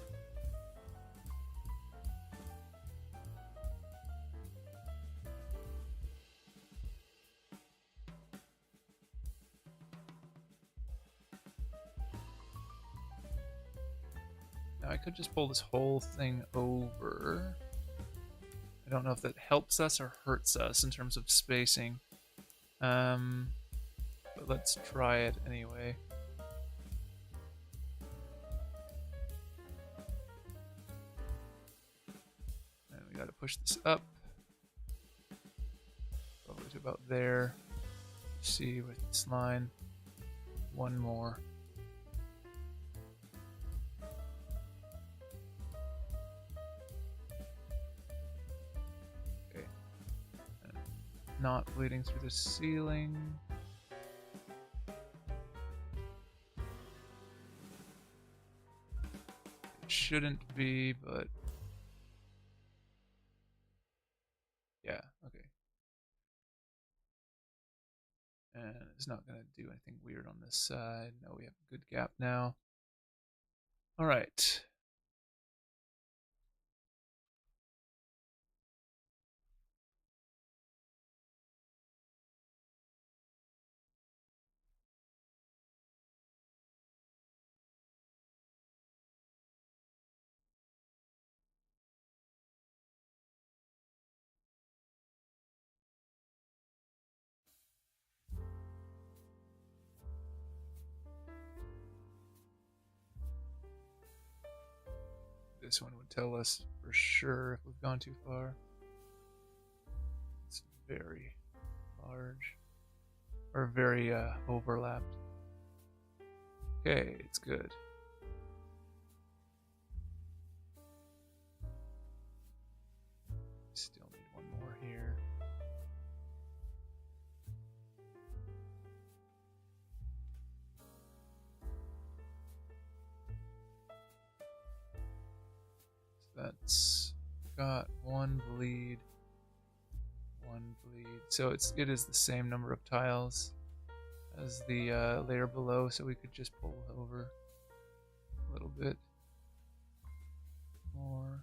Now I could just pull this whole thing over. I don't know if that helps us or hurts us in terms of spacing. But let's try it anyway. And we gotta push this up. Over to about there. See with this line. One more. Okay. And not bleeding through the ceiling. It shouldn't be, but yeah, okay. And it's not going to do anything weird on this side. No, we have a good gap now. All right. This one would tell us for sure if we've gone too far. It's very large, or very overlapped. Okay, it's good. Still need one more here. That's got one bleed. So it is the same number of tiles as the layer below, so we could just pull over a little bit more.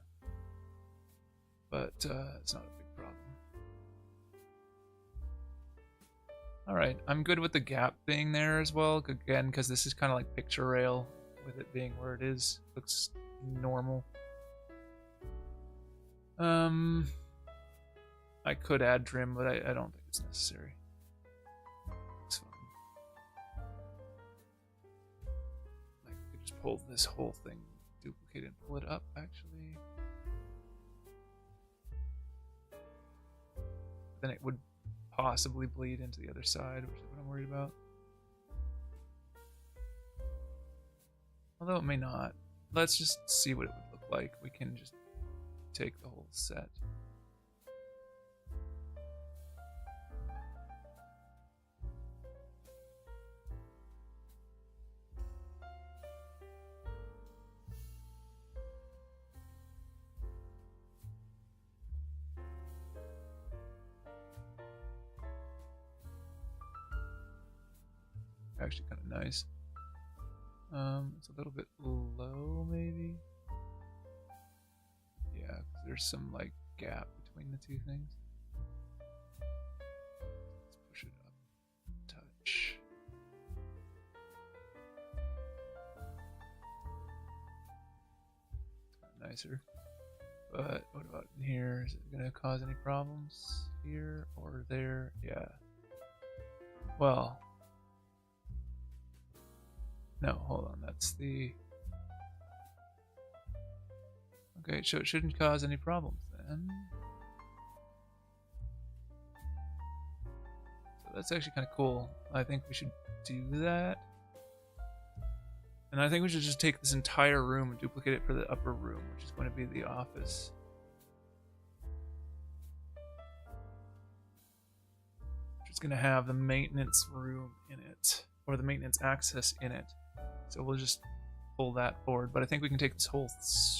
But it's not a big problem. Alright, I'm good with the gap being there as well, again, because this is kind of like picture rail with it being where it is. Looks normal. I could add trim, but I don't think it's necessary. It's fine. I could just pull this whole thing, duplicate it, and pull it up, actually. Then it would possibly bleed into the other side, which is what I'm worried about. Although it may not. Let's just see what it would look like. We can just take the whole set. Actually kind of nice. It's a little bit low, maybe. Yeah, 'cause there's some like gap between the two things. Let's push it up a touch. It's kind of nicer. But what about in here? Is it gonna cause any problems here or there? Yeah. Well. No, hold on, that's the... Okay, so it shouldn't cause any problems then. So that's actually kind of cool. I think we should do that. And I think we should just take this entire room and duplicate it for the upper room, which is going to be the office. Which is going to have the maintenance room in it, or the maintenance access in it. So we'll just pull that forward. But I think we can take this whole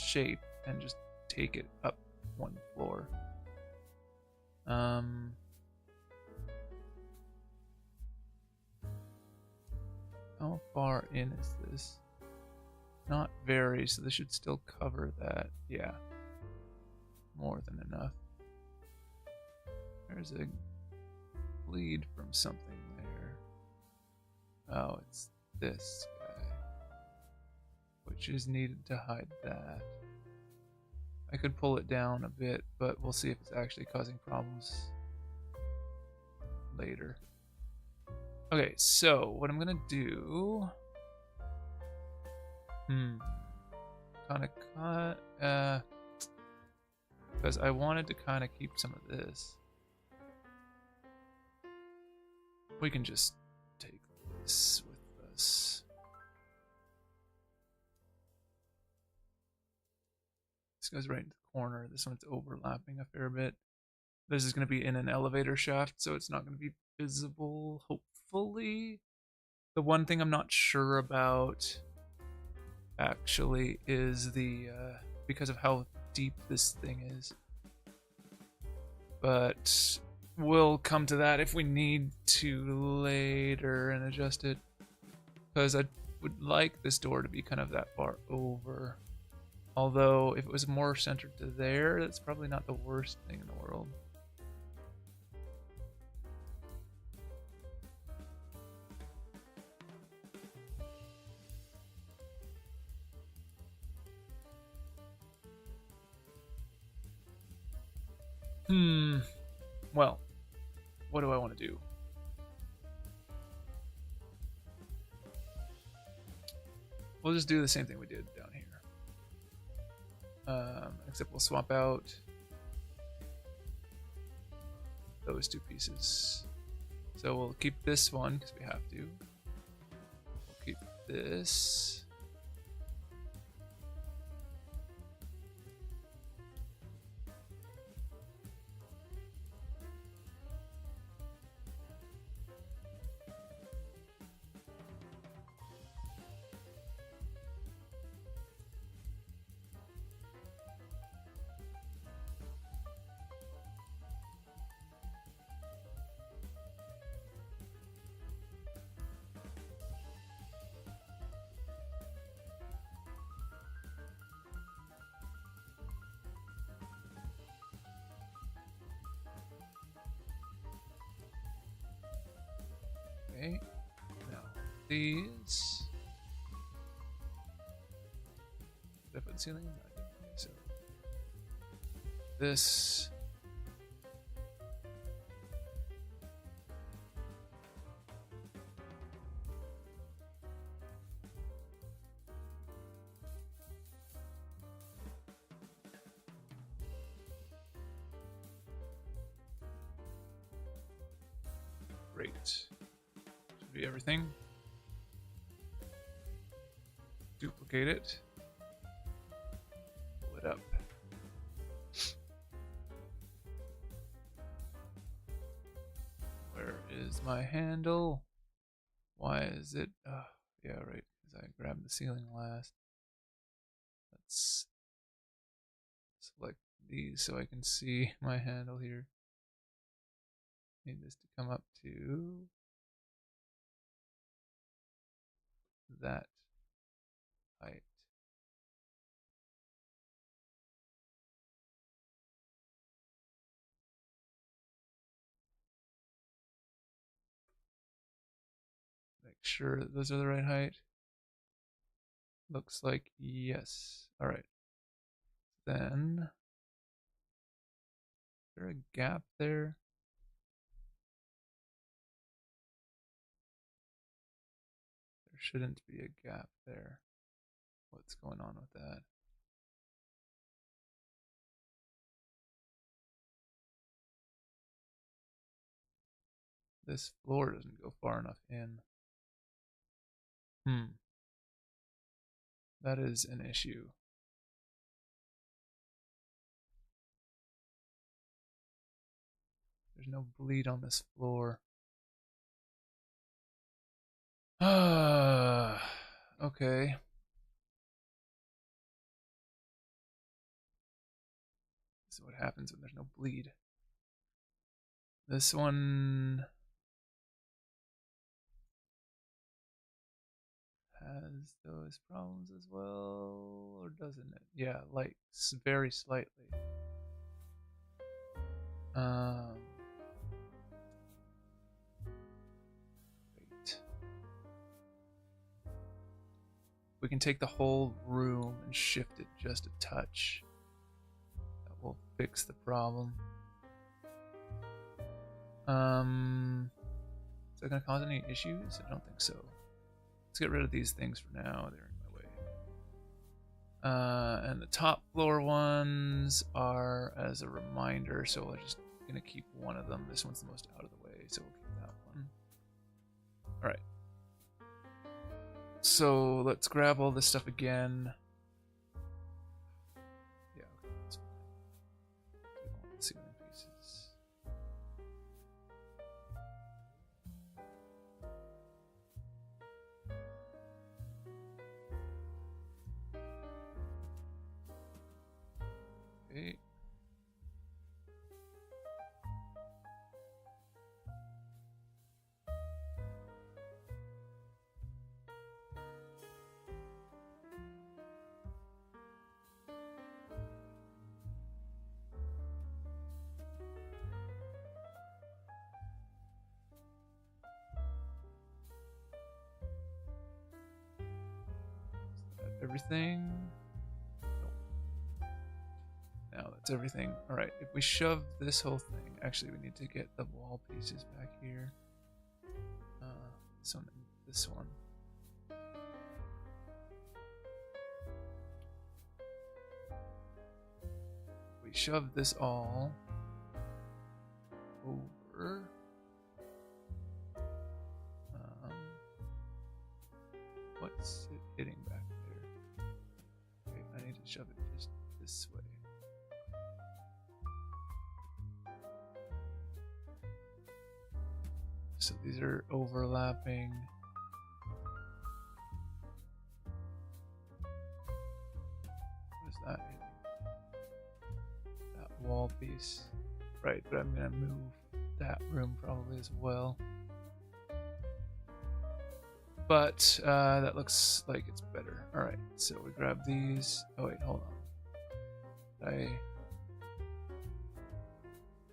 shape and just take it up one floor. How far in is this? Not very, so this should still cover that. Yeah. More than enough. There's a bleed from something there. Oh, it's this guy. Which is needed to hide that. I could pull it down a bit, but we'll see if it's actually causing problems later. Okay, so what I'm gonna do... kind of cut... because I wanted to kind of keep some of this. We can just take this with us. This goes right into the corner. This one's overlapping a fair bit. This is going to be in an elevator shaft, so it's not going to be visible, hopefully. The one thing I'm not sure about, actually, is the, because of how deep this thing is. But we'll come to that if we need to later and adjust it. Because I would like this door to be kind of that far over. Although, if it was more centered to there, that's probably not the worst thing in the world. Well, what do I want to do? We'll just do the same thing we did down here. Except we'll swap out those two pieces. So we'll keep this one because we have to. We'll keep this. Okay, now these. Did I put the ceiling? I didn't think so. This. Great. Be everything. Duplicate it. Pull it up. Where is my handle? Why is it? Yeah, right. Because I grabbed the ceiling last. Let's select these so I can see my handle here. Need this to come up to that height. Make sure that those are the right height. Looks like yes. All right. Then, is there a gap there? There shouldn't be a gap there. What's going on with that? This floor doesn't go far enough in. That is an issue. There's no bleed on this floor. Okay. This is what happens when there's no bleed. This one has those problems as well, or doesn't it? Yeah, like very slightly. Wait. We can take the whole room and shift it just a touch. That will fix the problem. Is that gonna cause any issues? I don't think so. Let's get rid of these things for now. They're in my way. And the top floor ones are as a reminder, so we're just gonna keep one of them. This one's the most out of the way, so we'll keep that one. Alright. So let's grab all this stuff again. Yeah, okay, that's fine. We don't want the ceiling pieces. Okay. Everything. Nope. Now that's everything. Alright, if we shove this whole thing, actually we need to get the wall pieces back here. This one and this one. We shove this all over. What's it hitting back there? Okay, I need to shove it just this way. So these are overlapping. What is that hitting? That wall piece. Right, but I'm gonna move that room probably as well. But that looks like it's better. Alright, so we grab these. Oh wait, hold on.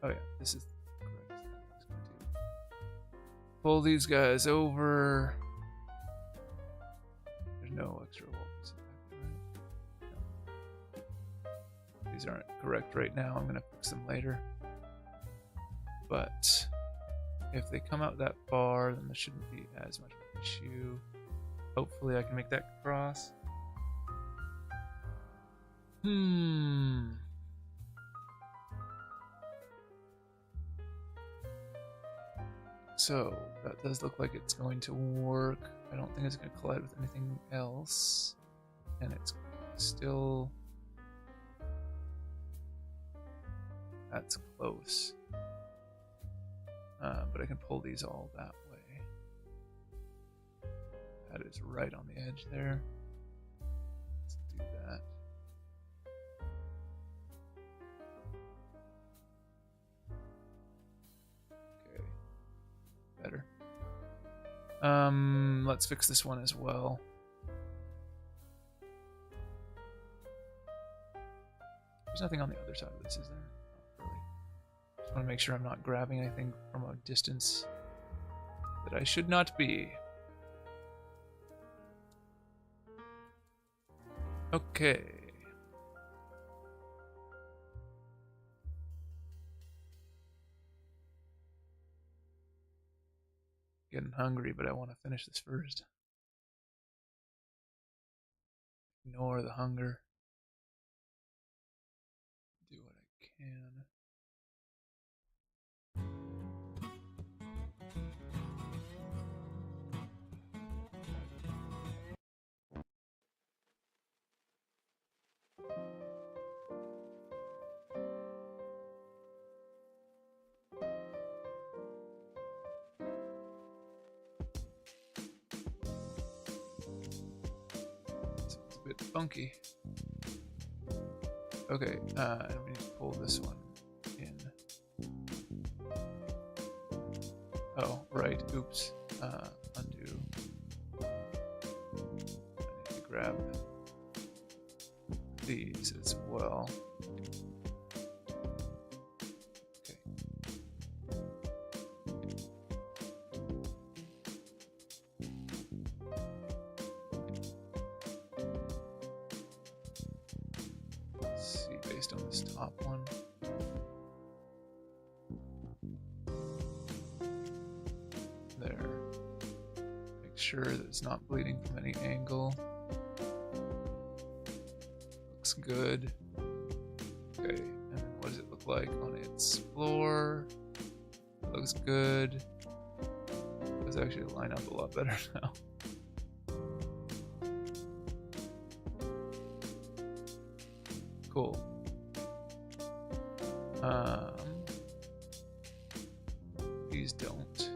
Oh yeah, this is correct. I'm just going to pull these guys over. There's no extra wall pieces back there, right? No. These aren't correct right now. I'm gonna fix them later. But if they come out that far, then there shouldn't be as much of an issue. Hopefully I can make that cross. So that does look like it's going to work. I don't think it's going to collide with anything else. And it's still... That's close. But I can pull these all that way. That is right on the edge there. Let's do that. Okay. Better. Let's fix this one as well. There's nothing on the other side of this, is there? Not really. Just want to make sure I'm not grabbing anything from a distance that I should not be. Okay. Getting hungry, but I want to finish this first. Ignore the hunger. Do what I can. a bit funky. Okay, and we need to pull this one in. Oh, right, oops. Undo. I need to grab these as well. Okay. Let's see, based on this top one. There. Make sure that it's not bleeding from any angle. Looks good. Okay, and then what does it look like on its floor? It looks good. Let's actually line up a lot better now. Cool. These don't.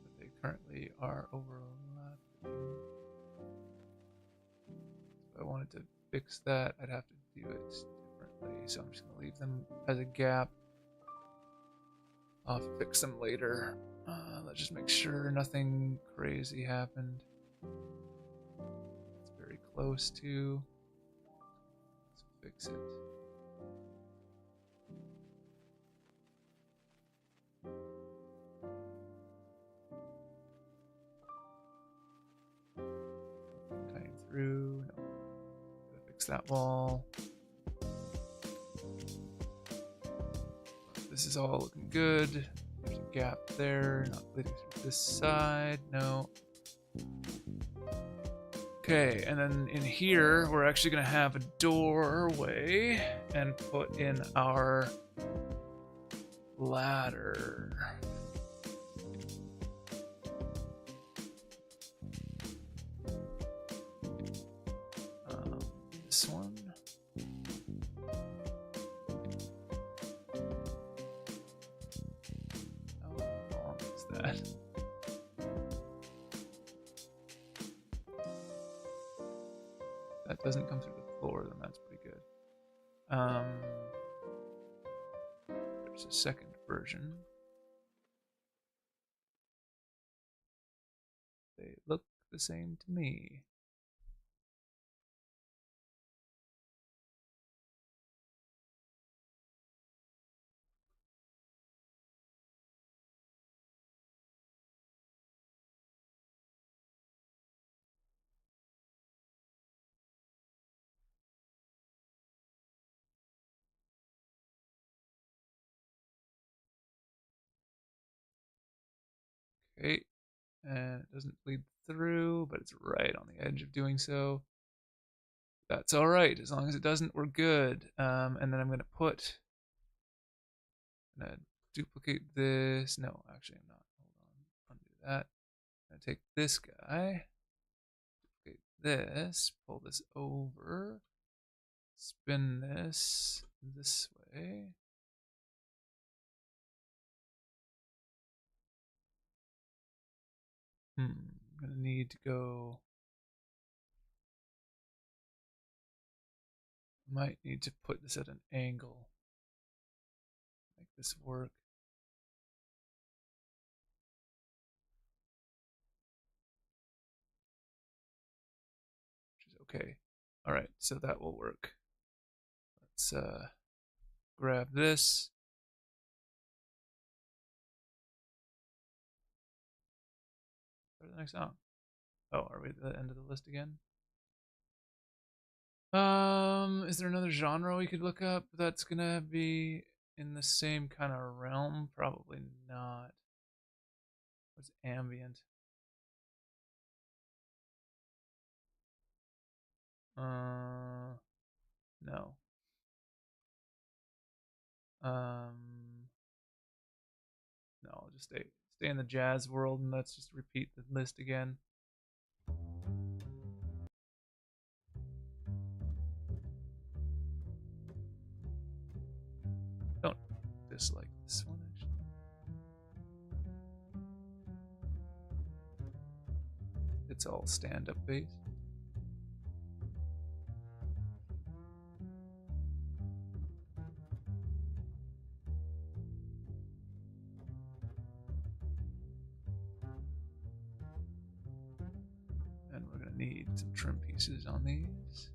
But they currently are overlapping. If I wanted to fix that, I'd have to do it differently. So I'm just going to leave them as a gap. I'll fix them later. Let's just make sure nothing crazy happened. It's very close to. Let's fix it. Cutting through. No. Gotta fix that wall. This is all looking good. There's a gap there, not bleeding through this side. No. Okay, and then in here, we're actually gonna have a doorway and put in our ladder. This one. How long is that? That doesn't come through the floor, then that's pretty good. There's a second version. They look the same to me. Okay, and it doesn't bleed through, but it's right on the edge of doing so. That's all right, as long as it doesn't, we're good. And then I'm gonna duplicate this. No, actually I'm not. Hold on, undo that. I'm gonna take this guy, duplicate this, pull this over, spin this way. I'm gonna need to go. Might need to put this at an angle. Make this work. Which is okay. All right, so that will work. Let's grab this. For the next song. Oh, are we at the end of the list again? Is there another genre we could look up that's gonna be in the same kind of realm? Probably not. What's ambient? No. No, I'll just stay in the jazz world, and let's just repeat the list again. this one actually. It's all stand-up base. And we're gonna need some trim pieces on these.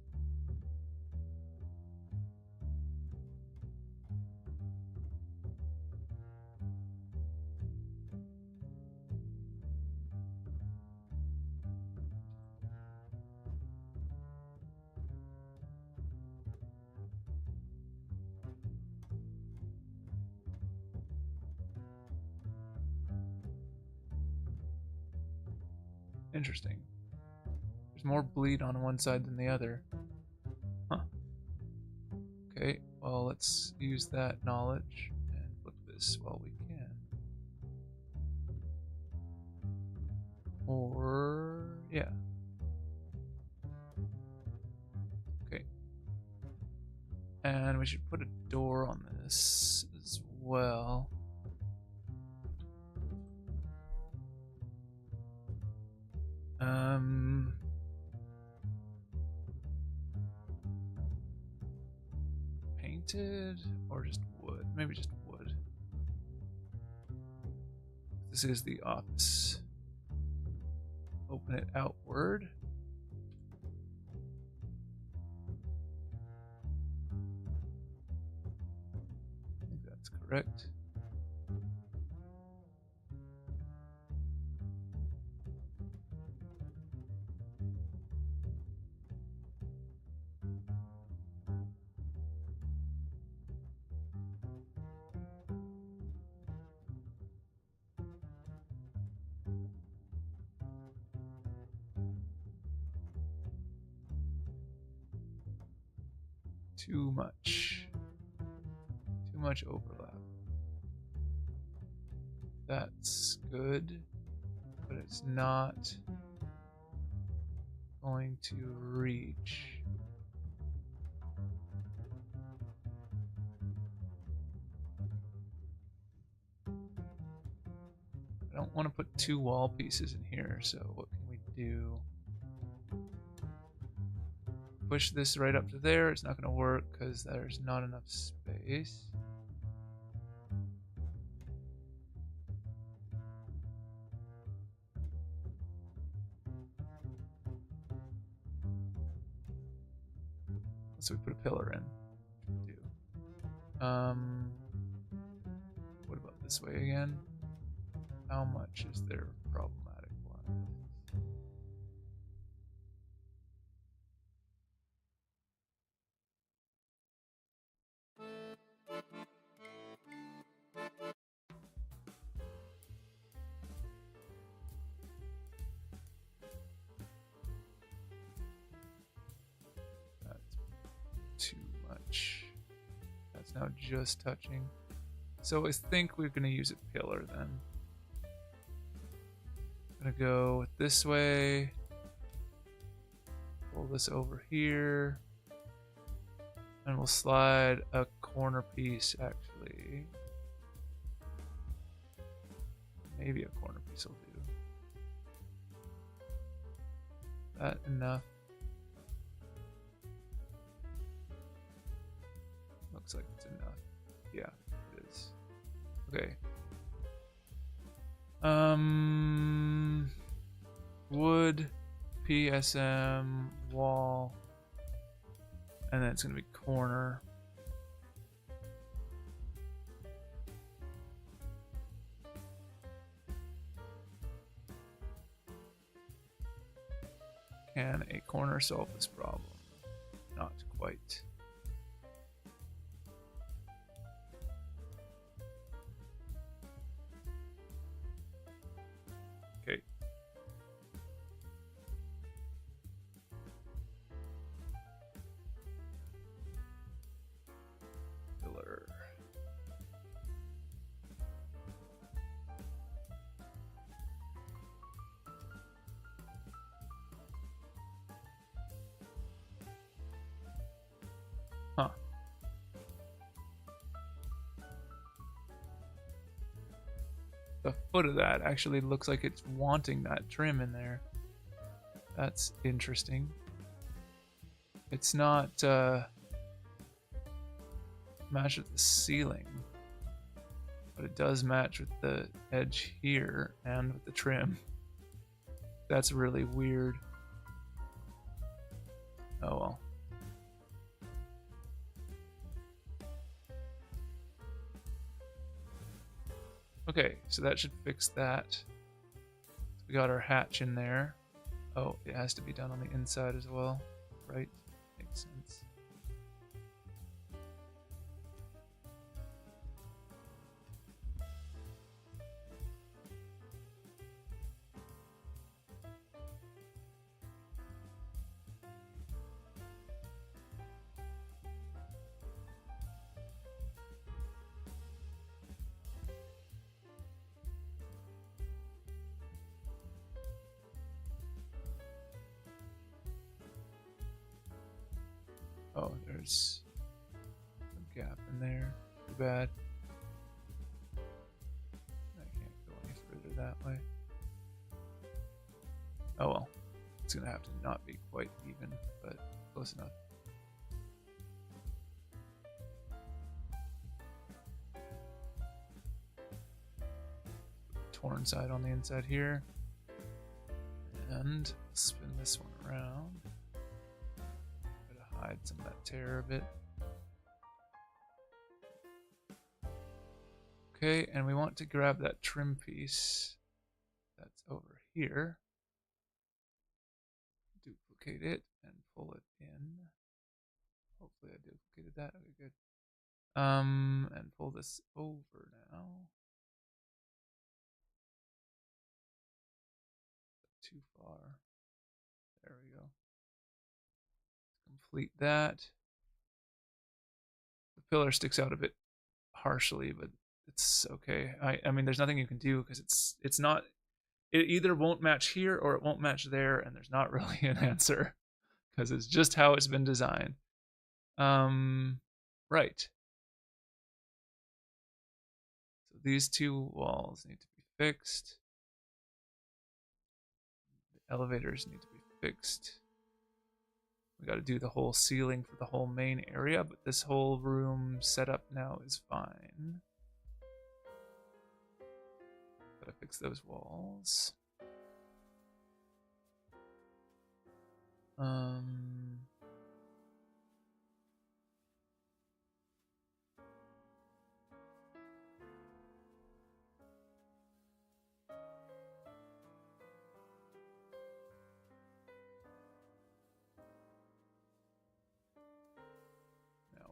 Interesting. There's more bleed on one side than the other. Huh. Okay, well, let's use that knowledge and flip this while we can. Or, yeah. Okay. And we should put a door on this as well. Painted or just wood? Maybe just wood. This is the office. Open it outward. I think that's correct. Too much overlap. That's good, but it's not going to reach. I don't want to put two wall pieces in here, so what can we do? Push this right up to there. It's not going to work because there's not enough space. So we put a pillar in. What about this way again? How much is there problematic wise? Too much. That's now just touching. So I think we're gonna use a pillar then. I'm gonna go this way. Pull this over here. And we'll slide a corner piece actually. Maybe a corner piece will do. That enough? Looks like it's enough. Yeah, it is. Okay. Wood, PSM, wall, and then it's gonna be corner. Can a corner solve this problem? Not quite. Okay. Pillar. the foot of that actually looks like it's wanting that trim in there. That's interesting. It's not match with the ceiling, but it does match with the edge here and with the trim. That's really weird. Oh well. Okay, so that should fix that. We got our hatch in there. Oh, it has to be done on the inside as well, right? Makes sense. Oh, there's a gap in there. Too bad. I can't go any further that way. Oh well. It's gonna have to not be quite even, but close enough. Torn side on the inside here. And spin this one around. Hide some of that tear a bit. Okay, and we want to grab that trim piece that's over here. Duplicate it and pull it in. Hopefully I duplicated that. Okay, good. And pull this over now. Too far. There we go. Complete that. The pillar sticks out a bit harshly, but it's okay. I mean, there's nothing you can do because it's not. It either won't match here or it won't match there, and there's not really an answer because it's just how it's been designed. Right. So these two walls need to be fixed. The elevators need to be fixed. We got to do the whole ceiling for the whole main area, but this whole room setup now is fine. Gotta fix those walls.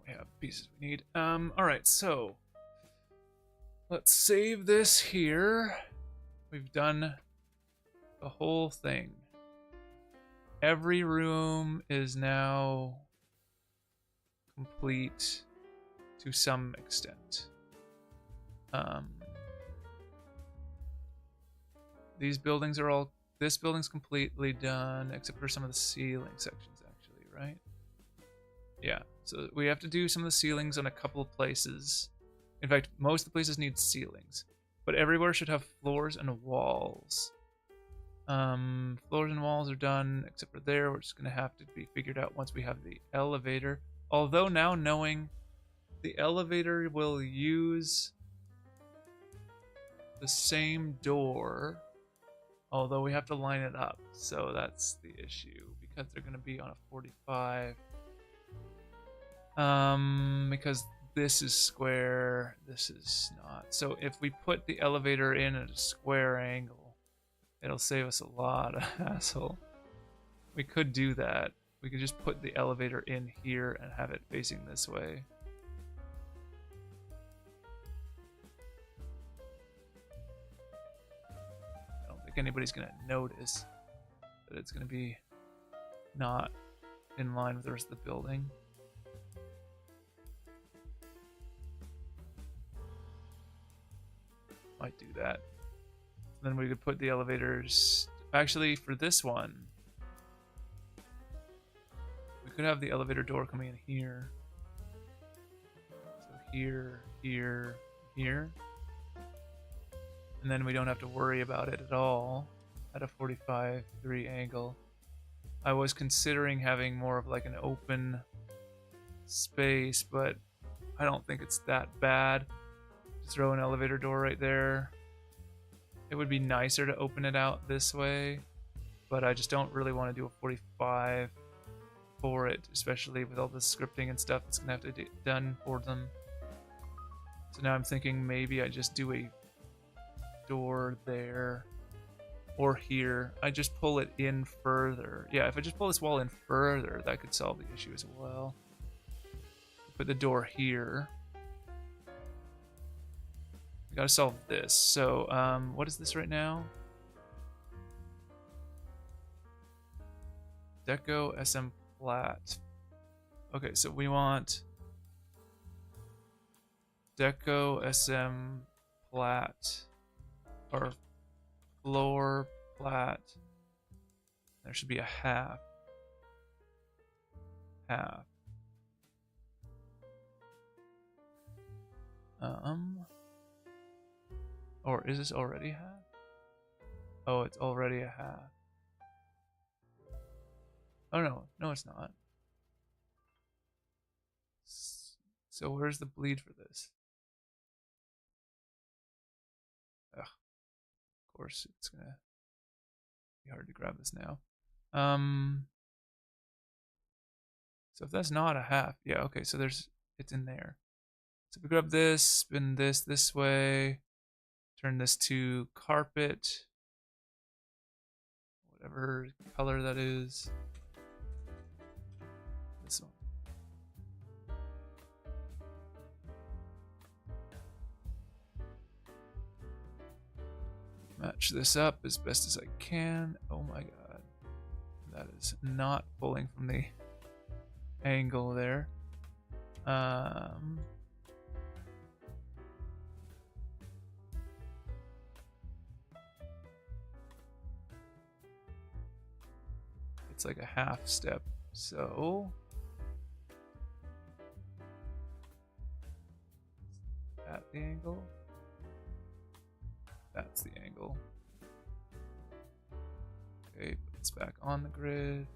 We have pieces we need. Alright, so let's save this here. We've done the whole thing. Every room is now complete to some extent. These buildings are all, this building's completely done, except for some of the ceiling sections actually, right? Yeah, so we have to do some of the ceilings on a couple of places. In fact, most of the places need ceilings, but everywhere should have floors and walls. Floors and walls are done, except for there, which is going to have to be figured out once we have the elevator. Although now knowing the elevator will use the same door, although we have to line it up, so that's the issue, because they're going to be on a 45. Because this is square, this is not. So if we put the elevator in at a square angle, it'll save us a lot of hassle. We could do that. We could just put the elevator in here and have it facing this way. I don't think anybody's gonna notice that it's gonna be not in line with the rest of the building. Might do that. Then we could put the elevators. Actually, for this one, we could have the elevator door coming in here. So here, here, here. and then we don't have to worry about it at all at a 45-degree angle. I was considering having more of like an open space, but I don't think it's that bad to throw an elevator door right there. It would be nicer to open it out this way, but I just don't really want to do a 45 for it, especially with all the scripting and stuff that's gonna have to be done for them. So now I'm thinking maybe I just do a door there or here. I just pull it in further. Yeah, if I just pull this wall in further, that could solve the issue as well. Put the door here. We gotta solve this. So, what is this right now? Deco SM flat. Okay, so we want Deco SM flat or floor flat. There should be a half. Half. Or is this already half? Oh, it's already a half. Oh no, it's not. So where's the bleed for this? Ugh. Of course, it's gonna be hard to grab this now. So if that's not a half, yeah, okay, so it's in there. So if we grab this, spin this way, turn this to carpet, whatever color that is. This one. Match this up as best as I can. Oh my god. That is not pulling from the angle there. It's like a half step, so at the angle. That's the angle. Okay, put this back on the grid.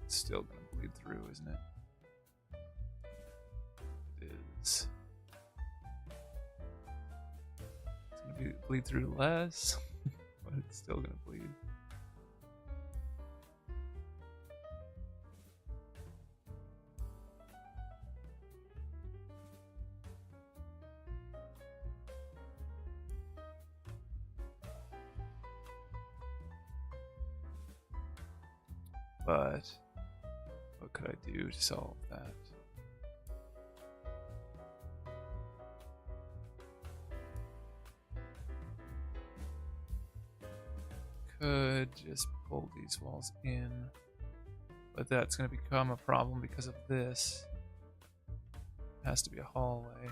It's still gonna bleed through, isn't it? It is. It's gonna bleed through less, but it's still gonna bleed. But what could I do to solve that? Could just pull these walls in, but that's going to become a problem because of this. It has to be a hallway.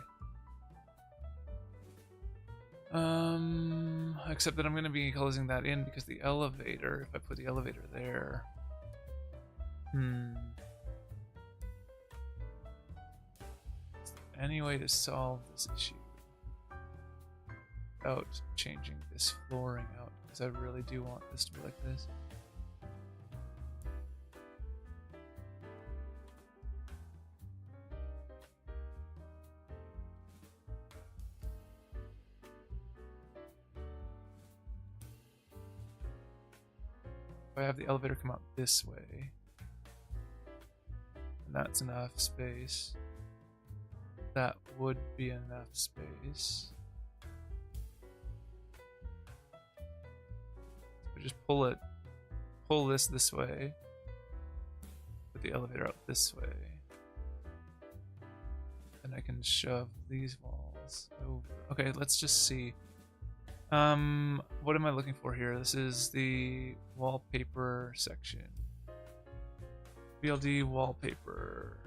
Except that I'm going to be closing that in because the elevator, if I put the elevator there. Is there any way to solve this issue without changing this flooring out? Because I really do want this to be like this. If I have the elevator come out this way, and that's enough space. That would be enough space. So just pull this way, put the elevator out this way, and I can shove these walls over. Okay, let's just see. What am I looking for here? This is the wallpaper section. BLD wallpaper.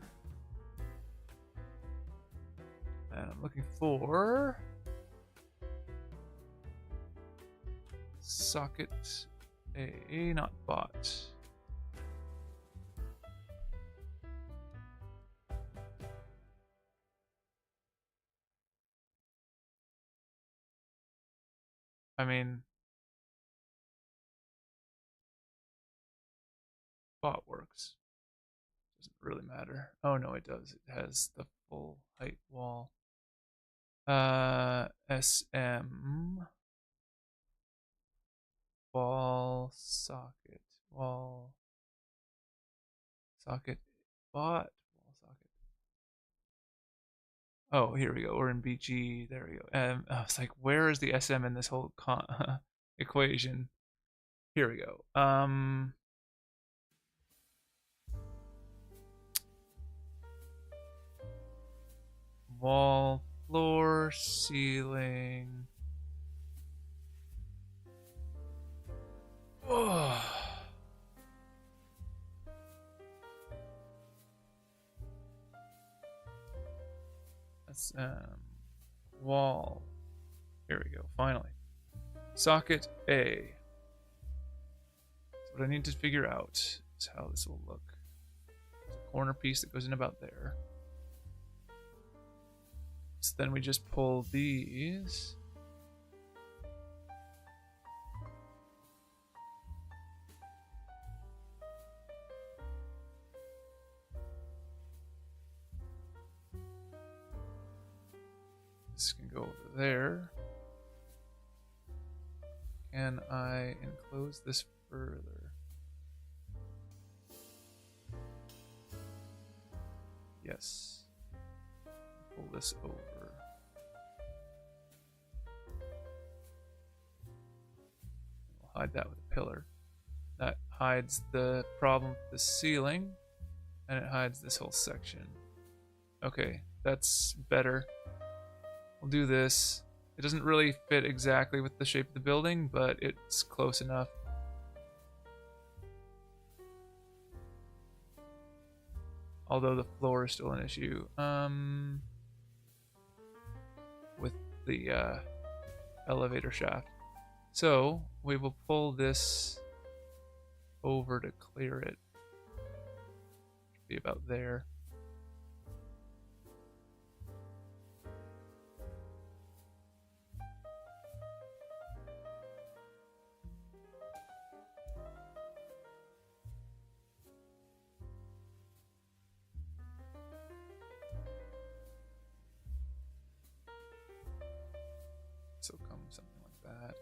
And I'm looking for socket A, not bot. I mean, spot works. Doesn't really matter. Oh no, it does. It has the full height wall. SM wall socket wall socket bot wall socket. Oh, here we go. We're in BG. There we go. I was like, where is the SM in this whole equation? Here we go. Wall, floor, ceiling. Oh. That's wall. Here we go. Finally, socket A. So what I need to figure out is how this will look. There's a corner piece that goes in about there. So then we just pull these. This can go over there. Can I enclose this further? Yes. Pull this over. We'll hide that with a pillar. That hides the problem with the ceiling, and it hides this whole section. Okay, that's better. We'll do this. It doesn't really fit exactly with the shape of the building, but it's close enough. Although the floor is still an issue. With the elevator shaft. So we will pull this over to clear it. Should be about there. So come something like that.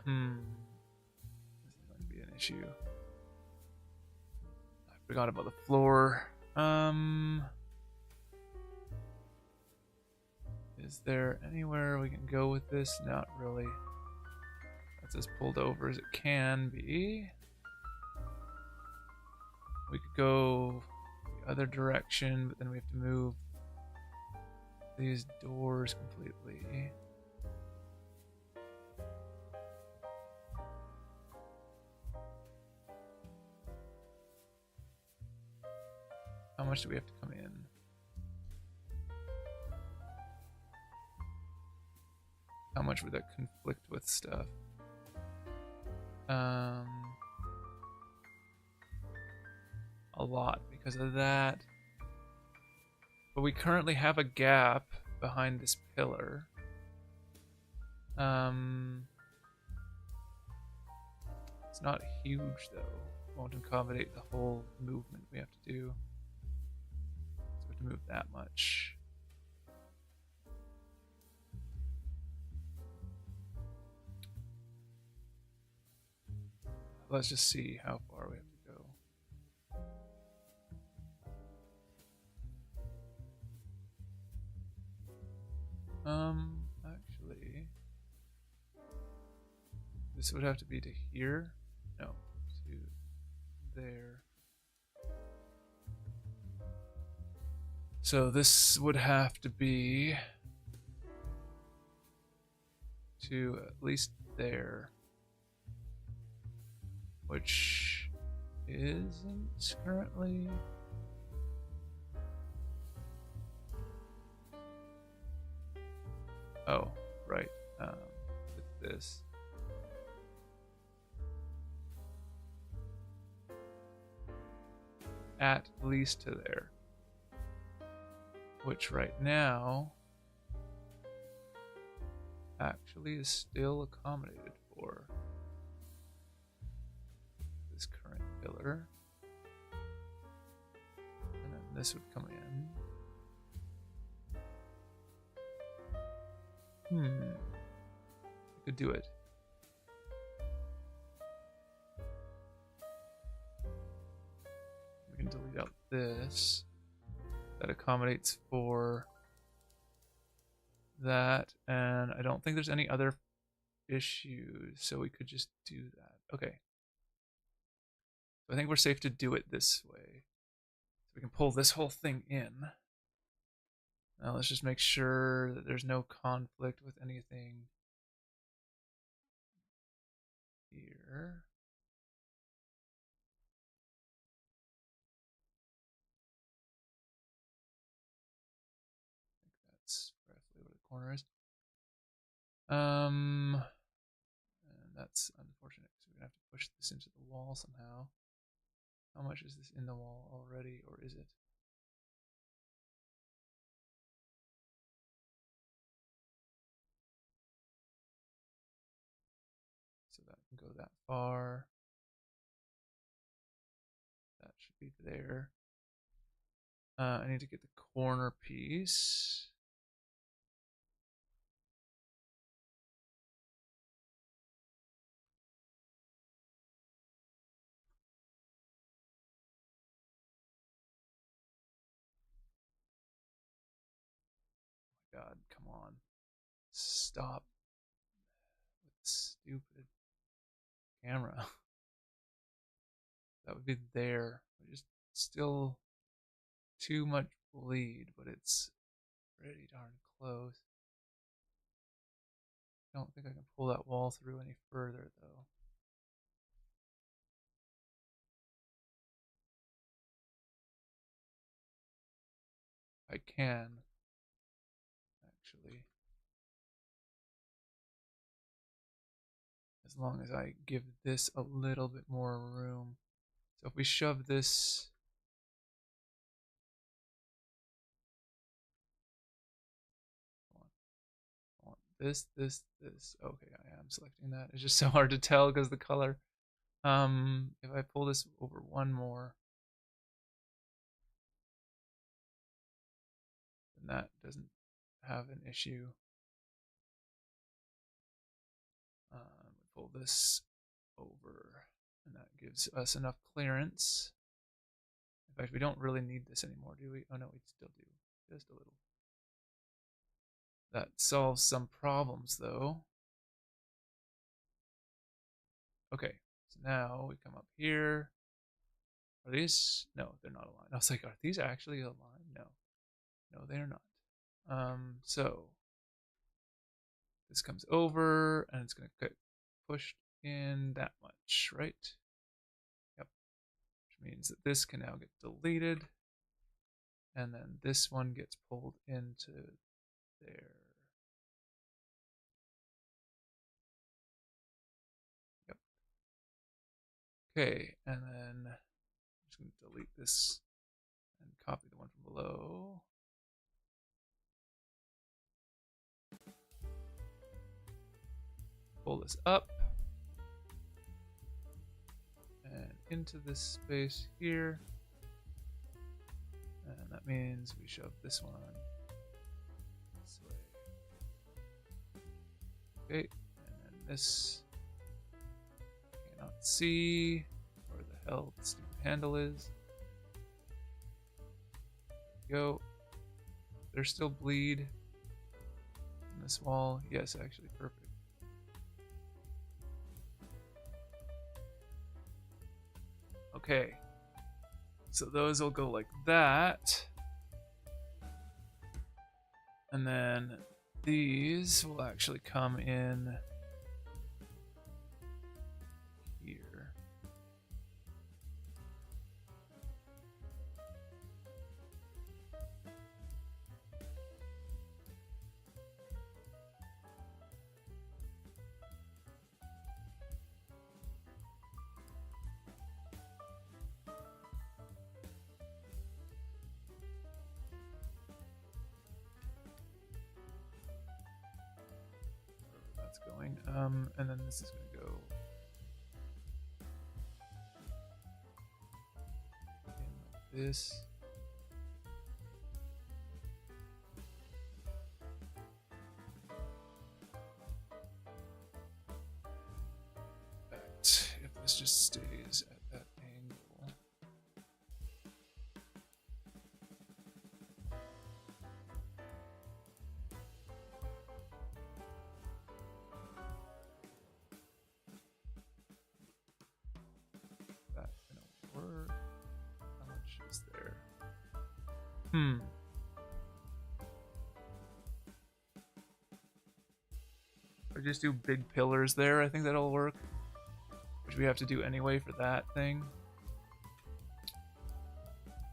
This is going to be an issue. I forgot about the floor. Is there anywhere we can go with this? Not really. That's as pulled over as it can be. We could go the other direction, but then we have to move these doors completely. How much do we have to come in? How much would that conflict with stuff? A lot because of that. But we currently have a gap behind this pillar. It's not huge though. Won't accommodate the whole movement we have to do. So we have to move that much. Let's just see how far we have to go. Actually, this would have to be to here. No, to there. So this would have to be to at least there, which isn't currently. Oh, right. With this. At least to there. Which right now actually is still accommodated for this current pillar. And then this would come in. I could do it. We can delete out this. That accommodates for that, and I don't think there's any other issues, so we could just do that. Okay. So I think we're safe to do it this way. So we can pull this whole thing in. Now let's just make sure that there's no conflict with anything here. I think that's roughly where the corner is. And that's unfortunate, so we're gonna have to push this into the wall somehow. How much is this in the wall already, or is it? So that can go that far. That should be there. I need to get the corner piece. Oh my God, come on. Stop with stupid camera. That would be there. Just still too much bleed, but it's pretty darn close. I don't think I can pull that wall through any further, though. I can, actually. As long as I give this a little bit more room. So if we shove this... I want this, this, this. Okay, I am selecting that. It's just so hard to tell because the color. If I pull this over one more, then that doesn't have an issue. Pull this over, and that gives us enough clearance. In fact, we don't really need this anymore, do we? Oh no, we still do, just a little. That solves some problems, though. Okay, so now we come up here. Are these? No, they're not aligned. I was like, are these actually aligned? No, no, they're not. So this comes over, and it's going to get pushed in that much, right? Yep. Which means that this can now get deleted, and then this one gets pulled into there. Yep. Okay, and then I'm just going to delete this and copy the one from below. Pull this up and into this space here. And that means we shove this one this way. Okay, and then this cannot see where the hell the stupid handle is. Go. There's still bleed in this wall. Yes, actually, perfect. Okay, so those will go like that. And then these will actually come in here. And then this is gonna go in like this. But if this just stays at that angle. That's gonna work. How much is there? Or just do big pillars there. I think that'll work. Which we have to do anyway for that thing.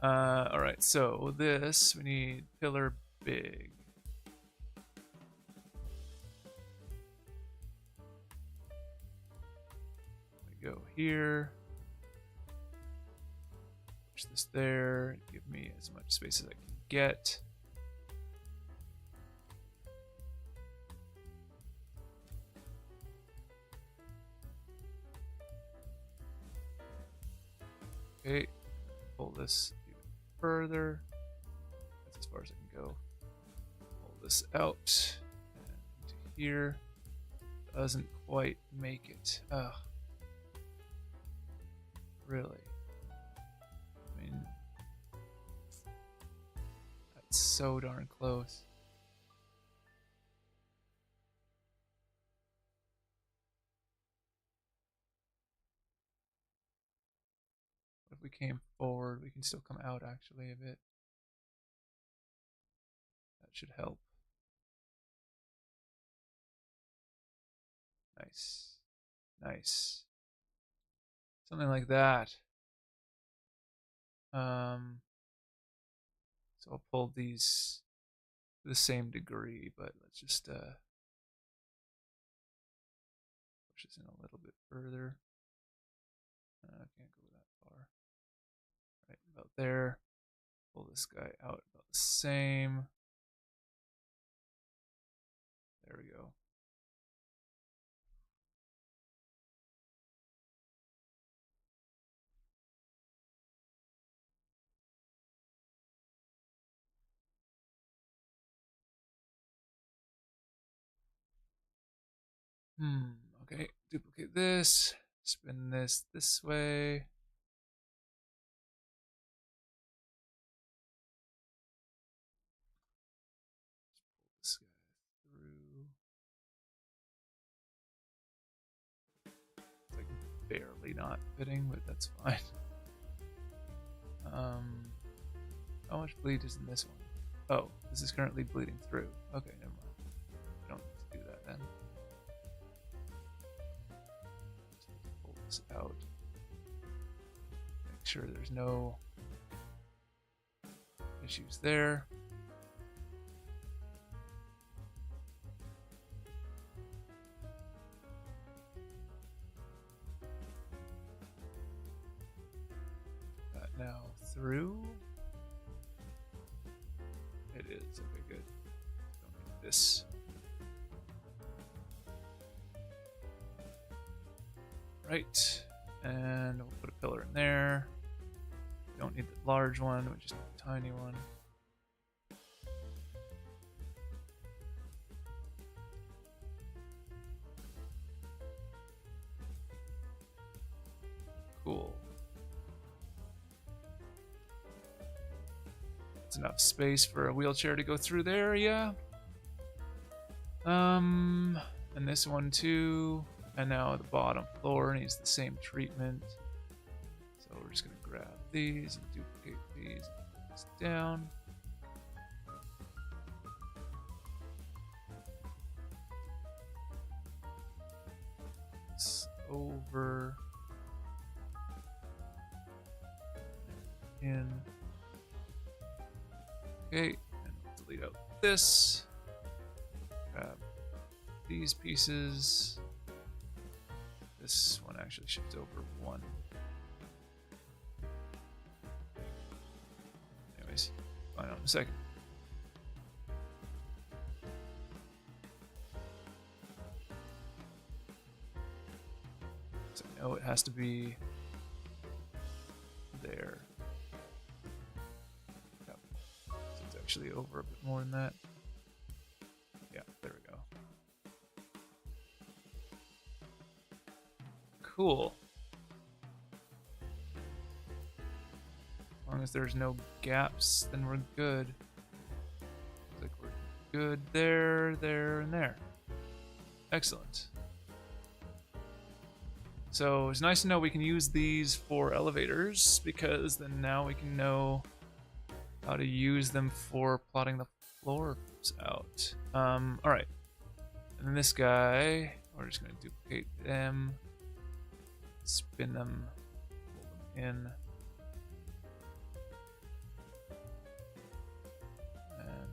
Alright, so this, we need pillar big. We go here. Push this there. Give me as much space as I can get. Okay, pull this even further. That's as far as I can go. Pull this out and into here. Doesn't quite make it. Ugh. Really? I mean, that's so darn close. If we came forward, we can still come out actually a bit. That should help. Nice. Nice. Something like that. So I'll pull these to the same degree, but let's just push this in a little bit further. I can't go that far. Right about there. Pull this guy out about the same. There we go. Okay, duplicate this, spin this way. Just pull this guy through. It's like barely not fitting, but that's fine. How much bleed is in this one? Oh, this is currently bleeding through. Okay, never mind. I don't need to do that then. Just pull this out. Make sure there's no issues there. That now through. It is. Okay, good. Don't need this. Right. And we'll put a pillar in there. We don't need the large one, we just need the tiny one. Cool. That's enough space for a wheelchair to go through there, yeah. And this one too. And now the bottom floor needs the same treatment. So we're just gonna grab these and duplicate these and put this down. This over. In. Okay, and we'll delete out this. Grab these pieces. This one actually shifts over one. Anyways, find out in a second. So I know it has to be there. Yep. So it's actually over a bit more than that. Yeah, there we go. Cool. As long as there's no gaps, then we're good. Looks like we're good there, there, and there. Excellent. So it's nice to know we can use these for elevators, because then now we can know how to use them for plotting the floors out. Alright. And then this guy, we're just going to duplicate them, spin them, hold them in.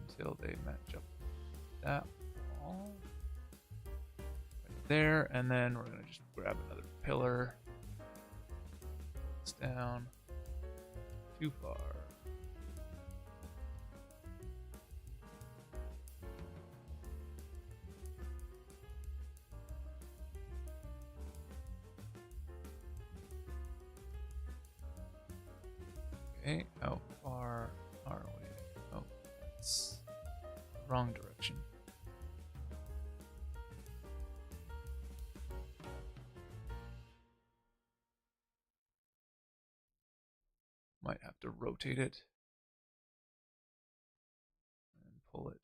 Until they match up with that wall. Right there, and then we're going to just grab another pillar. It's down. Too far. Okay, how far are we? Oh, that's the wrong direction. Might have to rotate it and pull it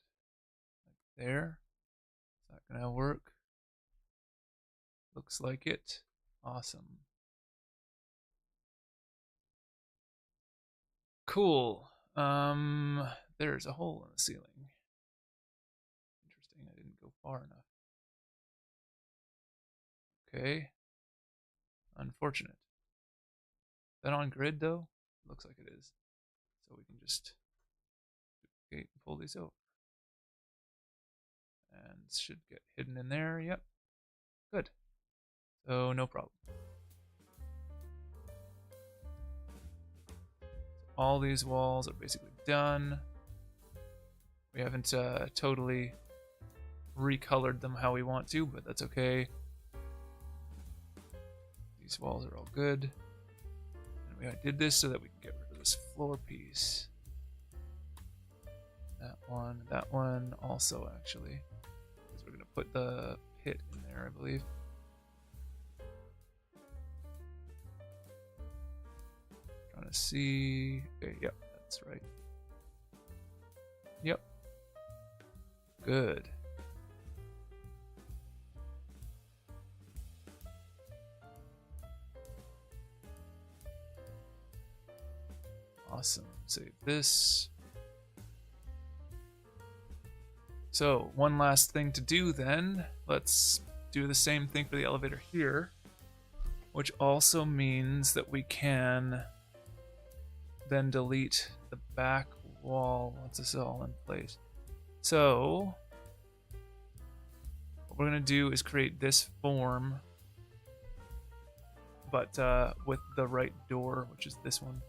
like there. Is that gonna work? Looks like it. Awesome. Cool. There's a hole in the ceiling. Interesting, I didn't go far enough. Okay. Unfortunate. Is that on grid though? Looks like it is. So we can just duplicate and pull these over. And should get hidden in there. Yep. Good. So no problem. All these walls are basically done. We haven't totally recolored them how we want to, but that's okay. These walls are all good. And I did this so that we can get rid of this floor piece. That one also actually. Because we're gonna put the pit in there, I believe. Trying to see. Okay, yep, that's right. Yep. Good. Awesome. Save this. So, one last thing to do then. Let's do the same thing for the elevator here, which also means that we can then delete the back wall once this is all in place. So, what we're going to do is create this form, but with the right door, which is this one.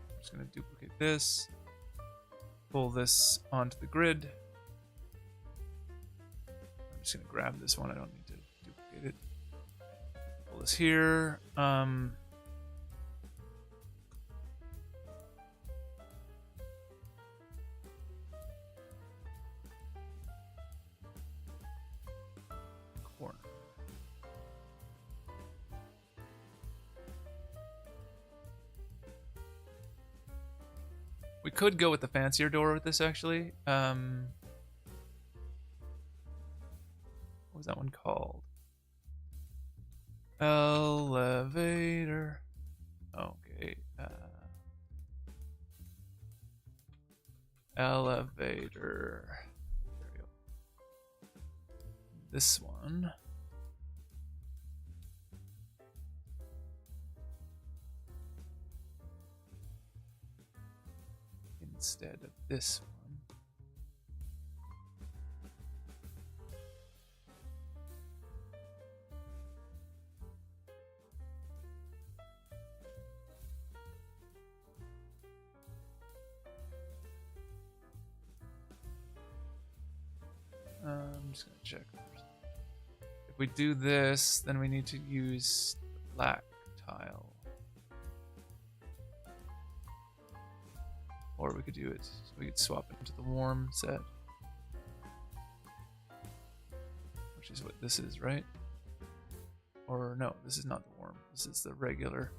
I'm just going to duplicate this, pull this onto the grid. I'm just going to grab this one, I don't need to duplicate it. Pull this here. Corner. We could go with the fancier door with this actually. What was that one called? Elevator. Okay. Elevator. There we go. This one. Instead of this one. I'm just gonna check if if we do this, then we need to use the black tile. Or we could do it, we could swap it into the warm set. Which is what this is, right? Or no, this is not the warm. This is the regular.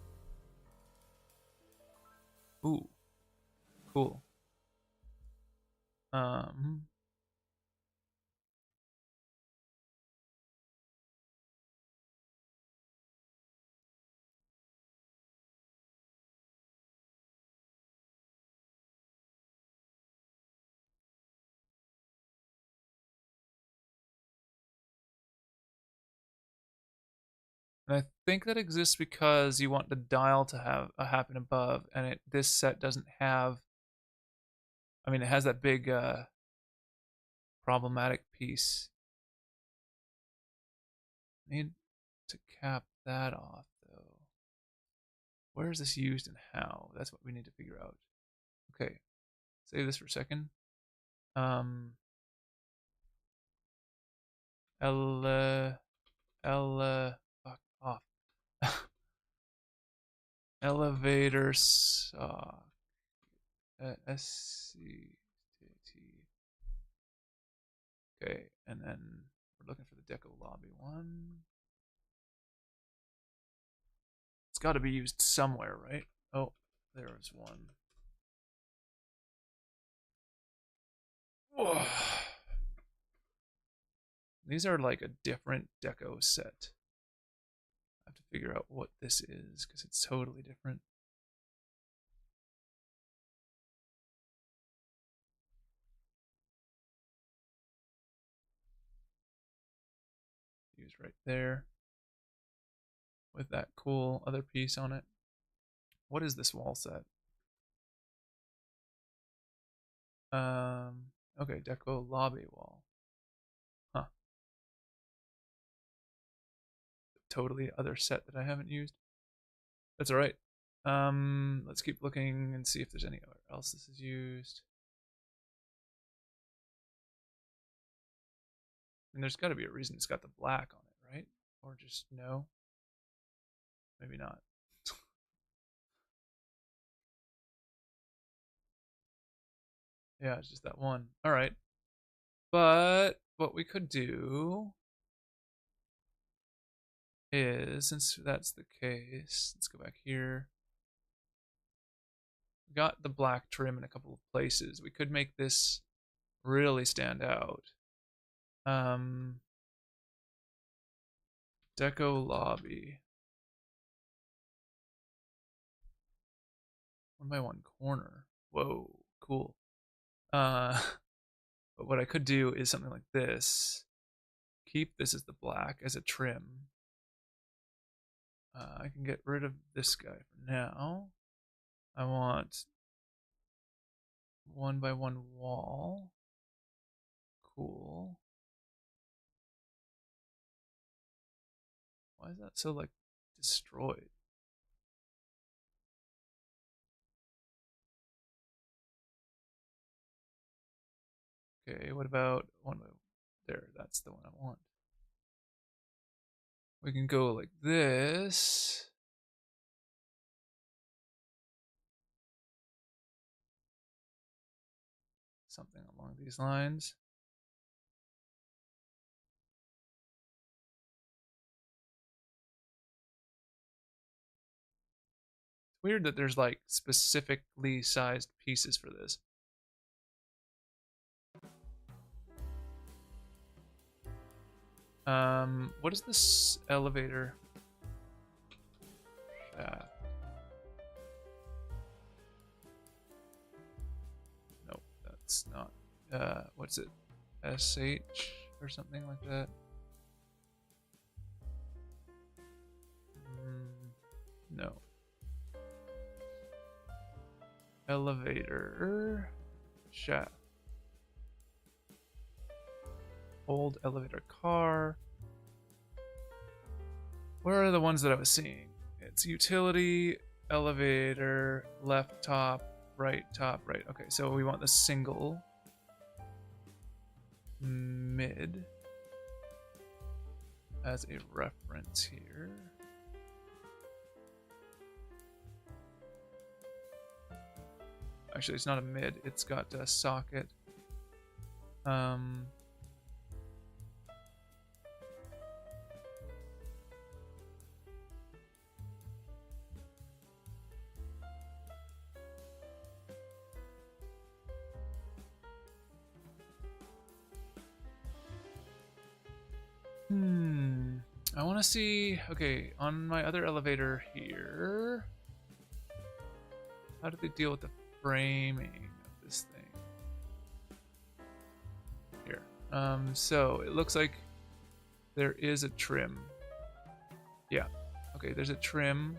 Ooh, cool. And I think that exists because you want the dial to have happen above, and this set doesn't have. I mean, it has that big problematic piece. Need to cap that off though. Where is this used and how? That's what we need to figure out. Okay, save this for a second. Fuck off. Elevator saw. SCT. Okay, and then we're looking for the deco lobby one. It's got to be used somewhere, right? Oh, there was one. Whoa. These are like a different deco set. I have to figure out what this is because it's totally different. Use right there with that cool other piece on it. What is this wall set? Okay, deco lobby wall. Huh. Totally other set that I haven't used. That's all right. Let's keep looking and see if there's anywhere else this is used. And there's got to be a reason it's got the black on it, right? Or just no? Maybe not. Yeah, it's just that one. All right. But what we could do is, since that's the case, let's go back here. We got the black trim in a couple of places. We could make this really stand out. Deco lobby. 1x1 corner. Whoa, cool. But what I could do is something like this. Keep this as the black as a trim. I can get rid of this guy for now. I want 1x1 wall. Cool. Why is that so like destroyed? Okay, what about one there? That's the one I want. We can go like this. Something along these lines. It's weird that there's like specifically sized pieces for this. What is this elevator shaft? Nope, that's not. What's it? SH or something like that? No. Elevator shaft. Old elevator car. Where are the ones that I was seeing? It's utility, elevator, left top, right top, right. Okay, so we want the single. Mid. as a reference here. Actually, it's not a mid. It's got a socket. I want to see. Okay, on my other elevator here, how do they deal with the framing of this thing? Here. So it looks like there is a trim. Yeah. Okay, there's a trim.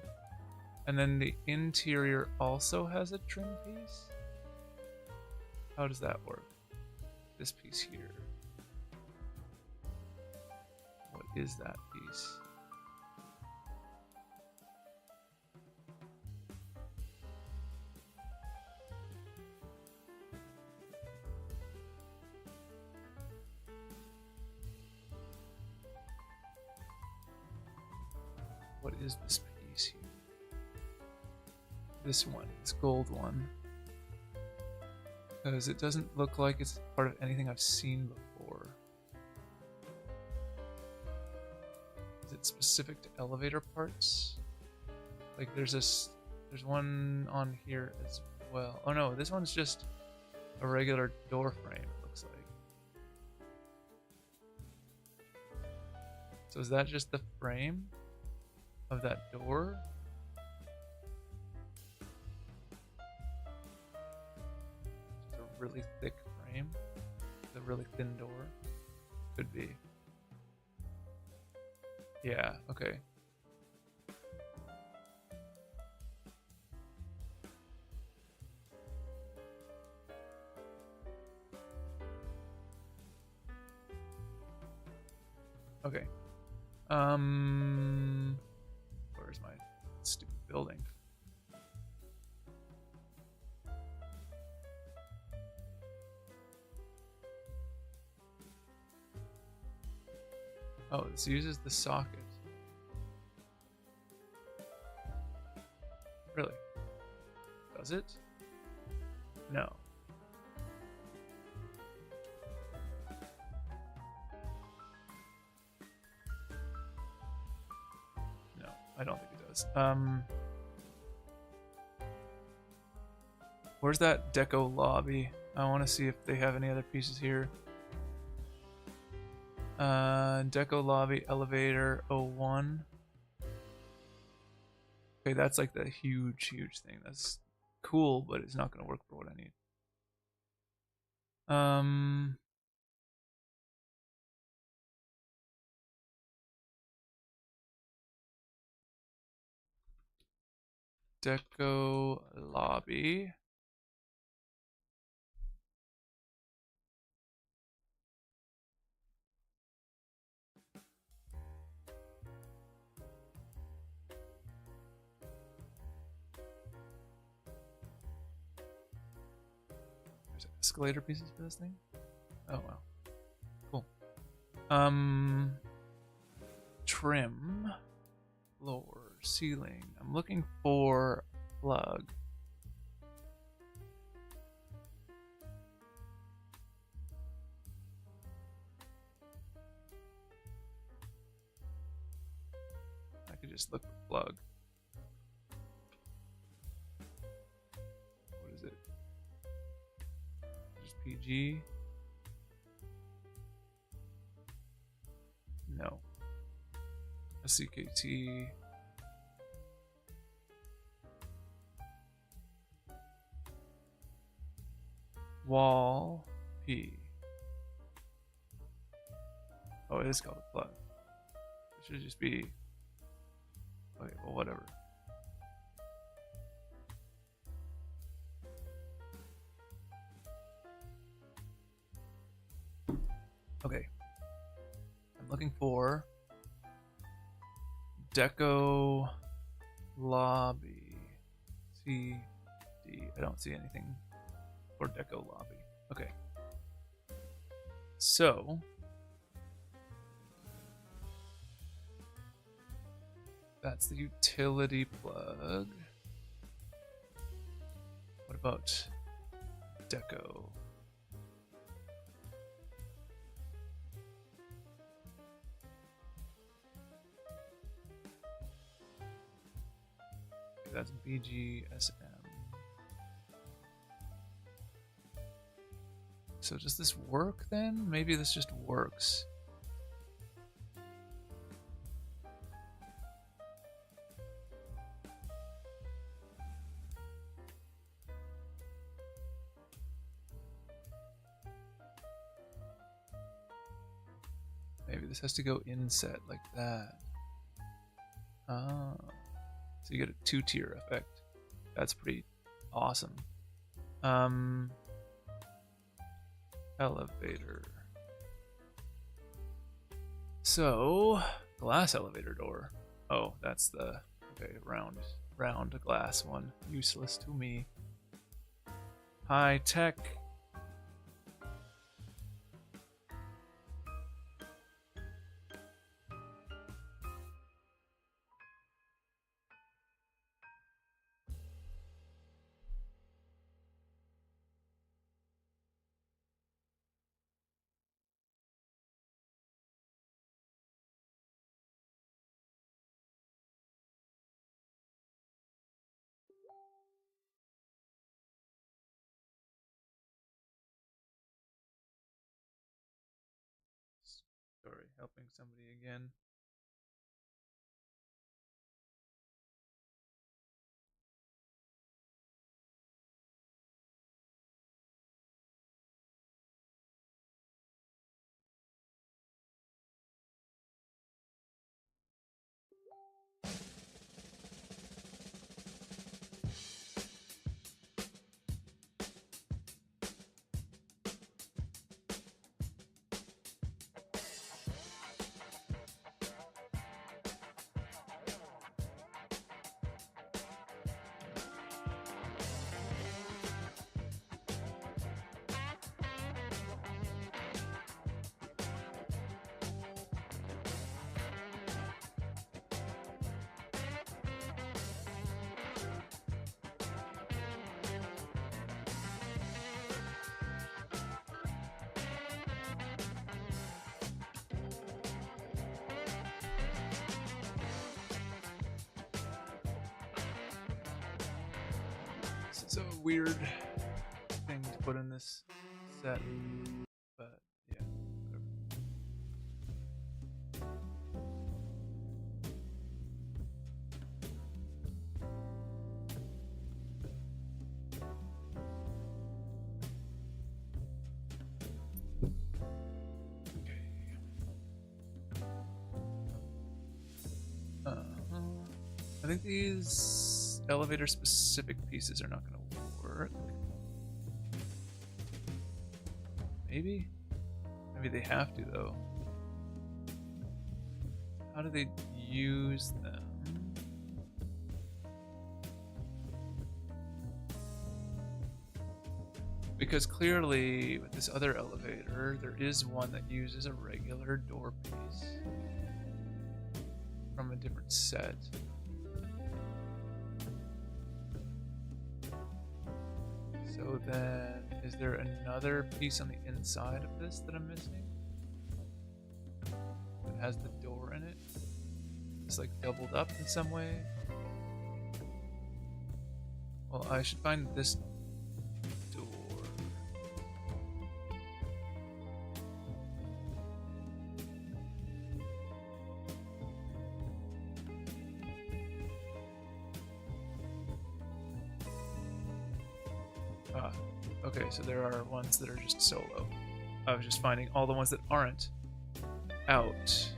And then the interior also has a trim piece. How does that work? This piece here. What is that piece? What is this piece here? This one, this gold one. Because it doesn't look like it's part of anything I've seen before. Is it specific to elevator parts? Like there's one on here as well. Oh no, this one's just a regular door frame, it looks like. So is that just the frame of that door? Just a really thick frame? A really thin door? Could be. Yeah, okay. Okay. Where's my stupid building? Oh, this uses the socket. Really? Does it? No. No, I don't think it does. Where's that deco lobby? I want to see if they have any other pieces here. Deco lobby, elevator, 01. Okay, that's like the huge thing. That's cool, but it's not going to work for what I need. Deco lobby. There's escalator pieces for this thing? Oh wow. Cool. Trim. Floor. Ceiling. I'm looking for plug. I could just look for plug. What is it? Just PG? No. A CKT. Wall P. Oh, it is called a plug. It should just be. Okay, well, whatever. Okay. I'm looking for Deco Lobby. CD. I don't see anything for Deco Lobby. Okay. So That's the utility plug. What about deco? Okay, that's BGSM. So does this work then? Maybe this just works. Maybe this has to go inset like that. Ah, so you get a 2-tier effect. That's pretty awesome. Elevator. So, glass elevator door. Oh, that's the round glass one. Useless to me. High tech. Sorry, helping somebody again. This is a weird thing to put in this set, but yeah, whatever. I think these elevator specific pieces are not going to work. Maybe? Maybe they have to though. How do they use them? Because clearly with this other elevator, there is one that uses a regular door piece from a different set. So then, is there another piece on the inside of this that I'm missing? That has the door in it? It's like doubled up in some way? Well, I should find this door. Ah, okay, so there are ones that are just solo. I was just finding all the ones that aren't out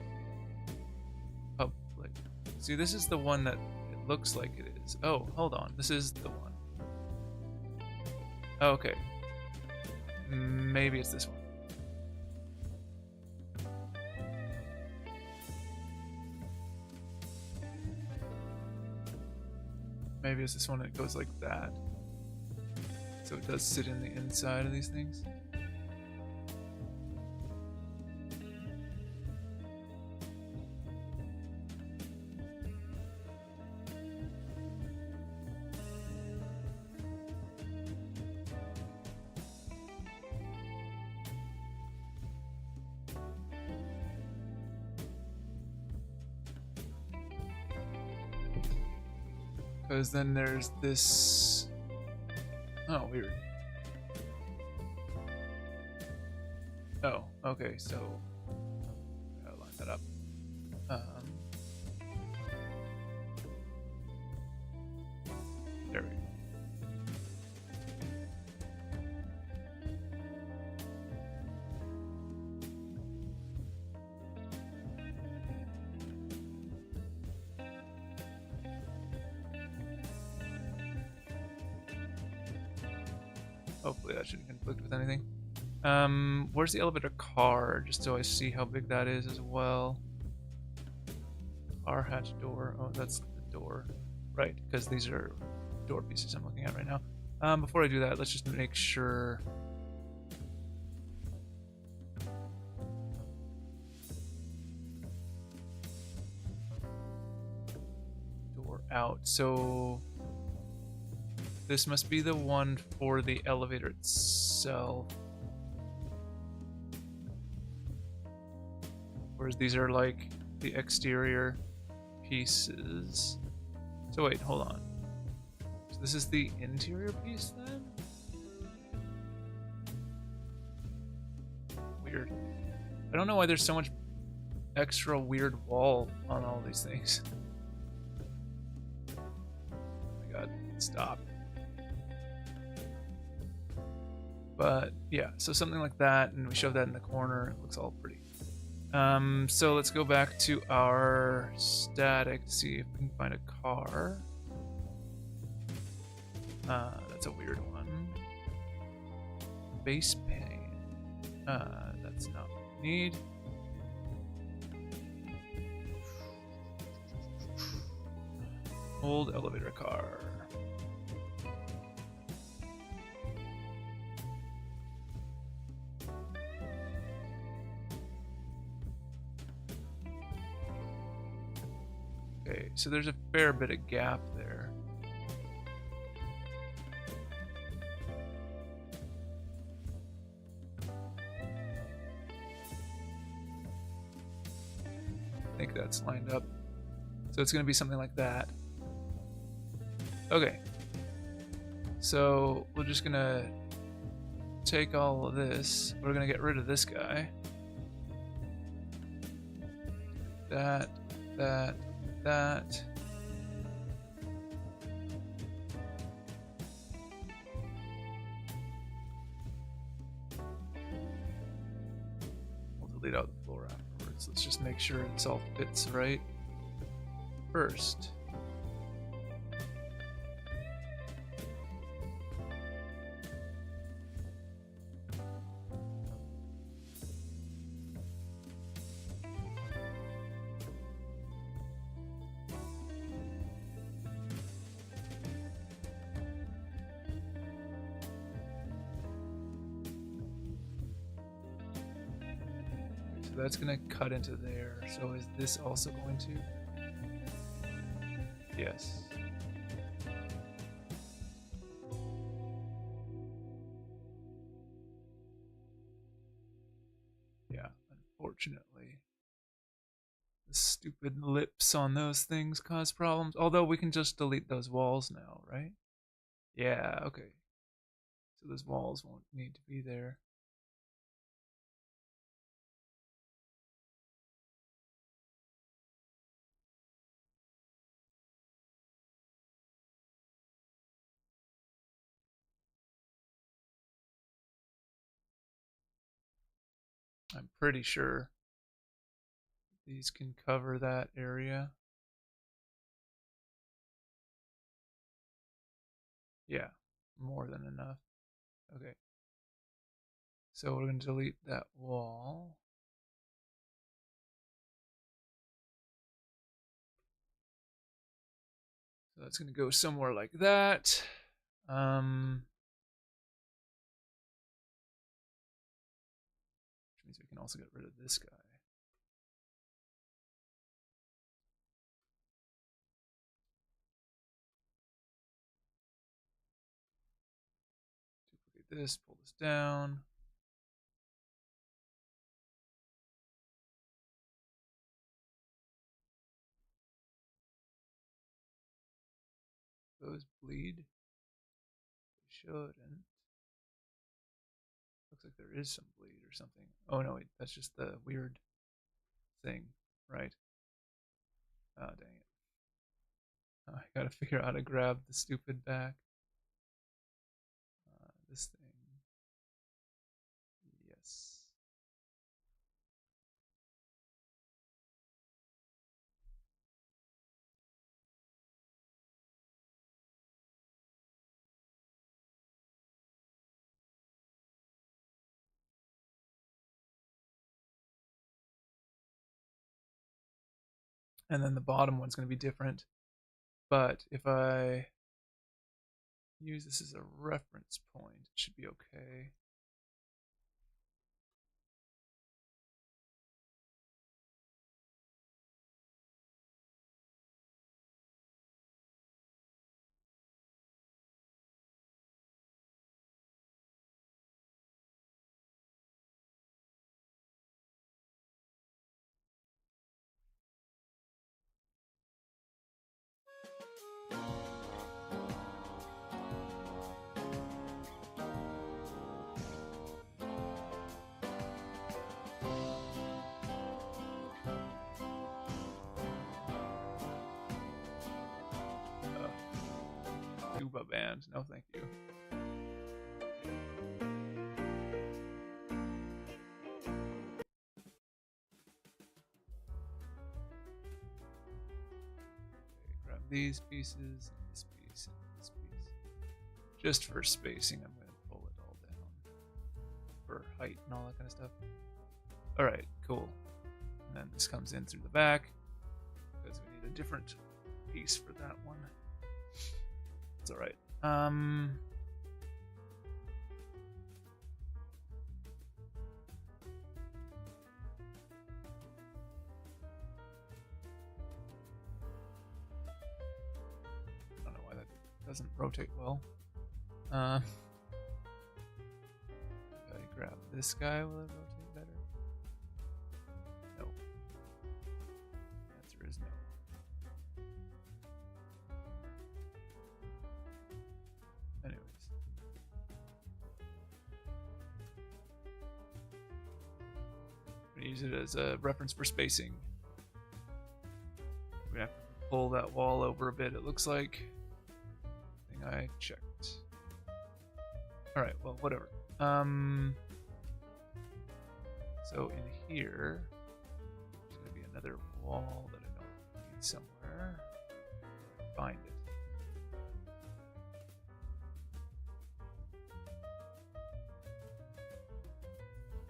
public. See, this is the one that it looks like it is. Oh, hold on. This is the one. Oh, okay. Maybe it's this one. Maybe it's this one that goes like that. So it does sit in the inside of these things. Because then there's this. Oh, weird. Oh, okay, so gotta line that up. There we go. Hopefully that shouldn't conflict with anything. Where's the elevator car? Just so I see how big that is as well. Car hatch door. Oh, that's the door. Right, because these are door pieces I'm looking at right now. Before I do that, let's just make sure. Door out. So this must be the one for the elevator itself. Whereas these are like the exterior pieces. So wait, hold on. So this is the interior piece then? Weird. I don't know why there's so much extra weird wall on all these things. Oh my god, stop. But yeah, so something like that, and we shove that in the corner. It looks all pretty. So let's go back to our static to see if we can find a car. That's a weird one. Base pane. That's not what we need. Old elevator car. Okay, so there's a fair bit of gap there. I think that's lined up. So it's going to be something like that. Okay. So we're just going to take all of this. We're going to get rid of this guy. That. We'll delete out the floor afterwards. Let's just make sure this all fits right first. That's going to cut into there. So is this also going to? Yes. Yeah, unfortunately. The stupid lips on those things cause problems. Although we can just delete those walls now, right? Yeah, okay. So those walls won't need to be there. I'm pretty sure these can cover that area. Yeah, more than enough. Okay. So we're going to delete that wall. So that's going to go somewhere like that. Which means we can also get rid of this guy. Duplicate this, pull this down. Those bleed. They shouldn't. Looks like there is some bleed or something. Oh no, wait, that's just the weird thing, right? Oh, dang it. Oh, I gotta figure out how to grab the stupid back. This thing. Yes. And then the bottom one's going to be different. But if I use this as a reference point, it should be okay. Tuba band, no thank you. Grab these pieces, and this piece, and this piece. Just for spacing, I'm going to pull it all down. For height and all that kind of stuff. Alright, cool. And then this comes in through the back, because we need a different piece for that one. It's alright. I don't know why that doesn't rotate well. Gotta grab this guy. Will it rotate better? No. The answer is no. Anyways. I'm gonna use it as a reference for spacing. We have to pull that wall over a bit, it looks like. Thing I checked. Alright, well, whatever. So in here, there's going to be another wall that I don't need somewhere. Find it.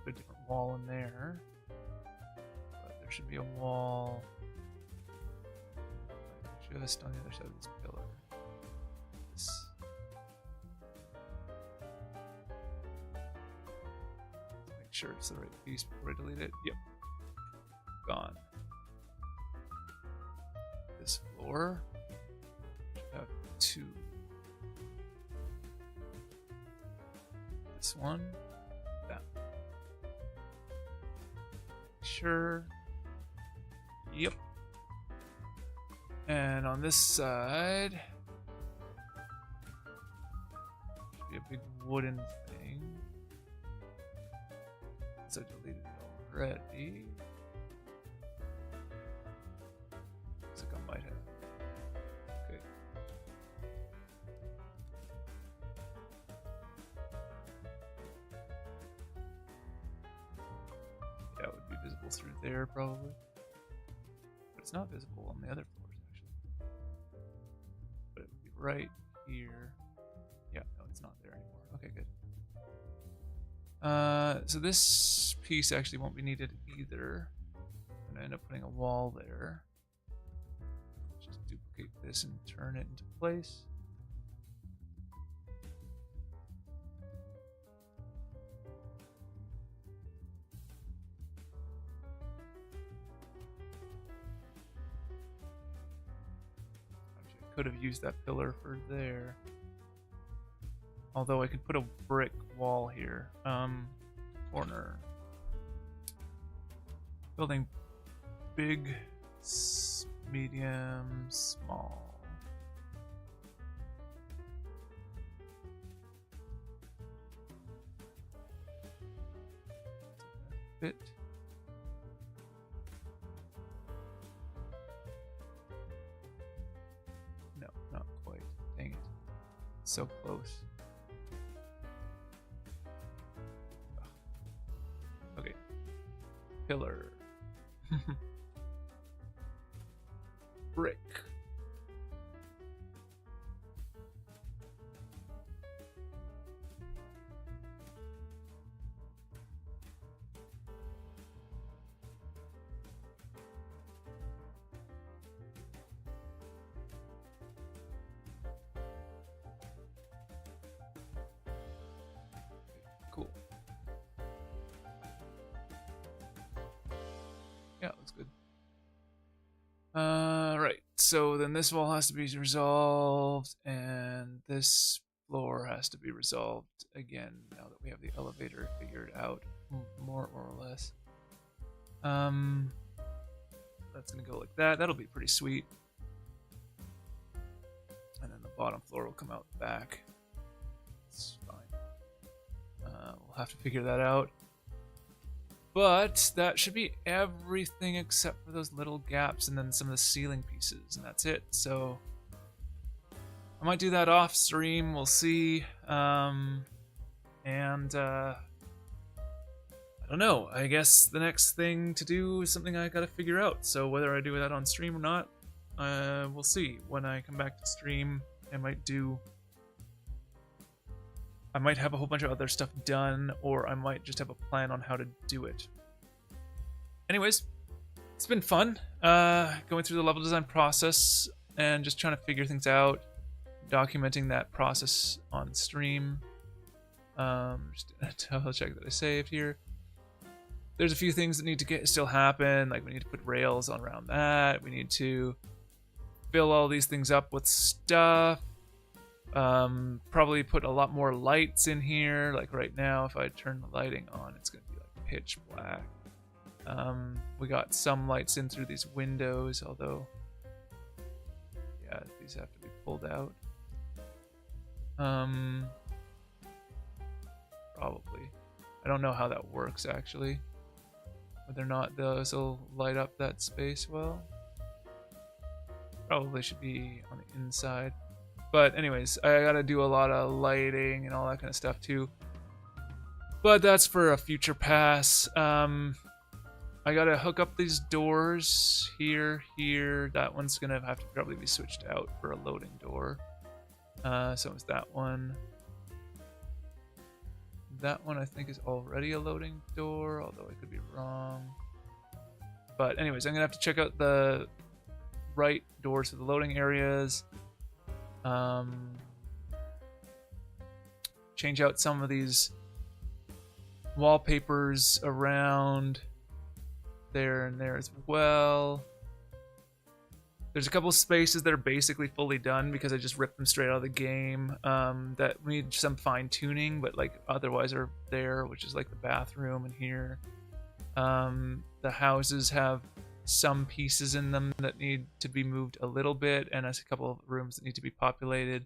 Put a different wall in there. But there should be a wall just on the other side of this pillar. This. Make sure it's the right piece before I delete it. Yep. Gone. This floor should have two. This one. That. Sure. Yep. And on this side, should be a big wooden thing. So I deleted it already. Looks like I might have. Okay. Yeah, it would be visible through there probably. But it's not visible on the other floors actually. But it would be right here. Yeah, no, it's not there anymore. Okay, good. So this piece actually won't be needed either. I'm gonna end up putting a wall there. Just duplicate this and turn it into place. Actually, I could have used that pillar for there. Although I could put a brick wall here. Corner. Building big, medium, small. fit? No, not quite. Dang it. So close. Okay. Pillar. Brick. Cool. Yeah, that's good. Right. So then this wall has to be resolved, and this floor has to be resolved again now that we have the elevator figured out, more or less. That's gonna go like that. That'll be pretty sweet. And then the bottom floor will come out the back. It's fine. We'll have to figure that out. But that should be everything except for those little gaps and then some of the ceiling pieces, and that's it. So I might do that off stream. We'll see. I don't know. I guess the next thing to do is something I gotta figure out. So whether I do that on stream or not, we'll see. When I come back to stream, I might have a whole bunch of other stuff done, or I might just have a plan on how to do it. Anyways, it's been fun going through the level design process and just trying to figure things out, documenting that process on stream. Just double check that I saved here. There's a few things that need to still happen, like we need to put rails on around that. We need to fill all these things up with stuff. Probably put a lot more lights in here. Like right now, if I turn the lighting on, it's gonna be like pitch black. We got some lights in through these windows, although yeah, these have to be pulled out. Probably. I don't know how that works actually. Whether or not those will light up that space well. Probably should be on the inside. But anyways, I gotta do a lot of lighting and all that kind of stuff too. But that's for a future pass. I gotta hook up these doors here. That one's gonna have to probably be switched out for a loading door. So is that one. That one I think is already a loading door, although I could be wrong. But anyways, I'm gonna have to check out the right doors for the loading areas. Change out some of these wallpapers around there and there as well. There's a couple spaces that are basically fully done because I just ripped them straight out of the game, that need some fine tuning, but like otherwise are there, which is like the bathroom in here. The houses have some pieces in them that need to be moved a little bit, and there's a couple of rooms that need to be populated.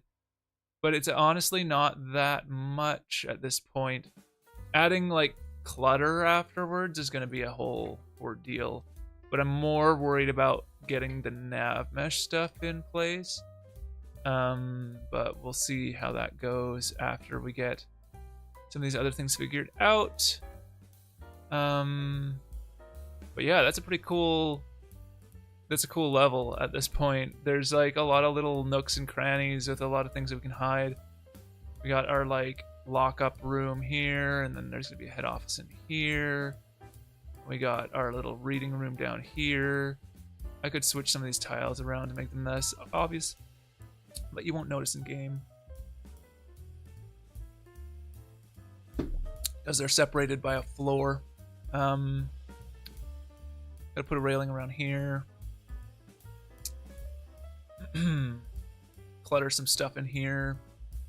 But it's honestly not that much at this point. Adding like clutter afterwards is going to be a whole ordeal. But I'm more worried about getting the nav mesh stuff in place. But we'll see how that goes after we get some of these other things figured out. But yeah, that's a pretty cool. That's a cool level at this point. There's like a lot of little nooks and crannies with a lot of things that we can hide. We got our like lockup room here, and then there's gonna be a head office in here. We got our little reading room down here. I could switch some of these tiles around to make them less obvious, but you won't notice in game because they're separated by a floor. Gotta put a railing around here. Clutter some stuff in here,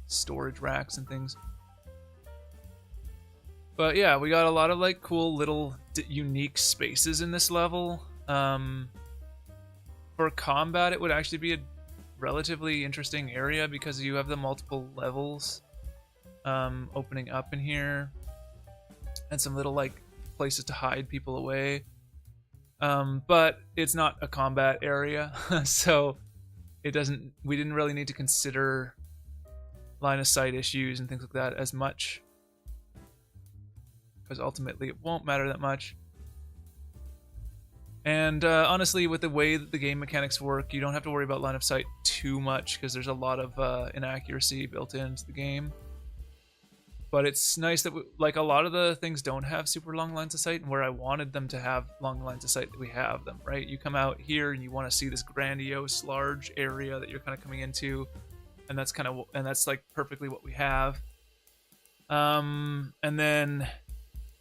storage racks and things. But yeah, we got a lot of like cool little unique spaces in this level. For combat, it would actually be a relatively interesting area because you have the multiple levels opening up in here, and some little like places to hide people away. But it's not a combat area, so we didn't really need to consider line of sight issues and things like that as much, because ultimately it won't matter that much. And honestly, with the way that the game mechanics work, you don't have to worry about line of sight too much, because there's a lot of inaccuracy built into the game. But it's nice that like a lot of the things don't have super long lines of sight, and where I wanted them to have long lines of sight, that we have them, right? You come out here and you want to see this grandiose large area that you're kind of coming into, and that's like perfectly what we have. And then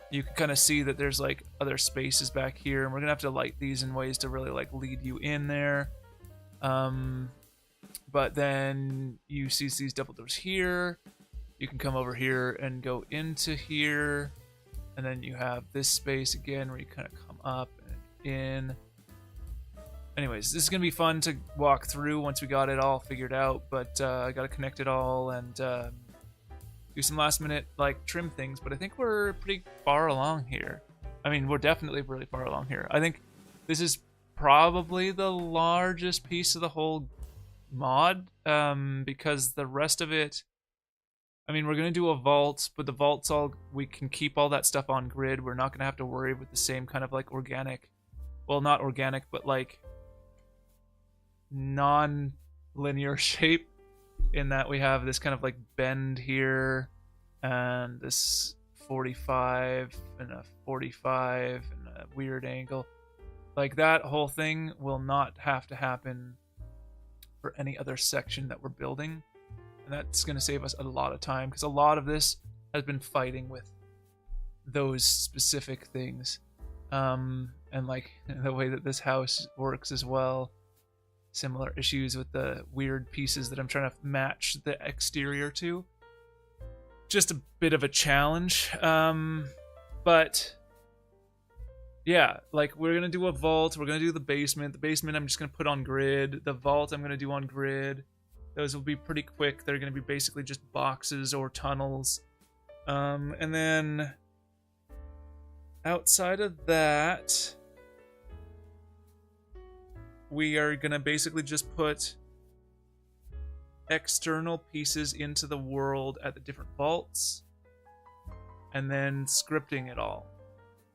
you can kind of see that there's like other spaces back here, and we're gonna have to light these in ways to really like lead you in there. But then you see these double doors here. You can come over here and go into here, and then you have this space again where you kind of come up and in. Anyways, this is gonna be fun to walk through once we got it all figured out, but I gotta connect it all and do some last minute like trim things, but I think we're pretty far along here. I mean, we're definitely really far along here. I think this is probably the largest piece of the whole mod, because the rest of it, I mean, we're going to do a vault, but the vault's we can keep all that stuff on grid. We're not going to have to worry with the same kind of like organic, well, not organic, but like non-linear shape, in that we have this kind of like bend here and this 45 and a 45 and a weird angle. Like that whole thing will not have to happen for any other section that we're building. And that's going to save us a lot of time, because a lot of this has been fighting with those specific things. And like the way that this house works as well. Similar issues with the weird pieces that I'm trying to match the exterior to. Just a bit of a challenge. But yeah, like we're going to do a vault. We're going to do the basement. The basement I'm just going to put on grid. The vault I'm going to do on grid. Those will be pretty quick. They're going to be basically just boxes or tunnels. And then outside of that, we are going to basically just put external pieces into the world at the different vaults, and then scripting it all.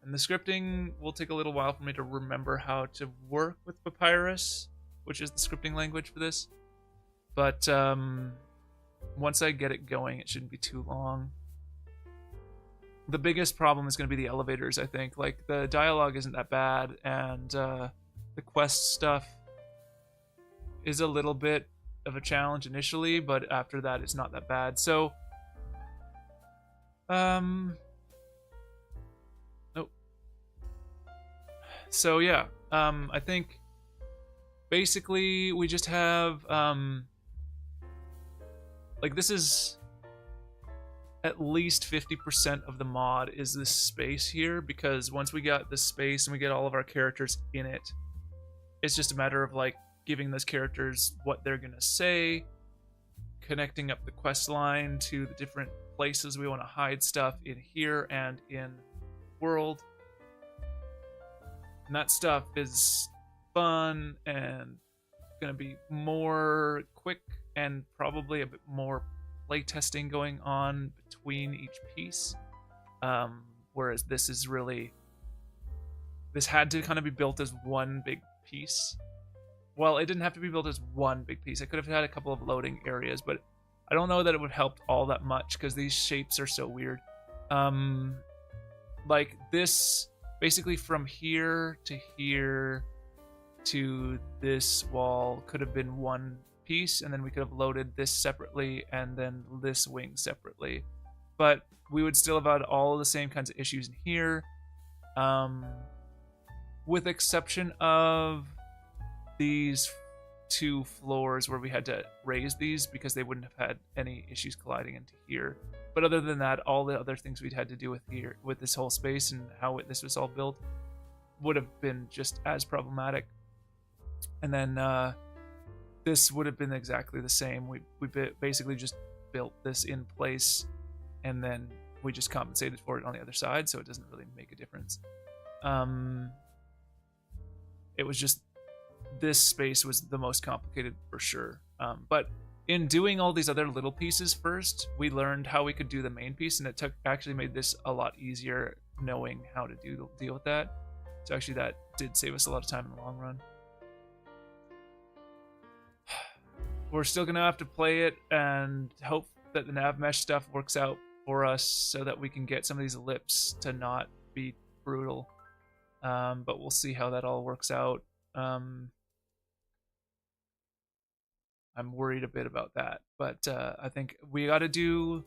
And the scripting will take a little while for me to remember how to work with Papyrus, which is the scripting language for this. But once I get it going, it shouldn't be too long. The biggest problem is going to be the elevators, I think. Like, the dialogue isn't that bad, and the quest stuff is a little bit of a challenge initially, but after that, it's not that bad. So, nope. So, yeah, I think basically we just have... like, this is at least 50% of the mod is this space here, because once we got this space and we get all of our characters in it, it's just a matter of like giving those characters what they're gonna say, connecting up the quest line to the different places we want to hide stuff in here and in world. And that stuff is fun and gonna be more quick, and probably a bit more playtesting going on between each piece. Whereas this had to kind of be built as one big piece. Well, it didn't have to be built as one big piece. I could have had a couple of loading areas, but I don't know that it would help all that much, because these shapes are so weird. Like this, basically from here to this wall could have been one piece, and then we could have loaded this separately and then this wing separately, but we would still have had all of the same kinds of issues in here, with exception of these two floors where we had to raise these because they wouldn't have had any issues colliding into here. But other than that, all the other things we'd had to do with here, with this whole space and how this was all built, would have been just as problematic. And then this would have been exactly the same. We basically just built this in place and then we just compensated for it on the other side, so it doesn't really make a difference. It was just this space was the most complicated for sure. But in doing all these other little pieces first, we learned how we could do the main piece, and it actually made this a lot easier knowing how to deal with that. So actually that did save us a lot of time in the long run. We're still gonna have to play it and hope that the nav mesh stuff works out for us so that we can get some of these ellipses to not be brutal. But we'll see how that all works out. I'm worried a bit about that, but I think we gotta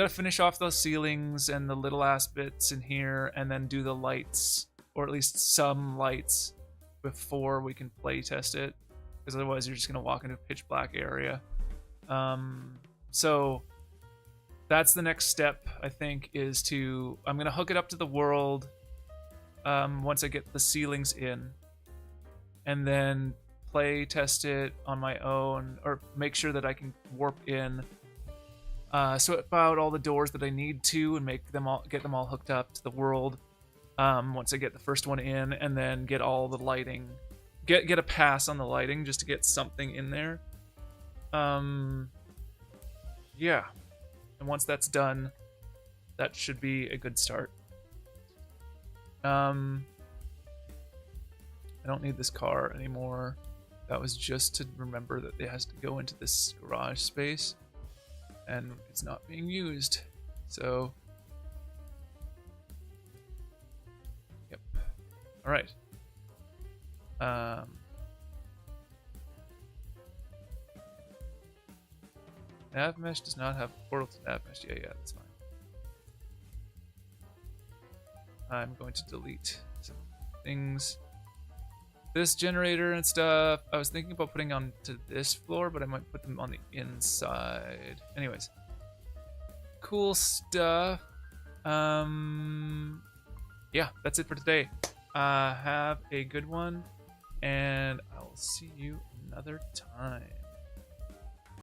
finish off those ceilings and the little ass bits in here, and then do the lights, or at least some lights, before we can play test it, because otherwise you're just gonna walk into a pitch black area. So that's the next step, I think, is I'm gonna hook it up to the world once I get the ceilings in, and then play test it on my own, or make sure that I can warp in, swap out all the doors that I need to, and get them all hooked up to the world once I get the first one in, and then get all the lighting, get a pass on the lighting just to get something in there. Yeah, and once that's done, that should be a good start. I don't need this car anymore. That was just to remember that it has to go into this garage space, and it's not being used. So, yep. All right. Nav mesh does not have portal to nav mesh. Yeah, that's fine. I'm going to delete some things. This generator and stuff, I was thinking about putting onto this floor, but I might put them on the inside. Anyways, cool stuff. Yeah, that's it for today. Have a good one, and I'll see you another time.